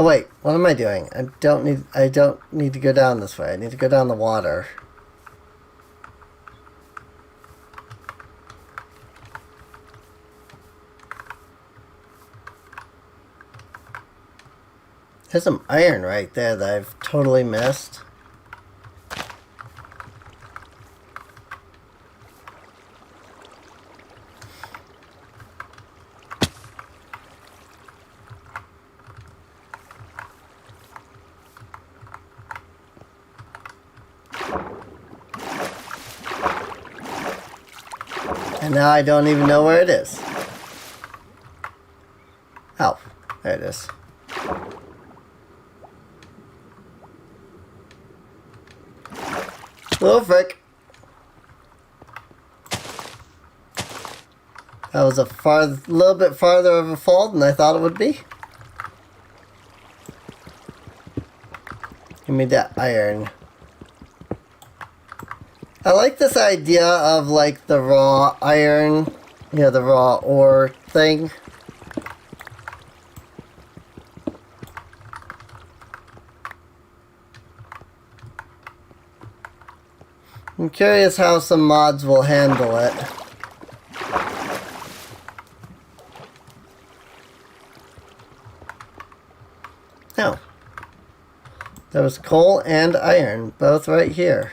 Oh wait, what am I doing? I don't need to go down this way. I need to go down the water. There's some iron right there that I've totally missed. And now I don't even know where it is. Oh, there it is. Little frick. That was a little bit farther of a fall than I thought it would be. Give me that iron. I like this idea of like the raw iron, you know, the raw ore thing. I'm curious how some mods will handle it. Oh. There was coal and iron, both right here.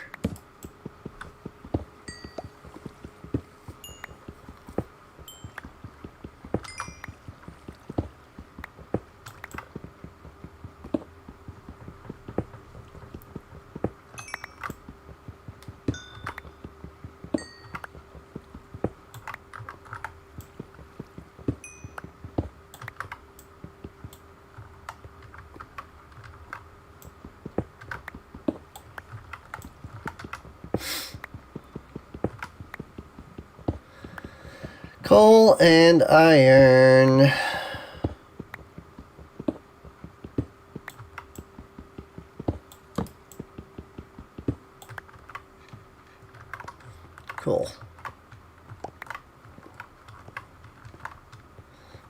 Coal and iron. Cool.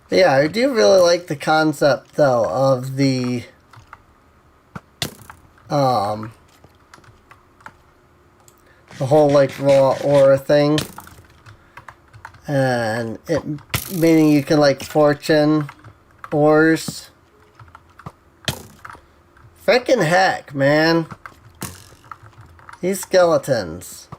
Yeah, I do really like the concept though of the whole like raw ore thing. And it meaning you can like fortune ores. Frickin' heck, man. These skeletons.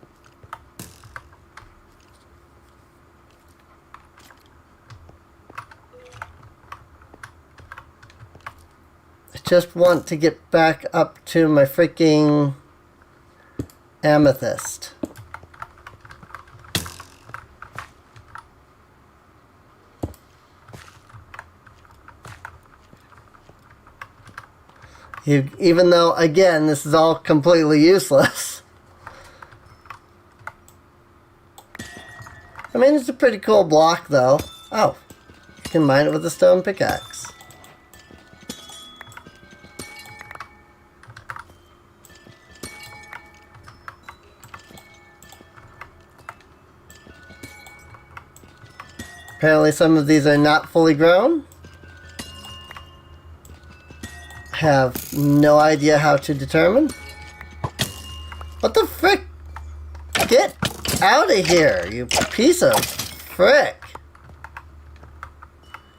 I just want to get back up to my freaking amethyst. Even though, again, this is all completely useless. I mean, it's a pretty cool block, though. Oh, you can mine it with a stone pickaxe. Apparently some of these are not fully grown. Have no idea how to determine. What the frick? Get out of here, you piece of frick.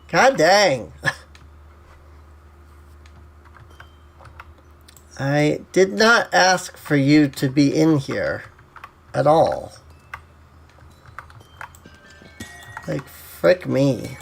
God dang. I did not ask for you to be in here at all. Like, frick me.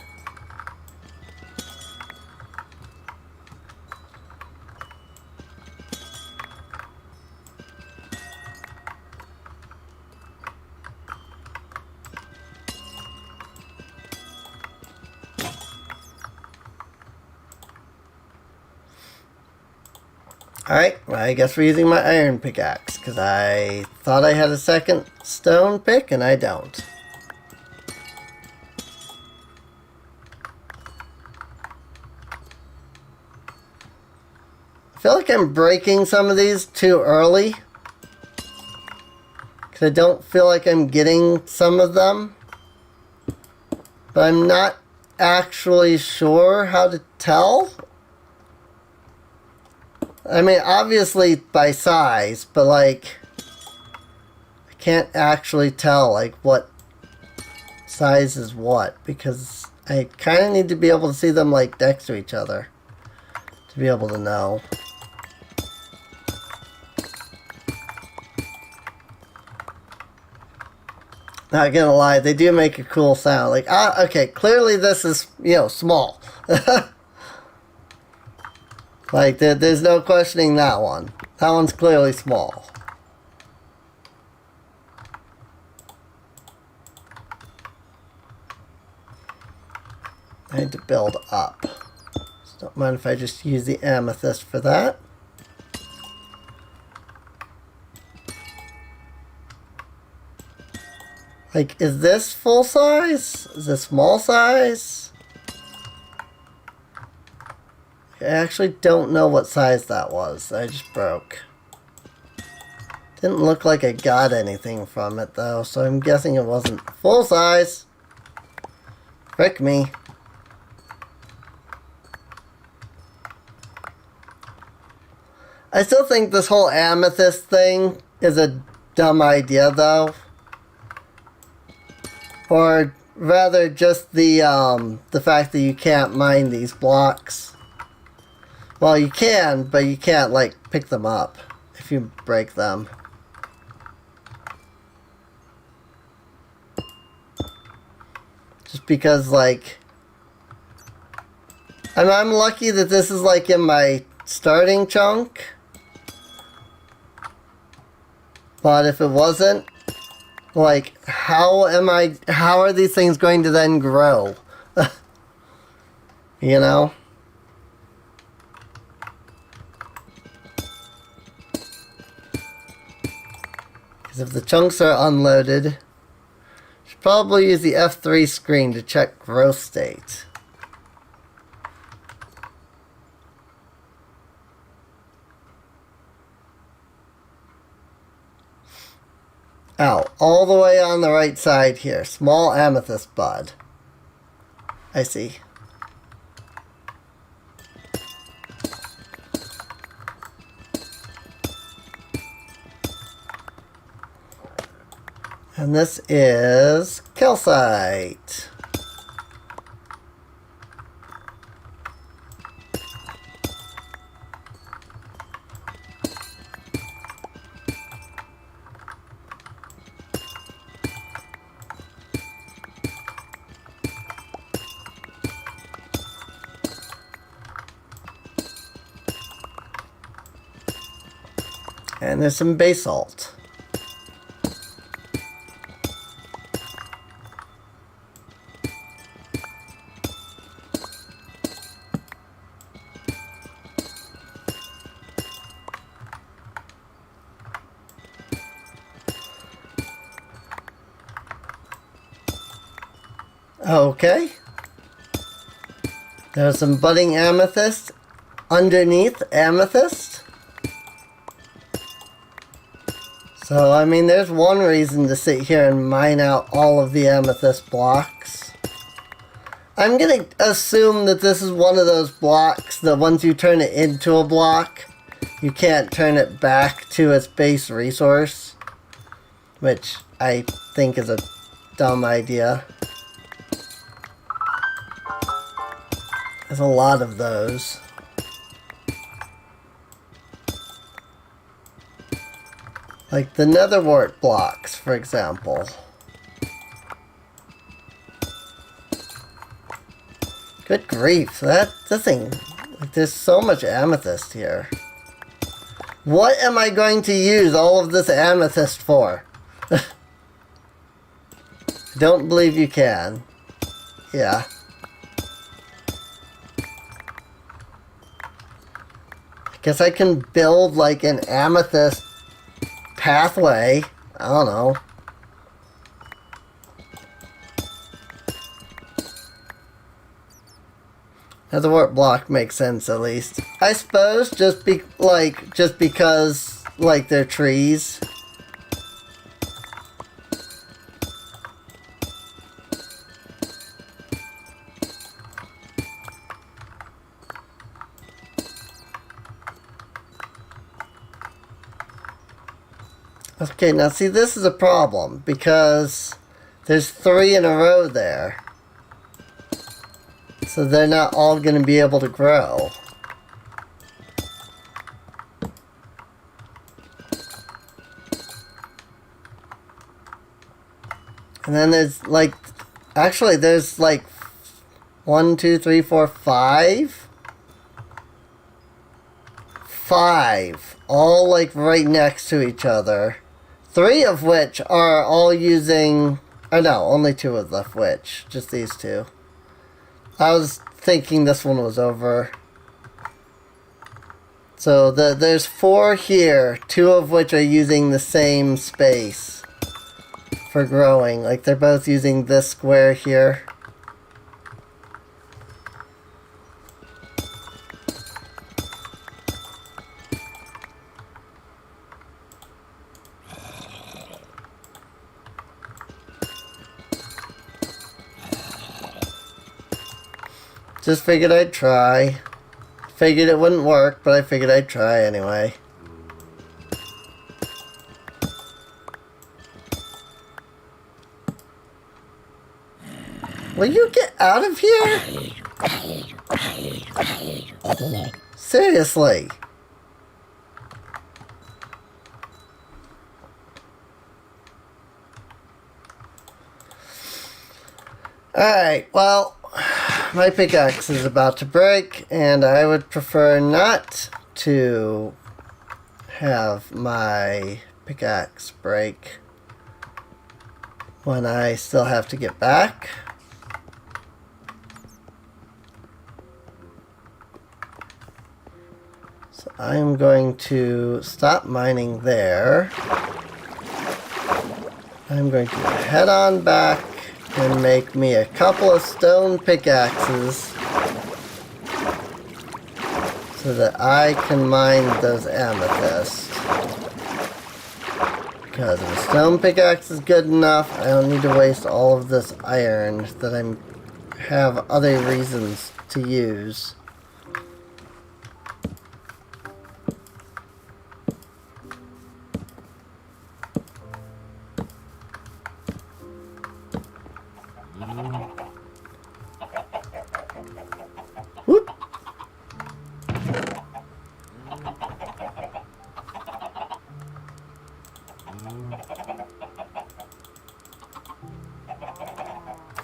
Alright, well, I guess we're using my iron pickaxe, because I thought I had a second stone pick, and I don't. I feel like I'm breaking some of these too early, because I don't feel like I'm getting some of them, but I'm not actually sure how to tell. I mean, obviously by size, but like, I can't actually tell like what size is what, because I kind of need to be able to see them like next to each other to be able to know. Not gonna lie, they do make a cool sound. Like, okay, clearly this is, you know, small. Like, there's no questioning that one. That one's clearly small. I need to build up. So don't mind if I just use the amethyst for that. Like, is this full size? Is this small size? I actually don't know what size that was. I just broke. Didn't look like I got anything from it though, so I'm guessing it wasn't full size. Frick me. I still think this whole amethyst thing is a dumb idea though. Or rather just the fact that you can't mine these blocks. Well, you can, but you can't like pick them up if you break them. Just because like I'm lucky that this is like in my starting chunk. But if it wasn't, like, how are these things going to then grow? You know? Because if the chunks are unloaded, should probably use the F3 screen to check growth state. Oh, all the way on the right side here. Small amethyst bud. I see. And this is calcite. And there's some basalt. Okay. There's some budding amethyst underneath amethyst. So, I mean, there's one reason to sit here and mine out all of the amethyst blocks. I'm going to assume that this is one of those blocks that once you turn it into a block, you can't turn it back to its base resource. Which I think is a dumb idea. There's a lot of those. Like the netherwort blocks, for example. Good grief, that thing, like, there's so much amethyst here. What am I going to use all of this amethyst for? I don't believe you can. Yeah. I guess I can build like an amethyst pathway. I don't know. Netherwort block makes sense at least. I suppose just because like they're trees. Okay, now see, this is a problem because there's 3 in a row there. So they're not all going to be able to grow. And then there's like, actually there's like 1, 2, 3, 4, 5. 5. All like right next to each other. 3 of which are all using, oh no, only 2 of which, just these 2. I was thinking this one was over. So there's 4 here, 2 of which are using the same space for growing. Like they're both using this square here. Just figured I'd try. Figured it wouldn't work, but I figured I'd try anyway. Will you get out of here? Seriously. Alright, well, my pickaxe is about to break, and I would prefer not to have my pickaxe break when I still have to get back. So I'm going to stop mining there. I'm going to head on back and make me a couple of stone pickaxes so that I can mine those amethysts. Because if a stone pickaxe is good enough, I don't need to waste all of this iron that I have other reasons to use. Whoop.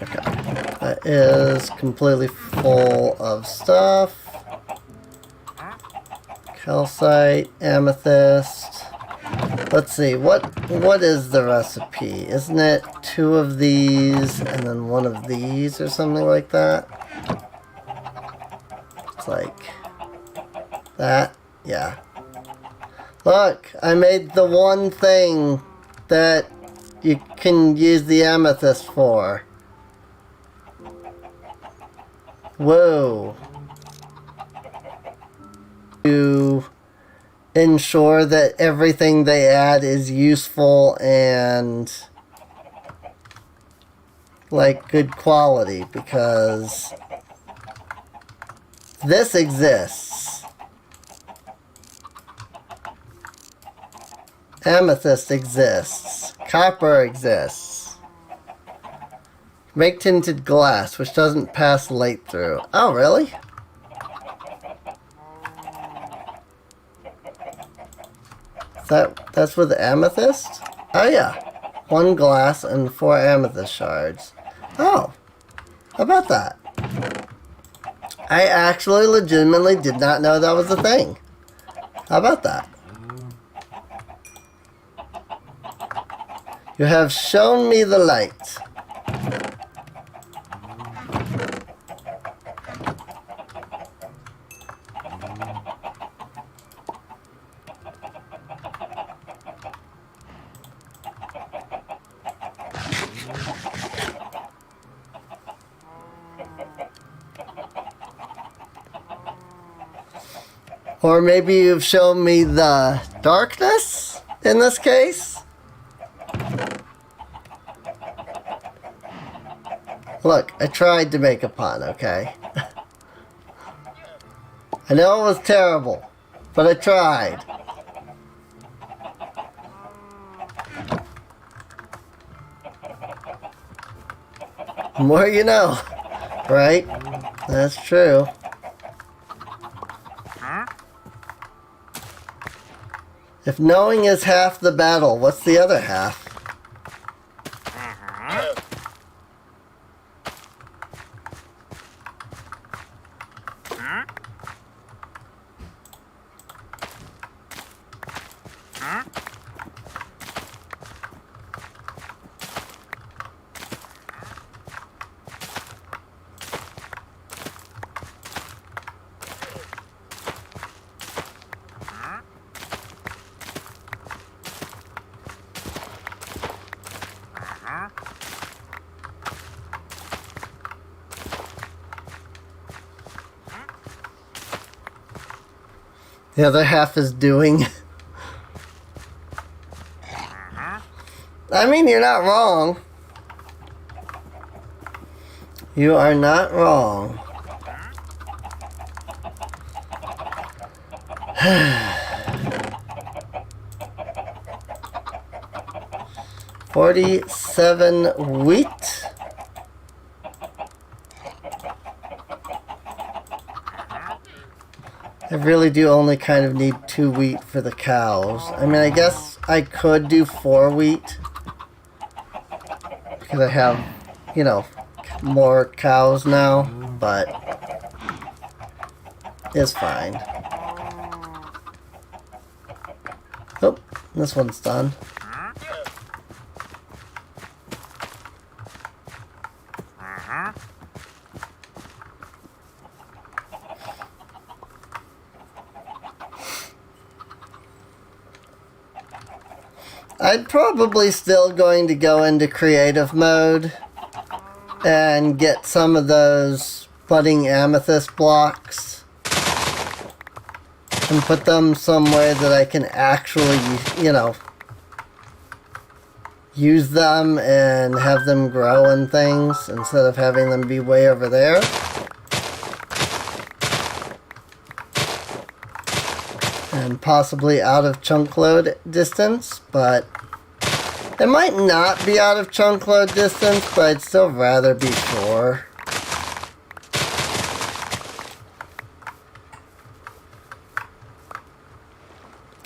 Okay, that is completely full of stuff. Calcite, amethyst. Let's see, what is the recipe? Isn't it 2 of these and then 1 of these or something like that? It's like that, yeah. Look, I made the one thing that you can use the amethyst for. Whoa. To ensure that everything they add is useful and like good quality, because this exists. Amethyst exists. Copper exists. Make tinted glass, which doesn't pass light through. Oh, really? That's with amethyst? Oh, yeah. 1 glass and 4 amethyst shards. Oh. How about that? I actually legitimately did not know that was a thing. How about that? You have shown me the light. Or maybe you've shown me the darkness in this case? Look, I tried to make a pun, okay? I know it was terrible, but I tried. The more you know, right? That's true. If knowing is half the battle, what's the other half? The other half is doing. I mean, you're not wrong. You are not wrong. $47 wheat. I really do only kind of need 2 wheat for the cows. I mean, I guess I could do 4 wheat. Because I have, you know, more cows now. But it's fine. Oh, this one's done. I'm probably still going to go into creative mode and get some of those budding amethyst blocks and put them somewhere that I can actually, you know, use them and have them grow and things instead of having them be way over there. And possibly out of chunk load distance, but it might not be out of chunk load distance, but I'd still rather be sure.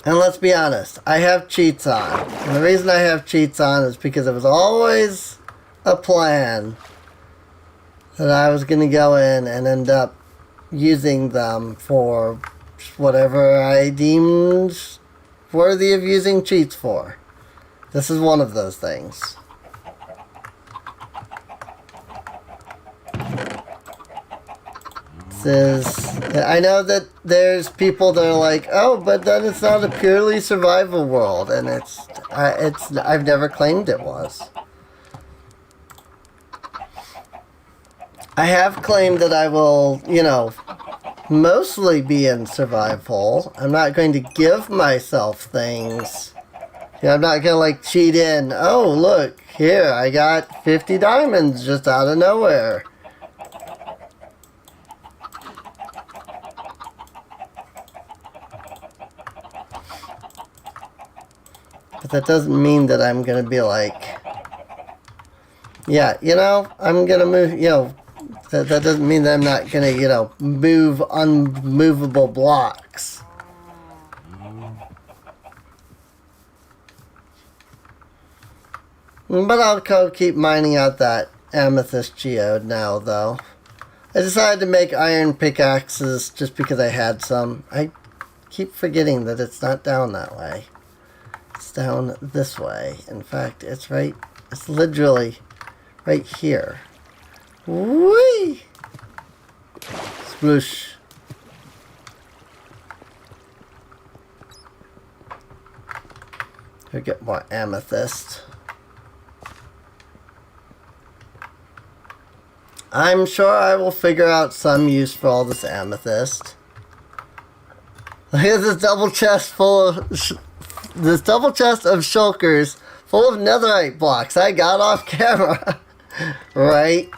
And let's be honest, I have cheats on. And the reason I have cheats on is because it was always a plan that I was going to go in and end up using them for whatever I deemed worthy of using cheats for. This is one of those things. I know that there's people that are like, oh, but then it's not a purely survival world, and I've never claimed it was. I have claimed that I will, you know, mostly be in survival. I'm not going to give myself things. You know, I'm not going to like cheat in. Oh, look, here, I got 50 diamonds just out of nowhere. But that doesn't mean that I'm going to be like, yeah, you know, I'm going to move, you know, that doesn't mean that I'm not going to, you know, move unmovable blocks. But I'll go keep mining out that amethyst geode now, though. I decided to make iron pickaxes just because I had some. I keep forgetting that it's not down that way. It's down this way. In fact, it's literally right here. Whee! Sploosh. Here, get more amethyst. I'm sure I will figure out some use for all this amethyst. Look at this double chest full of this double chest of shulkers full of netherite blocks I got off camera. Right?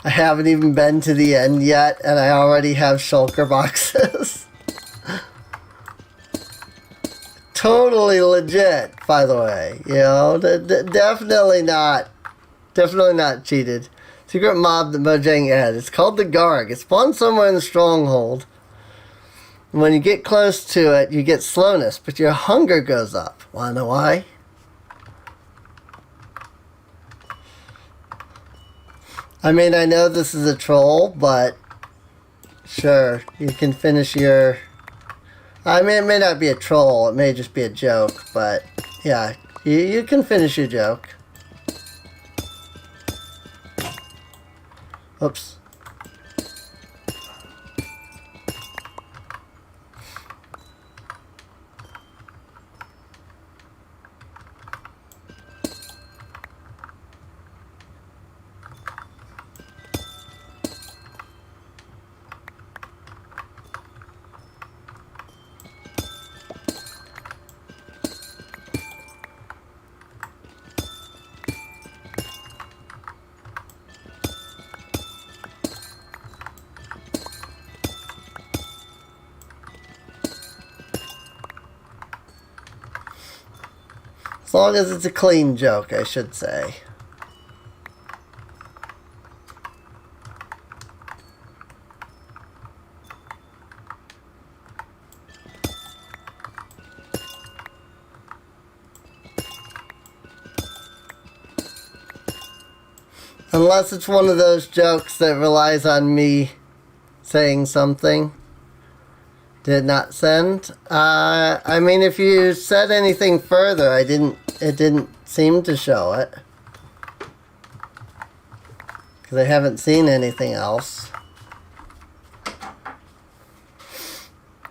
I haven't even been to the end yet, and I already have shulker boxes. Totally totally legit, by the way. You know, definitely not cheated. Secret mob that Mojang had. It's called the Garg. It spawns somewhere in the stronghold. And when you get close to it, you get slowness, but your hunger goes up. Wanna know why? I mean, I know this is a troll, but sure, you can finish your... I mean, it may not be a troll, it may just be a joke, but yeah, you can finish your joke. Oops. As long as it's a clean joke, I should say. Unless it's one of those jokes that relies on me saying something. Did not send. I mean, if you said anything further, it didn't seem to show it. Because I haven't seen anything else.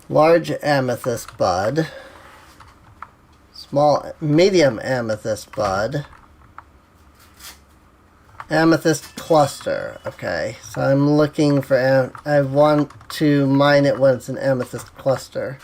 Large amethyst bud. Medium amethyst bud. Amethyst cluster. Okay, so I'm looking for... I want to mine it when it's an amethyst cluster.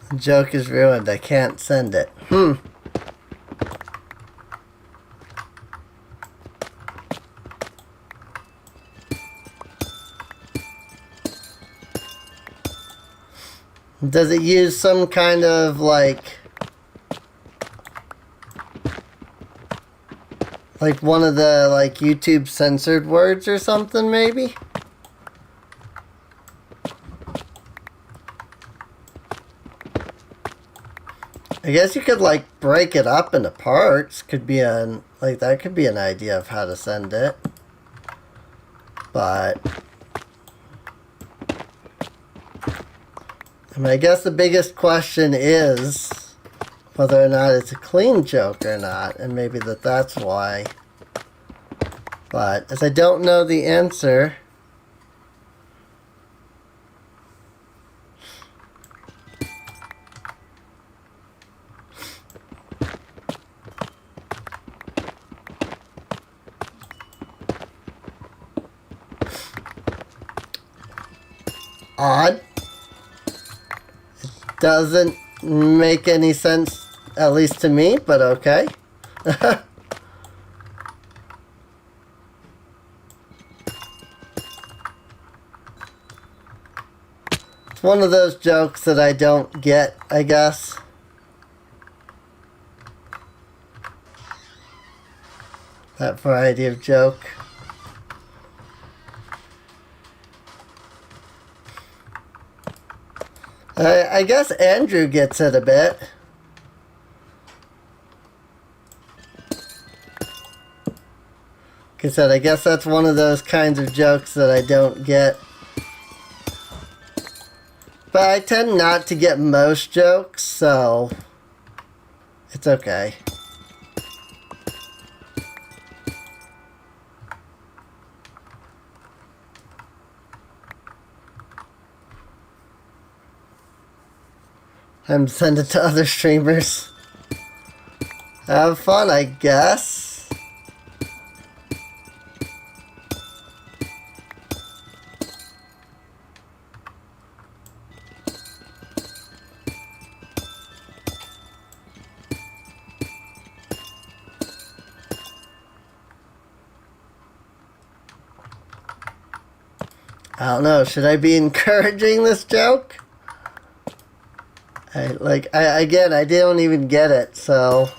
The joke is ruined. I can't send it. Does it use some kind of like one of the like YouTube censored words or something maybe? I guess you could like break it up into parts. Could be that could be an idea of how to send it. But I mean, I guess the biggest question is whether or not it's a clean joke or not, and maybe that's why. But as I don't know the answer, odd. It doesn't make any sense, at least to me, but okay. It's one of those jokes that I don't get, I guess. That variety of joke. I guess Andrew gets it a bit. Like I said, I guess that's one of those kinds of jokes that I don't get. But I tend not to get most jokes, so it's okay. I'm sending it to other streamers. Have fun, I guess. I don't know, should I be encouraging this joke? Again, I didn't even get it, so...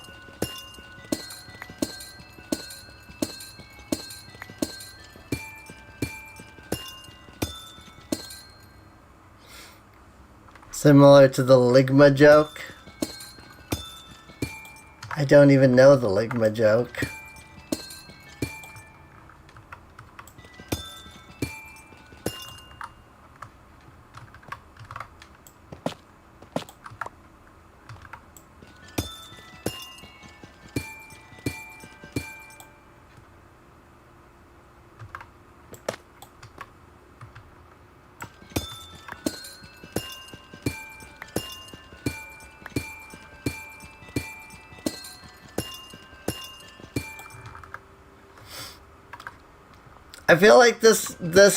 Similar to the Ligma joke. I don't even know the Ligma joke. I feel like this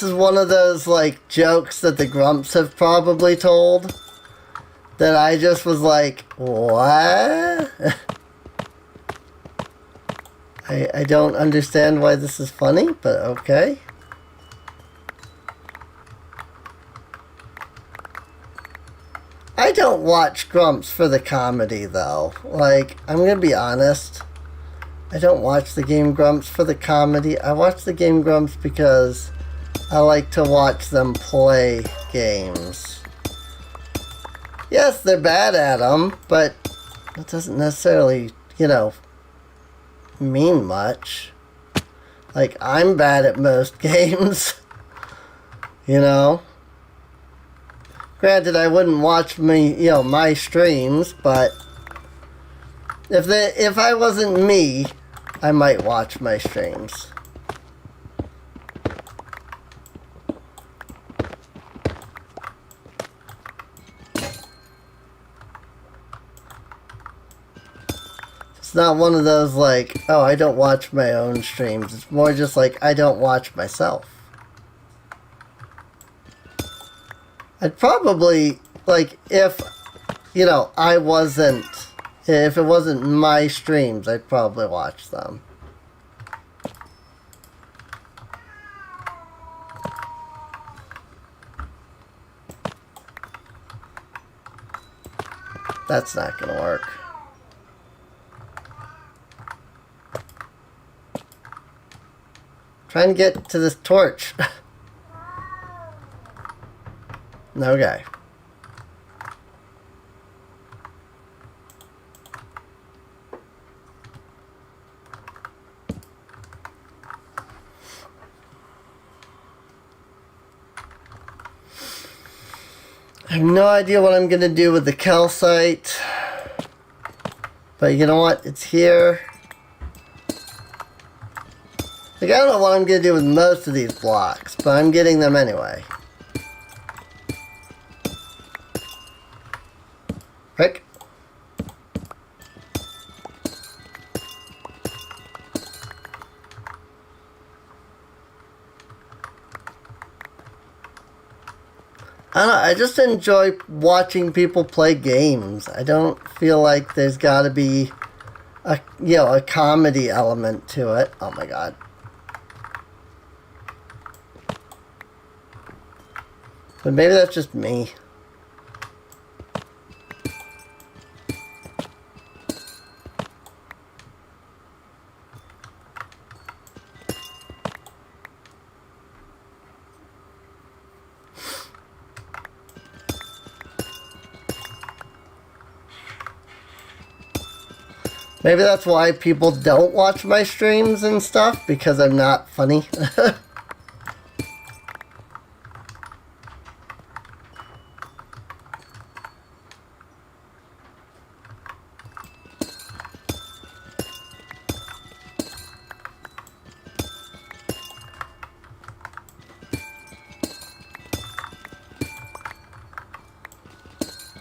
is one of those like jokes that the Grumps have probably told that I just was like, what? I don't understand why this is funny, but okay. I don't watch Grumps for the comedy though. Like, I'm gonna be honest. I don't watch the Game Grumps for the comedy. I watch the Game Grumps because I like to watch them play games. Yes, they're bad at them, but that doesn't necessarily, you know, mean much. Like, I'm bad at most games, you know. Granted, I wouldn't watch my streams, but if I wasn't me, I might watch my streams. It's not one of those like, oh, I don't watch my own streams. It's more just like, I don't watch myself. I'd probably, like, if it wasn't my streams, I'd probably watch them. That's not gonna work. Trying to get to this torch. Okay. I have no idea what I'm going to do with the calcite. But you know what? It's here. Like, I don't know what I'm going to do with most of these blocks, but I'm getting them anyway. Rick? I don't know, I just enjoy watching people play games. I don't feel like there's got to be a comedy element to it. Oh my god. But maybe that's just me. Maybe that's why people don't watch my streams and stuff, because I'm not funny.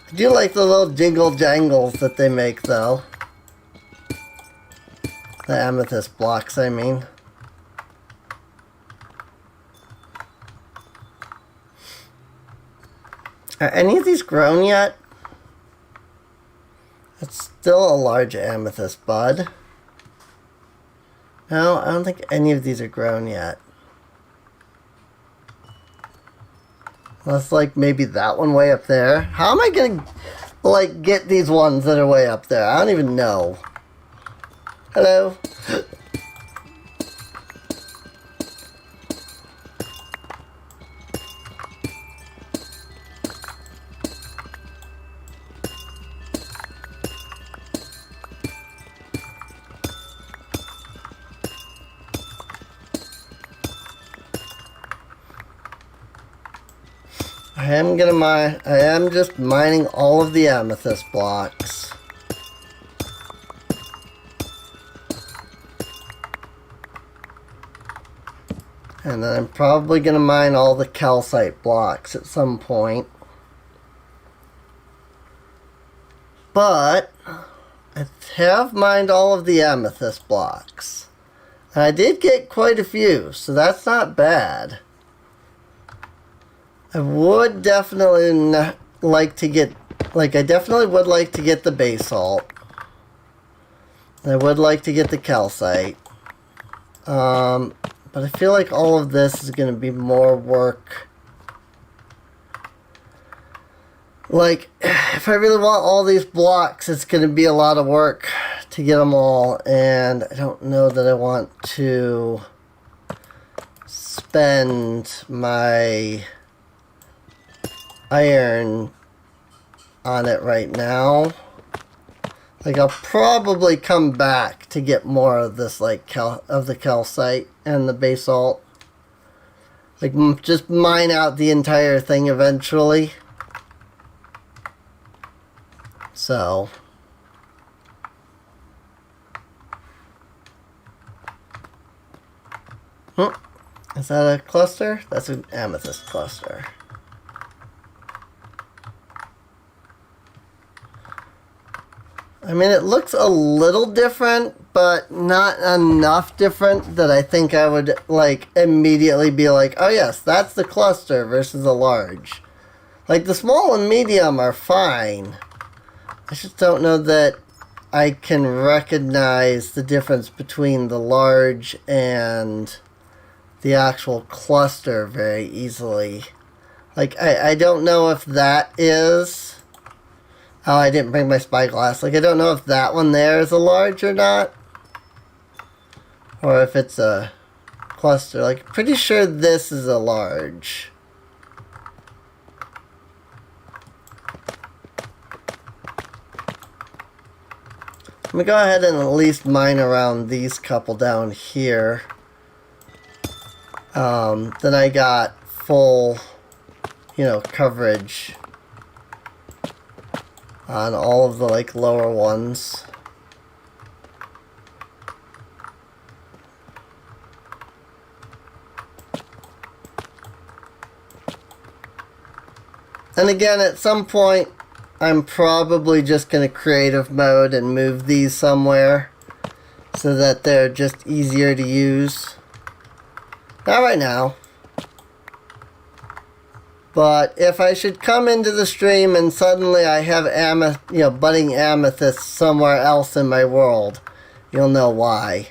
I do like the little jingle jangles that they make, though. The amethyst blocks, I mean. Are any of these grown yet? It's still a large amethyst bud. No, I don't think any of these are grown yet. Unless, like, maybe that one way up there. How am I gonna, like, get these ones that are way up there? I don't even know. Hello? I am just mining all of the amethyst blocks. And then I'm probably gonna mine all the calcite blocks at some point. But I have mined all of the amethyst blocks. And I did get quite a few, so that's not bad. I would definitely like to get, like, I definitely would like to get the basalt. I would like to get the calcite. But I feel like all of this is going to be more work. Like, if I really want all these blocks, it's going to be a lot of work to get them all. And I don't know that I want to spend my iron on it right now. Like, I'll probably come back to get more of this, like, of the calcite and the basalt. Like, just mine out the entire thing eventually. So. Is that a cluster? That's an amethyst cluster. I mean, it looks a little different, but not enough different that I think I would, like, immediately be like, oh yes, that's the cluster versus a large. Like, the small and medium are fine. I just don't know that I can recognize the difference between the large and the actual cluster very easily. Like, I don't know if that is... Oh, I didn't bring my spyglass. Like, I don't know if that one there is a large or not. Or if it's a cluster. Like, pretty sure this is a large. Let me go ahead and at least mine around these couple down here. Then I got full, you know, coverage on all of the, like, lower ones. And again, at some point, I'm probably just going to creative mode and move these somewhere so that they're just easier to use. Not right now. But if I should come into the stream and suddenly I have budding amethyst somewhere else in my world, you'll know why.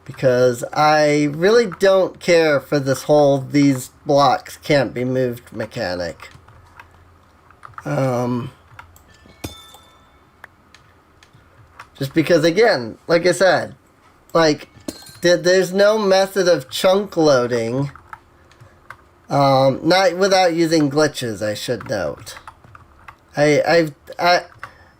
Because I really don't care for this whole these blocks can't be moved mechanic. Just because, again, like I said, like, there's no method of chunk loading. Not without using glitches, I should note. I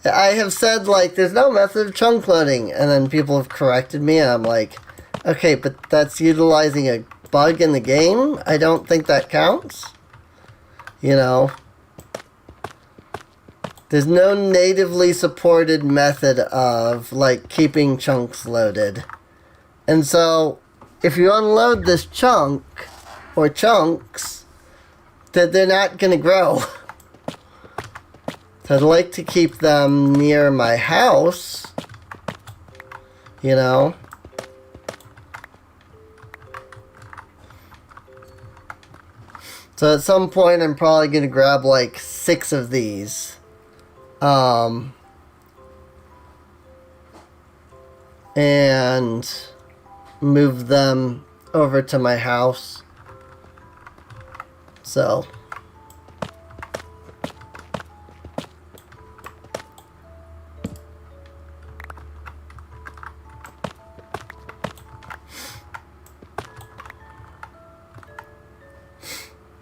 have said, like, there's no method of chunk loading, and then people have corrected me, and I'm like, okay, but that's utilizing a bug in the game? I don't think that counts. You know? There's no natively supported method of, like, keeping chunks loaded. And so, if you unload this chunk, or chunks, that they're not going to grow. So I'd like to keep them near my house, you know? So at some point I'm probably going to grab like 6 of these. And move them over to my house. So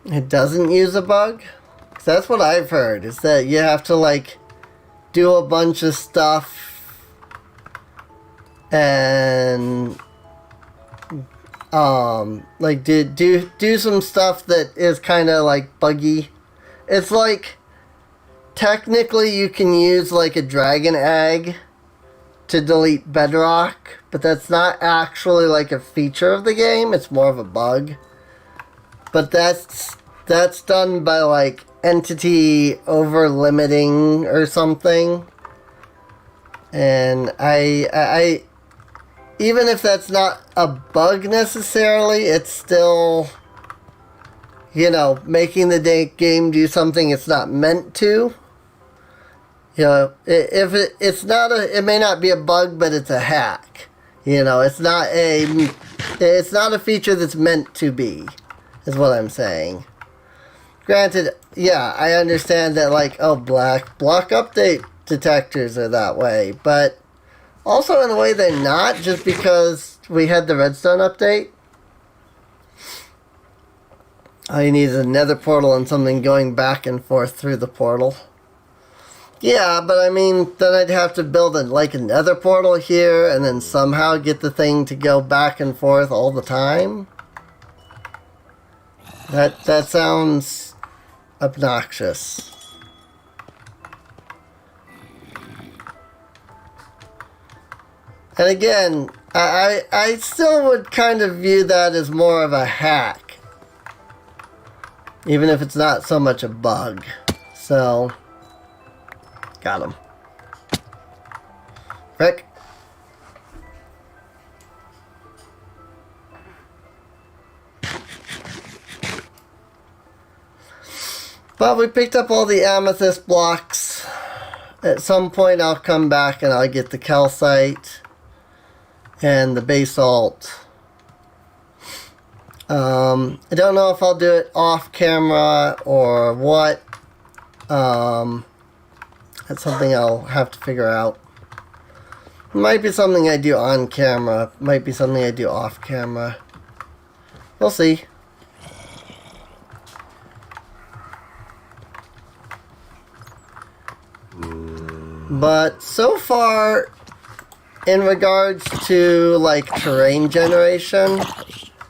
it doesn't use a bug? 'Cause that's what I've heard, is that you have to like do a bunch of stuff and like do some stuff that is kind of like buggy. It's like technically you can use like a dragon egg to delete bedrock, but that's not actually like a feature of the game. It's more of a bug. But that's done by like entity over limiting or something. And I even if that's not a bug necessarily, it's still, you know, making the game do something it's not meant to. You know, if it's not it may not be a bug, but it's a hack. You know, it's not a feature that's meant to be, is what I'm saying. Granted, yeah, I understand that, like, oh, block update detectors are that way, but also in a way they're not, just because we had the redstone update. All you need is a nether portal and something going back and forth through the portal. Yeah, but I mean, then I'd have to build a nether portal here and then somehow get the thing to go back and forth all the time. That sounds obnoxious. And again, I still would kind of view that as more of a hack, even if it's not so much a bug. So, got him. Frick. But we picked up all the amethyst blocks. At some point I'll come back and I'll get the calcite and the basalt. I don't know if I'll do it off camera or what. That's something I'll have to figure out. Might be something I do on camera. Might be something I do off camera. We'll see. But so far, in regards to like terrain generation,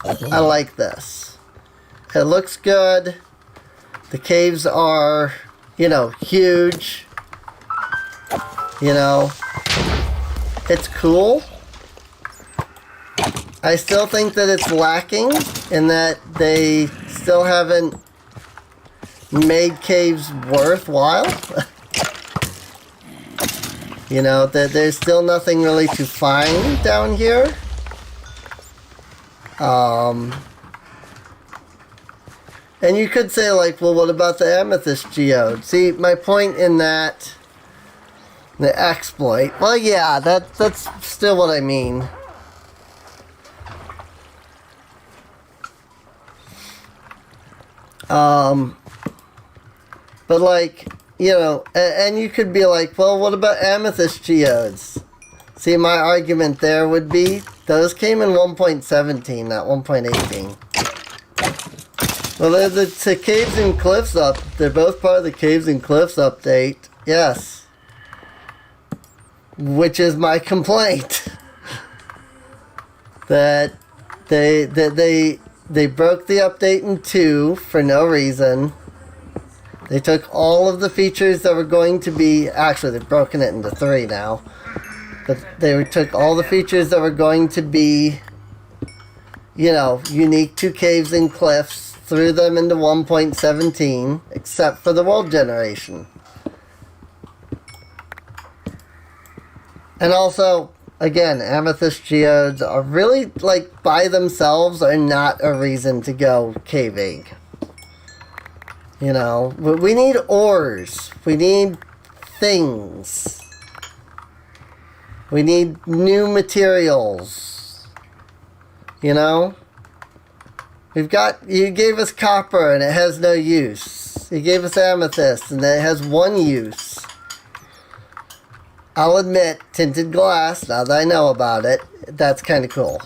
I like this. It looks good. The caves are, you know, huge. You know, it's cool. I still think that it's lacking in that they still haven't made caves worthwhile. You know, that there's still nothing really to find down here. And you could say, like, well, what about the amethyst geode? See, my point in that, the exploit, well, yeah, that's still what I mean. But, like, you know, and you could be like, well, what about amethyst geodes? See, my argument there would be, those came in 1.17, not 1.18. Well, they're the Caves and Cliffs they're both part of the Caves and Cliffs update, yes. Which is my complaint. That they broke the update in 2 for no reason. They took all of the features that were going to be... Actually, they've broken it into 3 now. But they took all the features that were going to be, you know, unique to Caves and Cliffs, threw them into 1.17, except for the world generation. And also, again, amethyst geodes are really, like, by themselves are not a reason to go caving. You know, we need ores. We need things. We need new materials. You know? You gave us copper and it has no use. You gave us amethyst and it has one use. I'll admit, tinted glass, now that I know about it, that's kind of cool.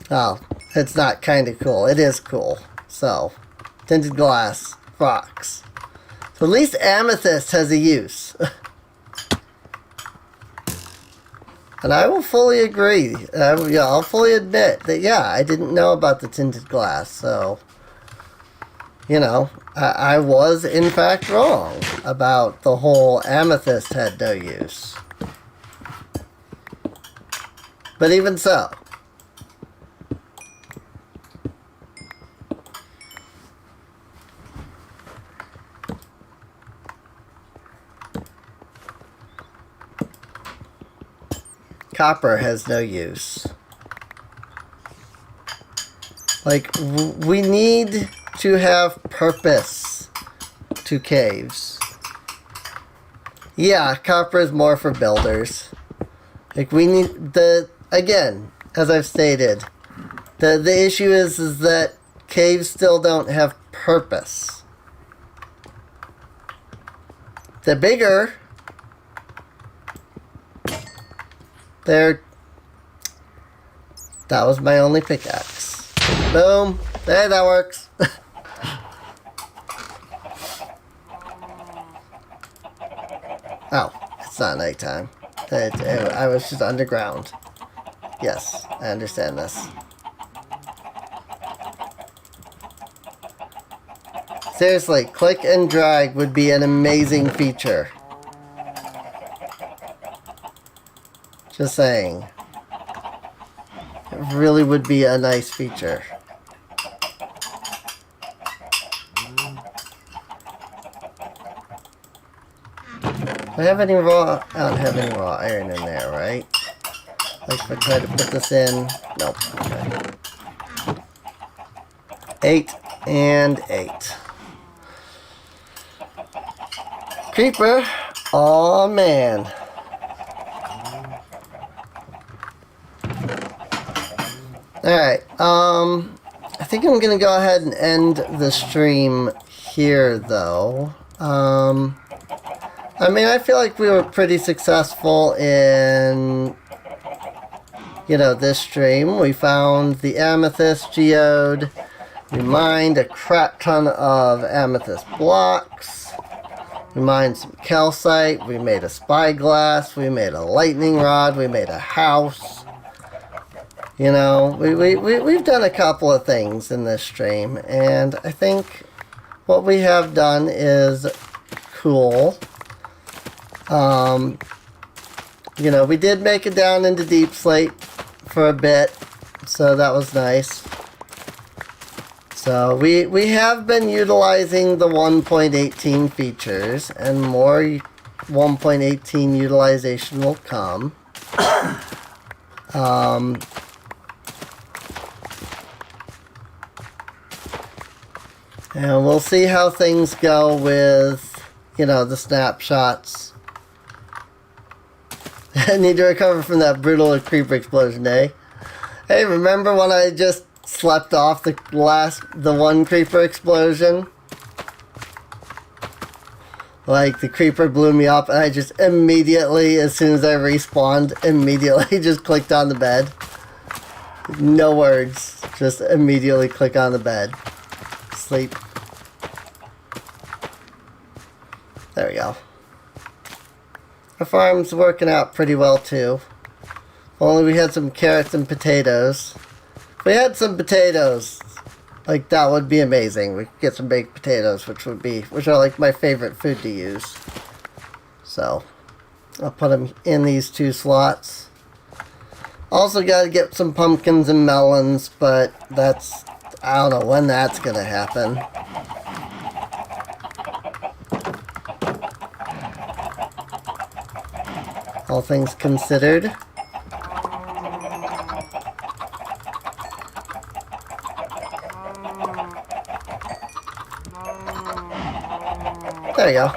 Oh, it's not kind of cool. It is cool. So, tinted glass rocks. So at least amethyst has a use. And I will fully agree. I'll fully admit that, yeah, I didn't know about the tinted glass. So, you know, I was in fact wrong about the whole amethyst had no use. But even so. Copper has no use. Like, we need to have purpose to caves. Yeah, copper is more for builders. Like, we need again, as I've stated, the issue is that caves still don't have purpose. They're bigger. That was my only pickaxe. Boom. There, that works. Oh, it's not nighttime. I was just underground. Yes, I understand this. Seriously, click and drag would be an amazing feature. Just saying. It really would be a nice feature. Do I have any raw? I don't have any raw iron in there, right? Like if I try to put this in. Nope. Okay. 8 and 8. Creeper. Oh man. Alright, I think I'm gonna go ahead and end the stream here, though. I mean, I feel like we were pretty successful in, you know, this stream. We found the amethyst geode. We mined a crap ton of amethyst blocks. We mined some calcite. We made a spyglass. We made a lightning rod. We made a house. You know, we've done a couple of things in this stream, and I think what we have done is cool. You know, we did make it down into Deep Slate for a bit, so that was nice. So we have been utilizing the 1.18 features, and more 1.18 utilization will come. And we'll see how things go with, you know, the snapshots. I need to recover from that brutal creeper explosion, eh? Hey, remember when I just slept off the one creeper explosion? Like, the creeper blew me up and I just immediately, as soon as I respawned, immediately just clicked on the bed. No words. Just immediately click on the bed. Sleep. There we go. Our farm's working out pretty well too. If only we had some carrots and potatoes. If we had some potatoes, like that would be amazing. We could get some baked potatoes, which are like my favorite food to use. So, I'll put them in these 2 slots. Also got to get some pumpkins and melons, but I don't know when that's gonna happen. all things considered. There you go.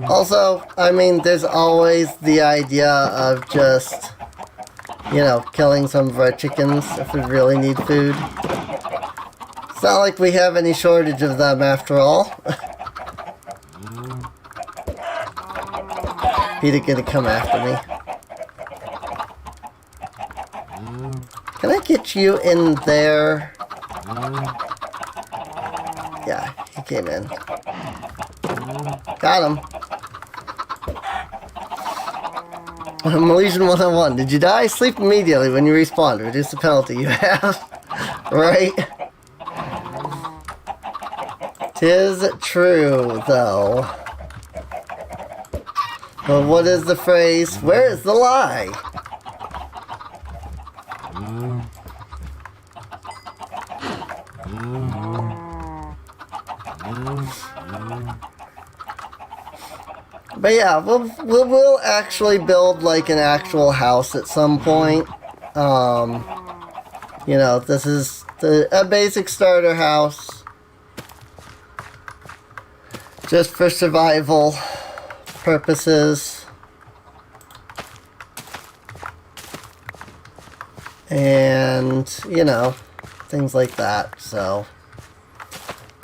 Also, I mean, there's always the idea of just, you know, killing some of our chickens if we really need food. It's not like we have any shortage of them after all. Peter gonna come after me. Can I get you in there? Yeah, he came in. Got him. Malaysian 101. Did you die? Sleep immediately when you respawn. Reduce the penalty you have. Right? Tis true, though. But what is the phrase? Where is the lie? But yeah, we'll actually build like an actual house at some point. You know, this is a basic starter house, just for survival purposes. And, you know, things like that, so.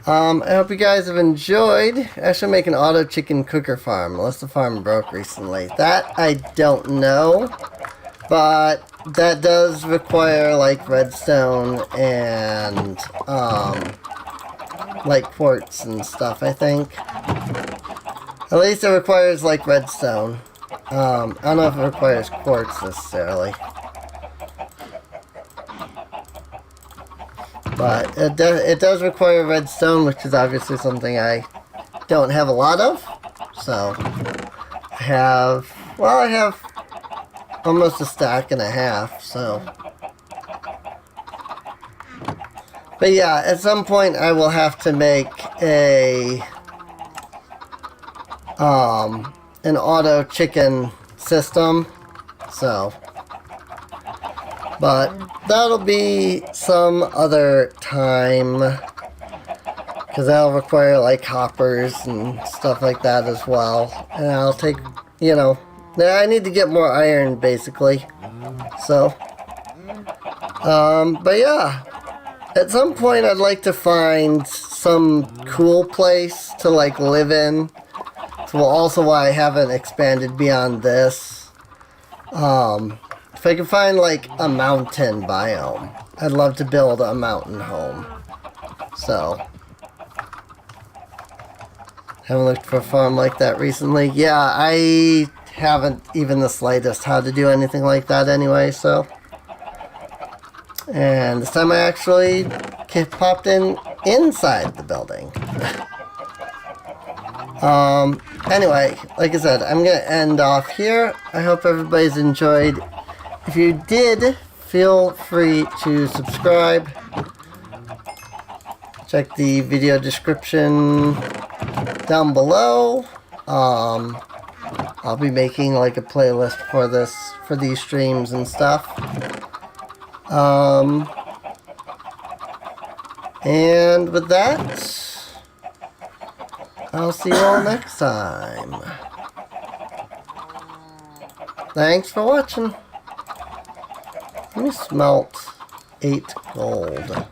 I hope you guys have enjoyed. I should make an auto chicken cooker farm, unless the farm broke recently. That I don't know, but that does require like redstone and like quartz and stuff, I think. At least it requires like redstone. I don't know if it requires quartz necessarily. But it does require redstone, which is obviously something I don't have a lot of. So, I have almost a stack and a half, so. But yeah, at some point I will have to make an auto chicken system, so. But that'll be some other time, because that'll require like hoppers and stuff like that as well. And I'll take, you know, I need to get more iron basically. So, but yeah, at some point I'd like to find some cool place to like live in. So also why I haven't expanded beyond this. If I can find like a mountain biome, I'd love to build a mountain home. So, haven't looked for a farm like that recently. Yeah, I haven't even the slightest how to do anything like that anyway, so. And this time I actually popped inside the building. Anyway, like I said, I'm going to end off here. I hope everybody's enjoyed. If you did, feel free to subscribe. Check the video description down below. I'll be making like a playlist for these streams and stuff. And with that, I'll see you all next time. Thanks for watching. Let me smelt 8 gold.